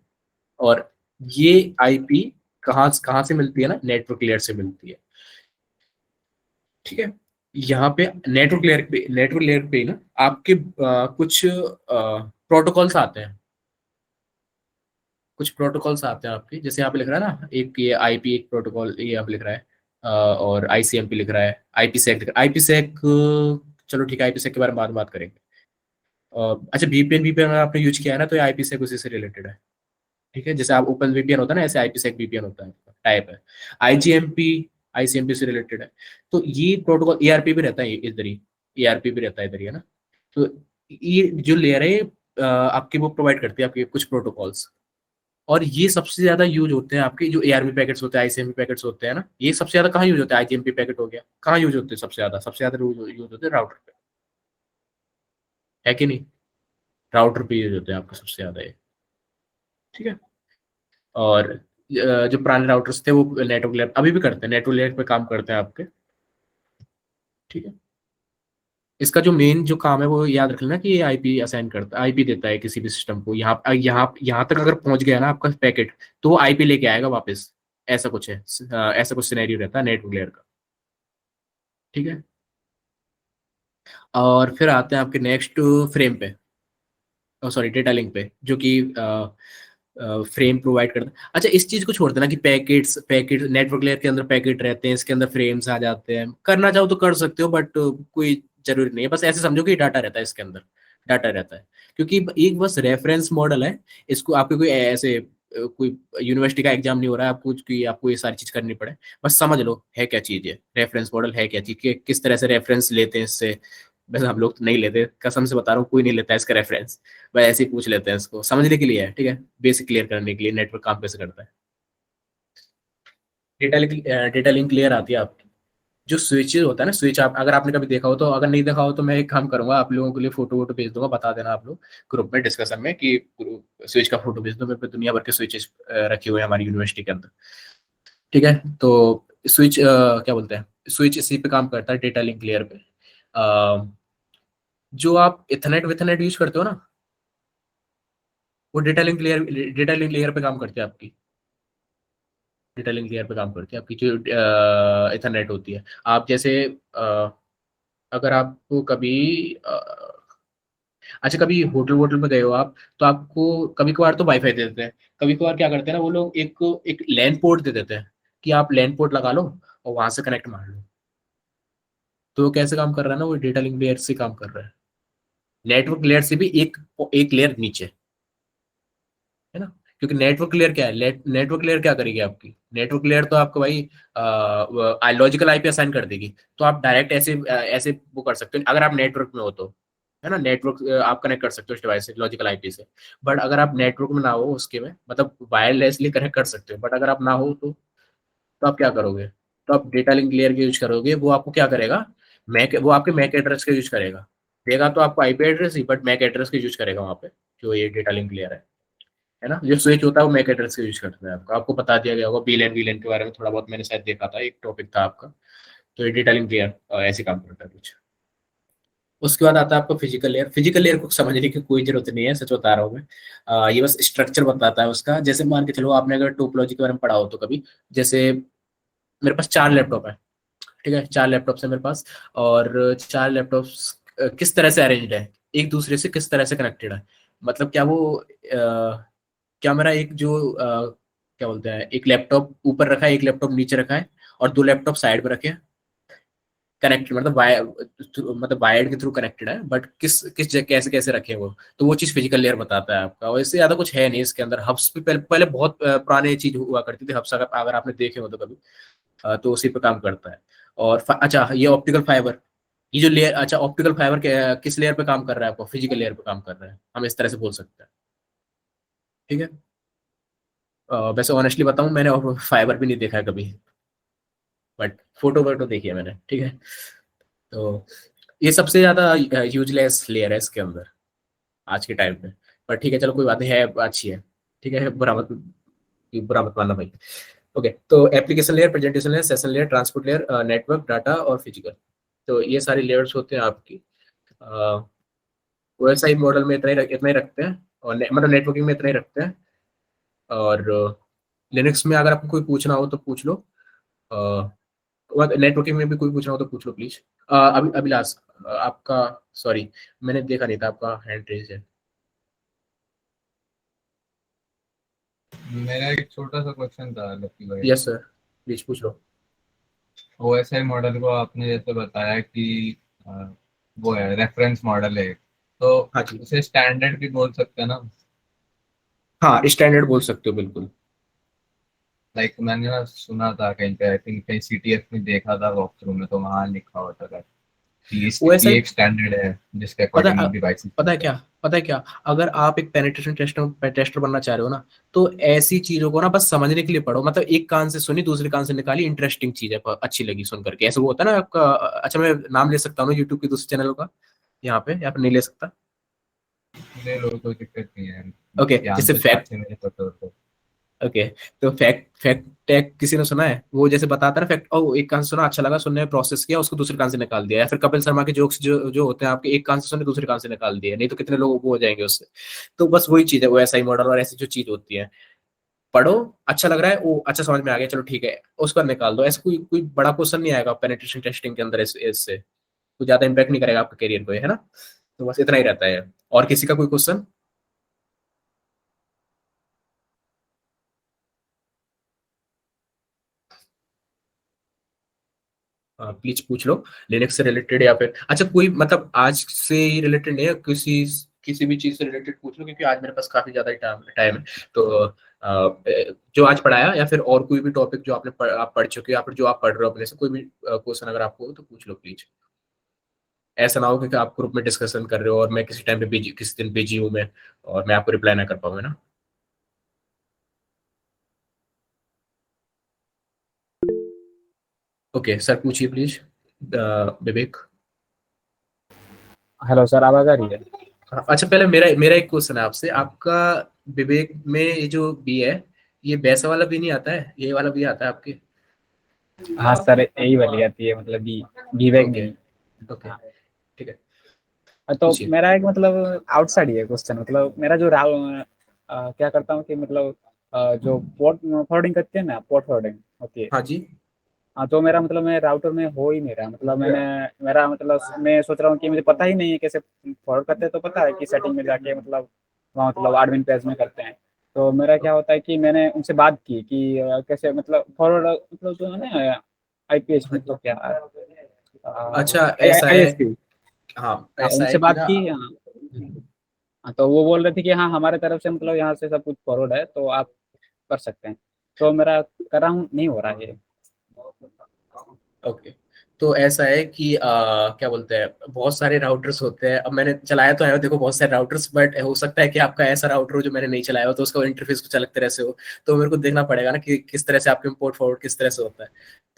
और ये आईपी कहाँ कहाँ से मिलती है ना, नेटवर्क लेयर से मिलती है। ठीक है, यहाँ पे नेटवर्क लेयर पे ना आपके कुछ प्रोटोकॉल्स आते हैं, कुछ प्रोटोकॉल्स आते हैं आपके, जैसे यहाँ पे लिख रहा है ना, एक ये आईपी एक प्रोटोकॉल ये यहाँ पे लिख रहा है, और आईसीएमपी लिख रहा है, आईपीसेक। चलो ठीक है, आईपीसेक के बारे में बाद में बात करेंगे। अच्छा, वीपीएन वीपीएन अगर आपने यूज किया है ना, तो ये आईपीसेक उसी से रिलेटेड है। ठीक है, जैसे आप ओपन वीपीएन होता है ना, ऐसे आईपीसेक वीपीएन होता है, टाइप है। आईजीएमपी आईसीएमपी से रिलेटेड है। तो ये प्रोटोकॉल ईआरपी भी रहता है, इधर ही ईआरपी भी रहता है इधर ही, है ना। तो ये जो लेयर है आपके वो प्रोवाइड करती है आपके कुछ प्रोटोकॉल्स, और ये सबसे ज्यादा यूज होते हैं आपके जो एआरपी पैकेट्स होते हैं, आईसीएमपी पैकेट्स होते हैं ना, ये सबसे ज्यादा कहाँ यूज होते हैं, आईजीएमपी पैकेट हो गया, कहाँ यूज होते हैं सबसे ज्यादा यूज होते हैं राउटर पे, है कि नहीं। राउटर पे यूज होते हैं आपके सबसे ज्यादा ये। ठीक है। और जो पुराने राउटर्स थे वो नेटवर्क लेयर अभी भी करते हैं, नेटवर्क लेयर पे काम करते हैं आपके। ठीक है। इसका जो मेन जो काम है वो याद रख लेना कि ये आईपी असाइन करता है, आईपी देता है किसी भी सिस्टम को, यहाँ तक अगर पहुंच गया ना आपका पैकेट, तो वो आईपी लेके आएगा वापस। ऐसा कुछ है, ऐसा कुछ सिनेरियो रहता है नेटवर्क लेयर का। ठीक है। और फिर आते हैं आपके नेक्स्ट फ्रेम पे, सॉरी डेटा लिंक पे, जो कि फ्रेम प्रोवाइड करता है। अच्छा, इस चीज को छोड़ देना कि पैकेट नेटवर्क लेयर के अंदर पैकेट रहते हैं, इसके अंदर फ्रेम्स आ जाते हैं, करना चाहो तो कर सकते हो, बट कोई जरूरी नहीं है। बस ऐसे समझो कि डाटा रहता है इसके अंदर, डाटा रहता है, क्योंकि एक बस रेफरेंस मॉडल है। इसको आपके कोई ऐसे कोई यूनिवर्सिटी का एग्जाम नहीं हो रहा है आपको कि आपको ये सारी चीज करनी पड़े। बस समझ लो है क्या चीज है, रेफरेंस मॉडल है क्या चीज, किस तरह से रेफरेंस लेते हैं इससे। वैसे हम लोग तो नहीं लेते, कसम से बता रहा हूँ, कोई नहीं लेता है इसका रेफरेंस। बस ऐसे ही पूछ लेते हैं, इसको समझने के लिए है, ठीक है, बेसिक क्लियर करने के लिए नेटवर्क काम कैसे करता है। डेटा लिंक क्लियर आती है आपकी। जो स्विच होता है ना, स्विच आप अगर आपने कभी देखा हो तो, अगर नहीं देखा हो तो मैं एक काम करूंगा, आप लोगों के लिए फोटो वोटो भेज दूंगा, बता देना आप लोग ग्रुप में डिस्कशन में कि स्विच का फोटो भेज दो मेरे पे। दुनिया भर के स्विचेस रखे हुए हैं हमारी यूनिवर्सिटी के अंदर। ठीक है। तो स्विच क्या बोलते हैं, स्विच इसी पे काम करता है, डेटा लिंक लेयर पे। अ, जो आप इथरनेट विथरनेट यूज करते हो ना, वो डेटा लिंक लेयर पे काम करते हैं आपकी। डेटा लिंक लेयर पे काम करती है आपकी जो इथरनेट होती है। आप जैसे अगर आपको कभी अच्छा, कभी होटल वोटल में गए हो आप, तो आपको कभी कभार तो वाईफाई दे देते हैं, कभी कभार क्या करते हैं ना वो लोग, एक एक लैन पोर्ट दे देते हैं कि आप लैन पोर्ट लगा लो और वहां से कनेक्ट मार लो। तो वो कैसे काम कर रहा है ना, वो डेटा लिंक लेयर से काम कर रहा है, नेटवर्क लेयर से भी एक एक लेयर नीचे, है ना। क्योंकि नेटवर्क लेयर क्या है, नेटवर्क लेयर क्या करेगी आपकी, नेटवर्क लेयर तो आपको भाई लॉजिकल आईपी असाइन कर देगी। तो आप डायरेक्ट ऐसे वो कर सकते हो अगर आप नेटवर्क में हो तो, है ना। नेटवर्क आप कनेक्ट कर सकते हो उस डिवाइस से लॉजिकल आईपी से। बट अगर आप नेटवर्क में ना हो उसके में, मतलब वायरलेसली कनेक्ट कर सकते हो, बट अगर आप ना हो तो आप क्या करोगे, तो आप डेटा लिंक लेयर के यूज करोगे। वो आपको क्या करेगा, मैक वो आपके मैक एड्रेस का यूज करेगा, देगा तो आपको आईपी एड्रेस ही, बट मैक एड्रेस का यूज करेगा वहाँ पे, जो ये डेटा लिंक लेयर है ना। जो स्विच होता है वो मैक एड्रेस का यूज करता है, आपको आपको बता दिया गया होगा, बीलैन वीलैन के बारे में थोड़ा बहुत मैंने शायद देखा था, एक टॉपिक था आपका। तो ये डेटा लिंक लेयर ऐसे काम करता है कुछ। उसके बाद आता है आपका फिजिकल लेयर। फिजिकल लेयर को समझने की कोई जरूरत नहीं है, सच बता रहा हूँ मैं। ये बस स्ट्रक्चर बताता है उसका। जैसे मान के चलो आपने अगर टोपोलॉजी के बारे में पढ़ा हो तो कभी, जैसे मेरे पास 4 लैपटॉप है, ठीक है, 4 लैपटॉप है मेरे पास, और 4 लैपटॉप्स किस तरह से अरेंज्ड है, एक दूसरे से किस तरह से कनेक्टेड है। मतलब क्या वो क्या मेरा एक जो क्या बोलते हैं, एक लैपटॉप ऊपर रखा है, एक लैपटॉप नीचे रखा है, और 2 लैपटॉप साइड में रखे हैं, कनेक्टेड मतलब वायर्ड के थ्रू कनेक्टेड है, बट किस किस जगह कैसे कैसे रखे हैं वो। तो वो चीज फिजिकल लेयर बताता है आपका, और इससे ज्यादा कुछ है नहीं इसके अंदर। हब्स भी पहले बहुत पुराने चीज हुआ करती थी हब्स, अगर आपने देखे हो तो कभी, तो उसी पे काम करता है। और अच्छा, ये ऑप्टिकल फाइबर, ये जो लेयर, अच्छा ऑप्टिकल फाइबर किस लेयर पे काम कर रहा है, आपको फिजिकल लेयर पे काम कर रहा है, हम इस तरह से बोल सकते हैं। ठीक है। वैसे ऑनेस्टली बताऊं, मैंने फाइबर भी नहीं देखा है कभी, बट फोटो वोटो देखी है मैंने। ठीक है। तो ये सबसे ज्यादा यूजलेस लेयर है इसके अंदर आज के टाइम पे। पर ठीक है, चलो कोई बात नहीं, है अच्छी है। ठीक है, बुरा मत मानना भाई। ओके, तो application layer, presentation layer, session layer, transport layer, network, data और फिजिकल। तो ये सारी लेयर्स होते हैं आपकी। ओएसआई मॉडल में इतना ही रखते हैं, और मतलब नेटवर्किंग में इतना ही रखते हैं। और लिनक्स में अगर आपको कोई पूछना हो तो पूछ लो। नेटवर्किंग में भी कोई पूछना हो तो पूछ लो प्लीज। अभिलाष, आपका, सॉरी मैंने देखा नहीं था आपका हैंड रेज है। मेरा एक छोटा सा क्वेश्चन था लक्की भाई। यस सर, प्लीज पूछ लो। ओएसआई मॉडल को आपने जैसे बताया कि अ, वो है रेफरेंस मॉडल है, तो हाँ जी, उसे स्टैंडर्ड भी बोल सकते हैं ना? हाँ स्टैंडर्ड बोल सकते हो बिल्कुल। लाइक मैंने ना सुना था कहीं पे, आई थिंक कहीं सीटीएफ में देखा था वॉक थ्रू में, तो वहाँ लिखा होता था कि वैसा ये ही, एक स्टैंडर्ड है जिसके पता अकॉर्डिंग डिवाइसेस पता है बनते क्या, हैं। पता है क्या, अगर आप एक पेनिट्रेशन टेस्टर टेस्टर बनना चाह रहे हो ना, तो ऐसी चीजों को ना बस समझने के लिए पढ़ो। मतलब एक कान से सुनी दूसरे कान से निकाली, इंटरेस्टिंग चीज है, अच्छी लगी सुन करके, ऐसे वो होता है ना आपका। अच्छा मैं नाम ले सकता हूँ यूट्यूब के दूसरे चैनल का यहाँ पे, या फिर नहीं ले सकता? ले लो, कोई दिक्कत नहीं है। ओके, ज्ञान जैसे तो जहाँ फैक्ट, से मेरे पता होता है। ओके, तो फैक्ट फैक्ट टैग किसी ने सुना है? वो जैसे बताता है ना फैक्ट, ओ एक कान से सुना अच्छा लगा, सुनने में प्रोसेस किया, उसको दूसरे कान से निकाल दिया। या फिर कपिल शर्मा के जोक्स जो जो होते हैं आपके, एक कान से सुने दूसरे कान से निकाल दिए, नहीं तो कितने लोग वो हो जाएंगे उससे। तो बस वही चीज है, वो ऐसा ही मॉडल और ऐसी जो चीज होती है, पढ़ो, अच्छा लग रहा है, वो अच्छा समझ में आ गया, चलो ठीक है, उसको निकाल दो। ऐसे कोई कोई बड़ा क्वेश्चन नहीं आएगा पेनिट्रेशन टेस्टिंग के अंदर इससे कुछ ज्यादा इंपैक्ट नहीं करेगा आपके करियर को, है ना। तो बस इतना ही रहता है। और किसी का कोई क्वेश्चन? प्लीज पूछ लो, लिनक्स से रिलेटेड या फिर अच्छा कोई, मतलब आज से ही रिलेटेड नहीं है, किसी किसी भी चीज से रिलेटेड पूछ लो, क्योंकि आज मेरे पास काफी ज्यादा टाइम टाइम है। तो जो आज पढ़ाया या फिर और कोई भी टॉपिक जो आप पढ़ चुके हो या फिर जो आप पढ़ रहे हो अपने से, कोई भी क्वेश्चन अगर आपको हो तो पूछ लो प्लीज। ऐसा ना हो कि आप ग्रुप में डिस्कशन कर रहे हो और मैं किसी टाइम पे बिजी, किसी दिन बिजी हूँ मैं, और मैं आपको रिप्लाई ना कर पाऊँ, है ना। ओके सर, पूछिए प्लीज, विवेक। हेलो सर, आवाज आ रही है? अच्छा पहले मेरा मेरा एक क्वेश्चन है आपसे, आपका विवेक में ये जो बी है, ये वैसा वाला भी नहीं आता है, ये वाला भी आता है आपके? हाँ सर, यही वाली आती है, मतलब बी, विवेक ओके, नहीं। ओके, हाँ। ठीक है, तो पूछिए। मेरा एक मतलब आउटसाइड ही है क्वेश्चन, मतलब मेरा जो क्या करता हूँ कि मतलब जो पोर्ट फॉरवर्डिंग करते हैं ना, पोर्ट फॉरवर्डिंग होती है। हाँ जी। हाँ, तो मेरा मतलब मैं राउटर में हो ही नहीं रहा, मतलब मैंने, मेरा मतलब मैं सोच रहा हूँ कि मुझे पता ही नहीं है कैसे फॉरवर्ड करते हैं। तो पता है कि सेटिंग में जाके मतलब वहाँ मतलब एडमिन पेज में करते हैं। तो मेरा क्या होता है कि मैंने उनसे बात की कि कैसे मतलब फॉरवर्ड, मतलब जो है ना आईपीएच, हाँ मतलब क्या अच्छा ऐसा है, आईएसपी। हाँ ऐसा है उनसे कि बात ना, की, हाँ। हाँ, तो वो बोल रहे थे कि हाँ हमारे तरफ से मतलब यहाँ से सब कुछ फॉरवर्ड है, तो आप कर सकते हैं। तो मेरा कर रहा हूँ, नहीं हो रहा है ये। ओके, तो ऐसा है कि क्या बोलते हैं, बहुत सारे राउटर्स होते हैं। अब मैंने चलाया तो है, देखो बहुत सारे राउटर्स, बट हो सकता है कि आपका ऐसा राउटर हो जो मैंने नहीं चलाया हो, तो उसका इंटरफेस कुछ अलग तरह से हो। तो मेरे को देखना पड़ेगा ना कि किस तरह से आपके पोर्ट फॉरवर्ड किस तरह से होता है।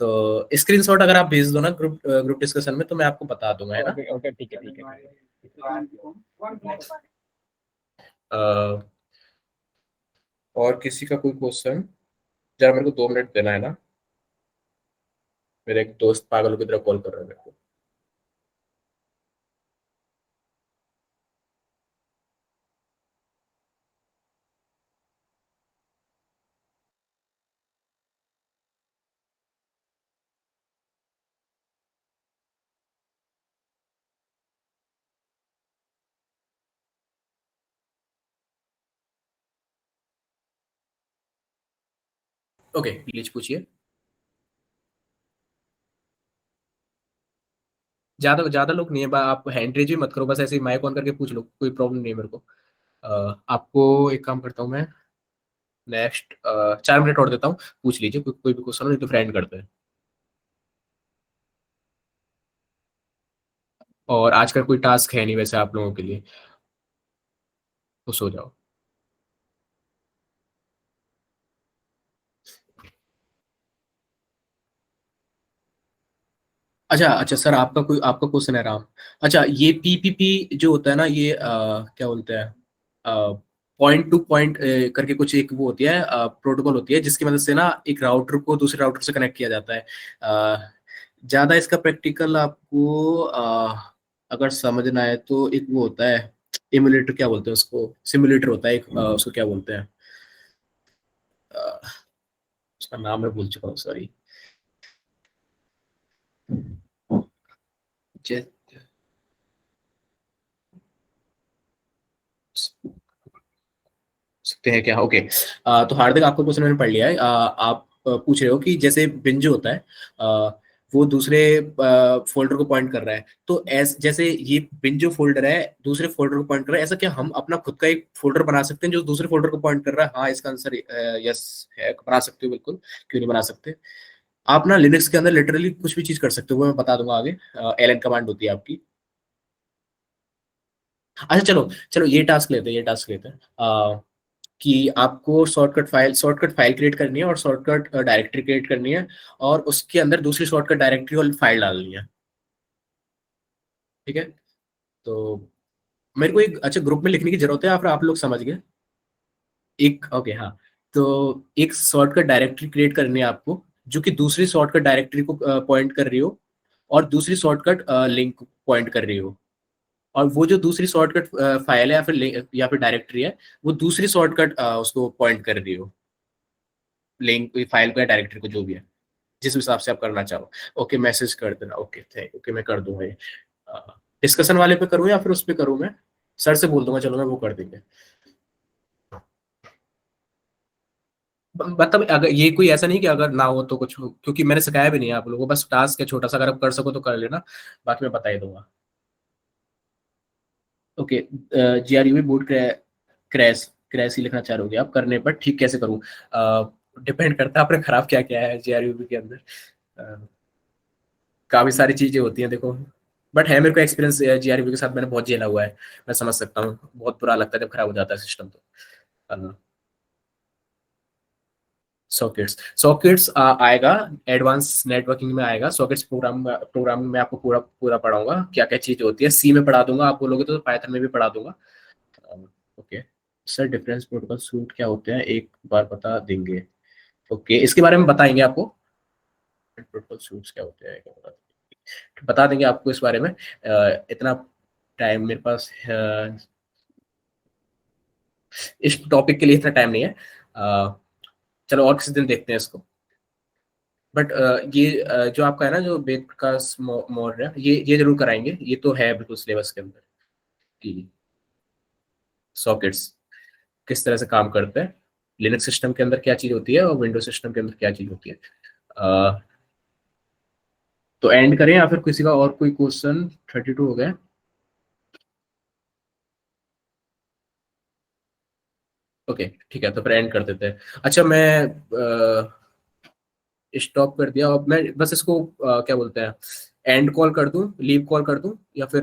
तो स्क्रीनशॉट अगर आप भेज दो ना ग्रुप ग्रुप डिस्कशन में, तो मैं आपको बता दूंगा, है ना। ओके ओके, ठीक है ठीक है। अ, और किसी का कोई क्वेश्चन? जरा मेरे को 2 मिनट देना है ना, मेरे एक दोस्त पागलों की तरह कॉल कर रहा है मेरे को। ओके प्लीज पूछिए। ज्यादा ज्यादा लोग नहीं है, आप हैंड रेज भी मत करो, बस ऐसे ही माइक ऑन करके पूछ लो, कोई प्रॉब्लम नहीं है मेरे को। आपको एक काम करता हूँ मैं, नेक्स्ट 4 मिनट और देता हूँ, पूछ लीजिए कोई भी क्वेश्चन हो, नहीं तो फ्रेंड करते हैं। और आज का कोई टास्क है नहीं वैसे आप लोगों के लिए, तो सो जाओ। अच्छा अच्छा सर, आपका क्वेश्चन है राम। अच्छा ये पीपीपी जो होता है ना, ये क्या बोलते हैं, पॉइंट टू पॉइंट करके कुछ एक वो होती है, प्रोटोकॉल होती है, जिसकी मदद से ना एक राउटर को दूसरे राउटर से कनेक्ट किया जाता है। ज्यादा इसका प्रैक्टिकल आपको अगर समझना है तो एक वो होता है, इमुलेटर क्या बोलते हैं उसको, सिमुलेटर होता है एक, उसको क्या बोलते हैं, अ, उसका नाम मैं भूल चुका हूँ, सॉरी। जे- सकते हैं क्या? ओके। तो हार्दिक, आपको क्वेश्चन मैंने पढ़ लिया है। आप पूछ रहे हो कि जैसे बिन जो होता है वो दूसरे फोल्डर को पॉइंट कर रहा है, तो जैसे ये बिन जो फोल्डर है दूसरे फोल्डर को पॉइंट कर रहा है, ऐसा क्या हम अपना खुद का एक फोल्डर बना सकते हैं जो दूसरे फोल्डर को पॉइंट कर रहा है? हाँ, इसका आंसर यस है, बना सकते हो बिल्कुल, क्यों नहीं बना सकते। आप ना लिनक्स के अंदर लिटरली कुछ भी चीज कर सकते हो, वो मैं बता दूंगा आगे। एलएन कमांड होती है आपकी। अच्छा, चलो चलो, ये टास्क लेते हैं कि आपको शॉर्टकट फाइल क्रिएट करनी है और शॉर्टकट डायरेक्टरी क्रिएट करनी है, और उसके अंदर दूसरी शॉर्टकट डायरेक्टरी और फाइल डालनी है। ठीक है, तो मेरे को एक अच्छा ग्रुप में लिखने की जरूरत है या फिर आप लोग समझ गए? एक, ओके, हाँ। तो एक शॉर्टकट डायरेक्टरी क्रिएट करनी है आपको, जो कि दूसरी शॉर्टकट डायरेक्टरी को पॉइंट कर रही हो, और दूसरी शॉर्टकट लिंक पॉइंट कर रही हो, और वो जो दूसरी शॉर्टकट फाइल है या फिर डायरेक्टरी है, वो दूसरी शॉर्टकट उसको पॉइंट कर रही हो, लिंक फाइल को या डायरेक्टरी को, जो भी है, जिस हिसाब से आप करना चाहो। ओके, मैसेज कर देना। ओके, थैंक, ओके, मैं कर दूंगा ये। डिस्कशन वाले पे करूँ या फिर उस पे करूँ? मैं सर से बोल दूंगा, चलो मैं वो कर देंगे। मतलब अगर ये कोई ऐसा नहीं कि अगर ना हो तो कुछ हो, क्योंकि मैंने सिखाया भी नहीं है आप लोगों को, बस टास्क है छोटा सा, अगर आप कर सको तो कर लेना, बाकी मैं बता ही दूंगा। ओके, जीआरयूबी बूट क्रैश क्रैश ही लिखना चाह रहे होगे आप, करने पर ठीक कैसे करूँ? डिपेंड करता है आपने खराब क्या क्या है जीआरयूबी के अंदर। अ, काफी सारी चीजें होती हैं देखो, बट है मेरे को एक्सपीरियंस जीआरबी के साथ, मैंने बहुत झेला हुआ है। मैं समझ सकता हूँ, बहुत बुरा लगता है जब खराब हो जाता है सिस्टम तो। सॉकेट्स सॉकेट्स आएगा, एडवांस नेटवर्किंग में आएगा। सॉकेट्स प्रोग्रामिंग में आपको पूरा पूरा पढ़ाऊंगा, क्या क्या चीजें होती है, सी में पढ़ा दूंगा, आप बोलोगे तो पाइथन में भी पढ़ा दूंगा। Okay sir, difference protocol suit क्या होते हैं, एक बार बता देंगे? ओके, इसके बारे में बताएंगे आपको, प्रोटोकॉल सूट्स क्या होते हैं, क्या बता देंगे आपको इस बारे में। इतना टाइम मेरे पास इस टॉपिक के लिए इतना टाइम नहीं है। चलो और किसी दिन देखते हैं इसको। बट ये जो आपका है ना, जो वेद प्रकाश मौर्य, ये जरूर कराएंगे, ये तो है बिल्कुल सिलेबस के अंदर कि सॉकेट्स किस तरह से काम करते हैं, लिनक्स सिस्टम के अंदर क्या चीज होती है और विंडोज सिस्टम के अंदर क्या चीज होती है। अ, तो एंड करें या फिर किसी का और कोई क्वेश्चन? 32 हो गए। ओके, ठीक है, तो फिर एंड कर देते हैं। अच्छा, मैं स्टॉप कर दिया, अब मैं बस इसको क्या बोलते हैं, एंड कॉल कर दूं, लीव कॉल कर दूं, या फिर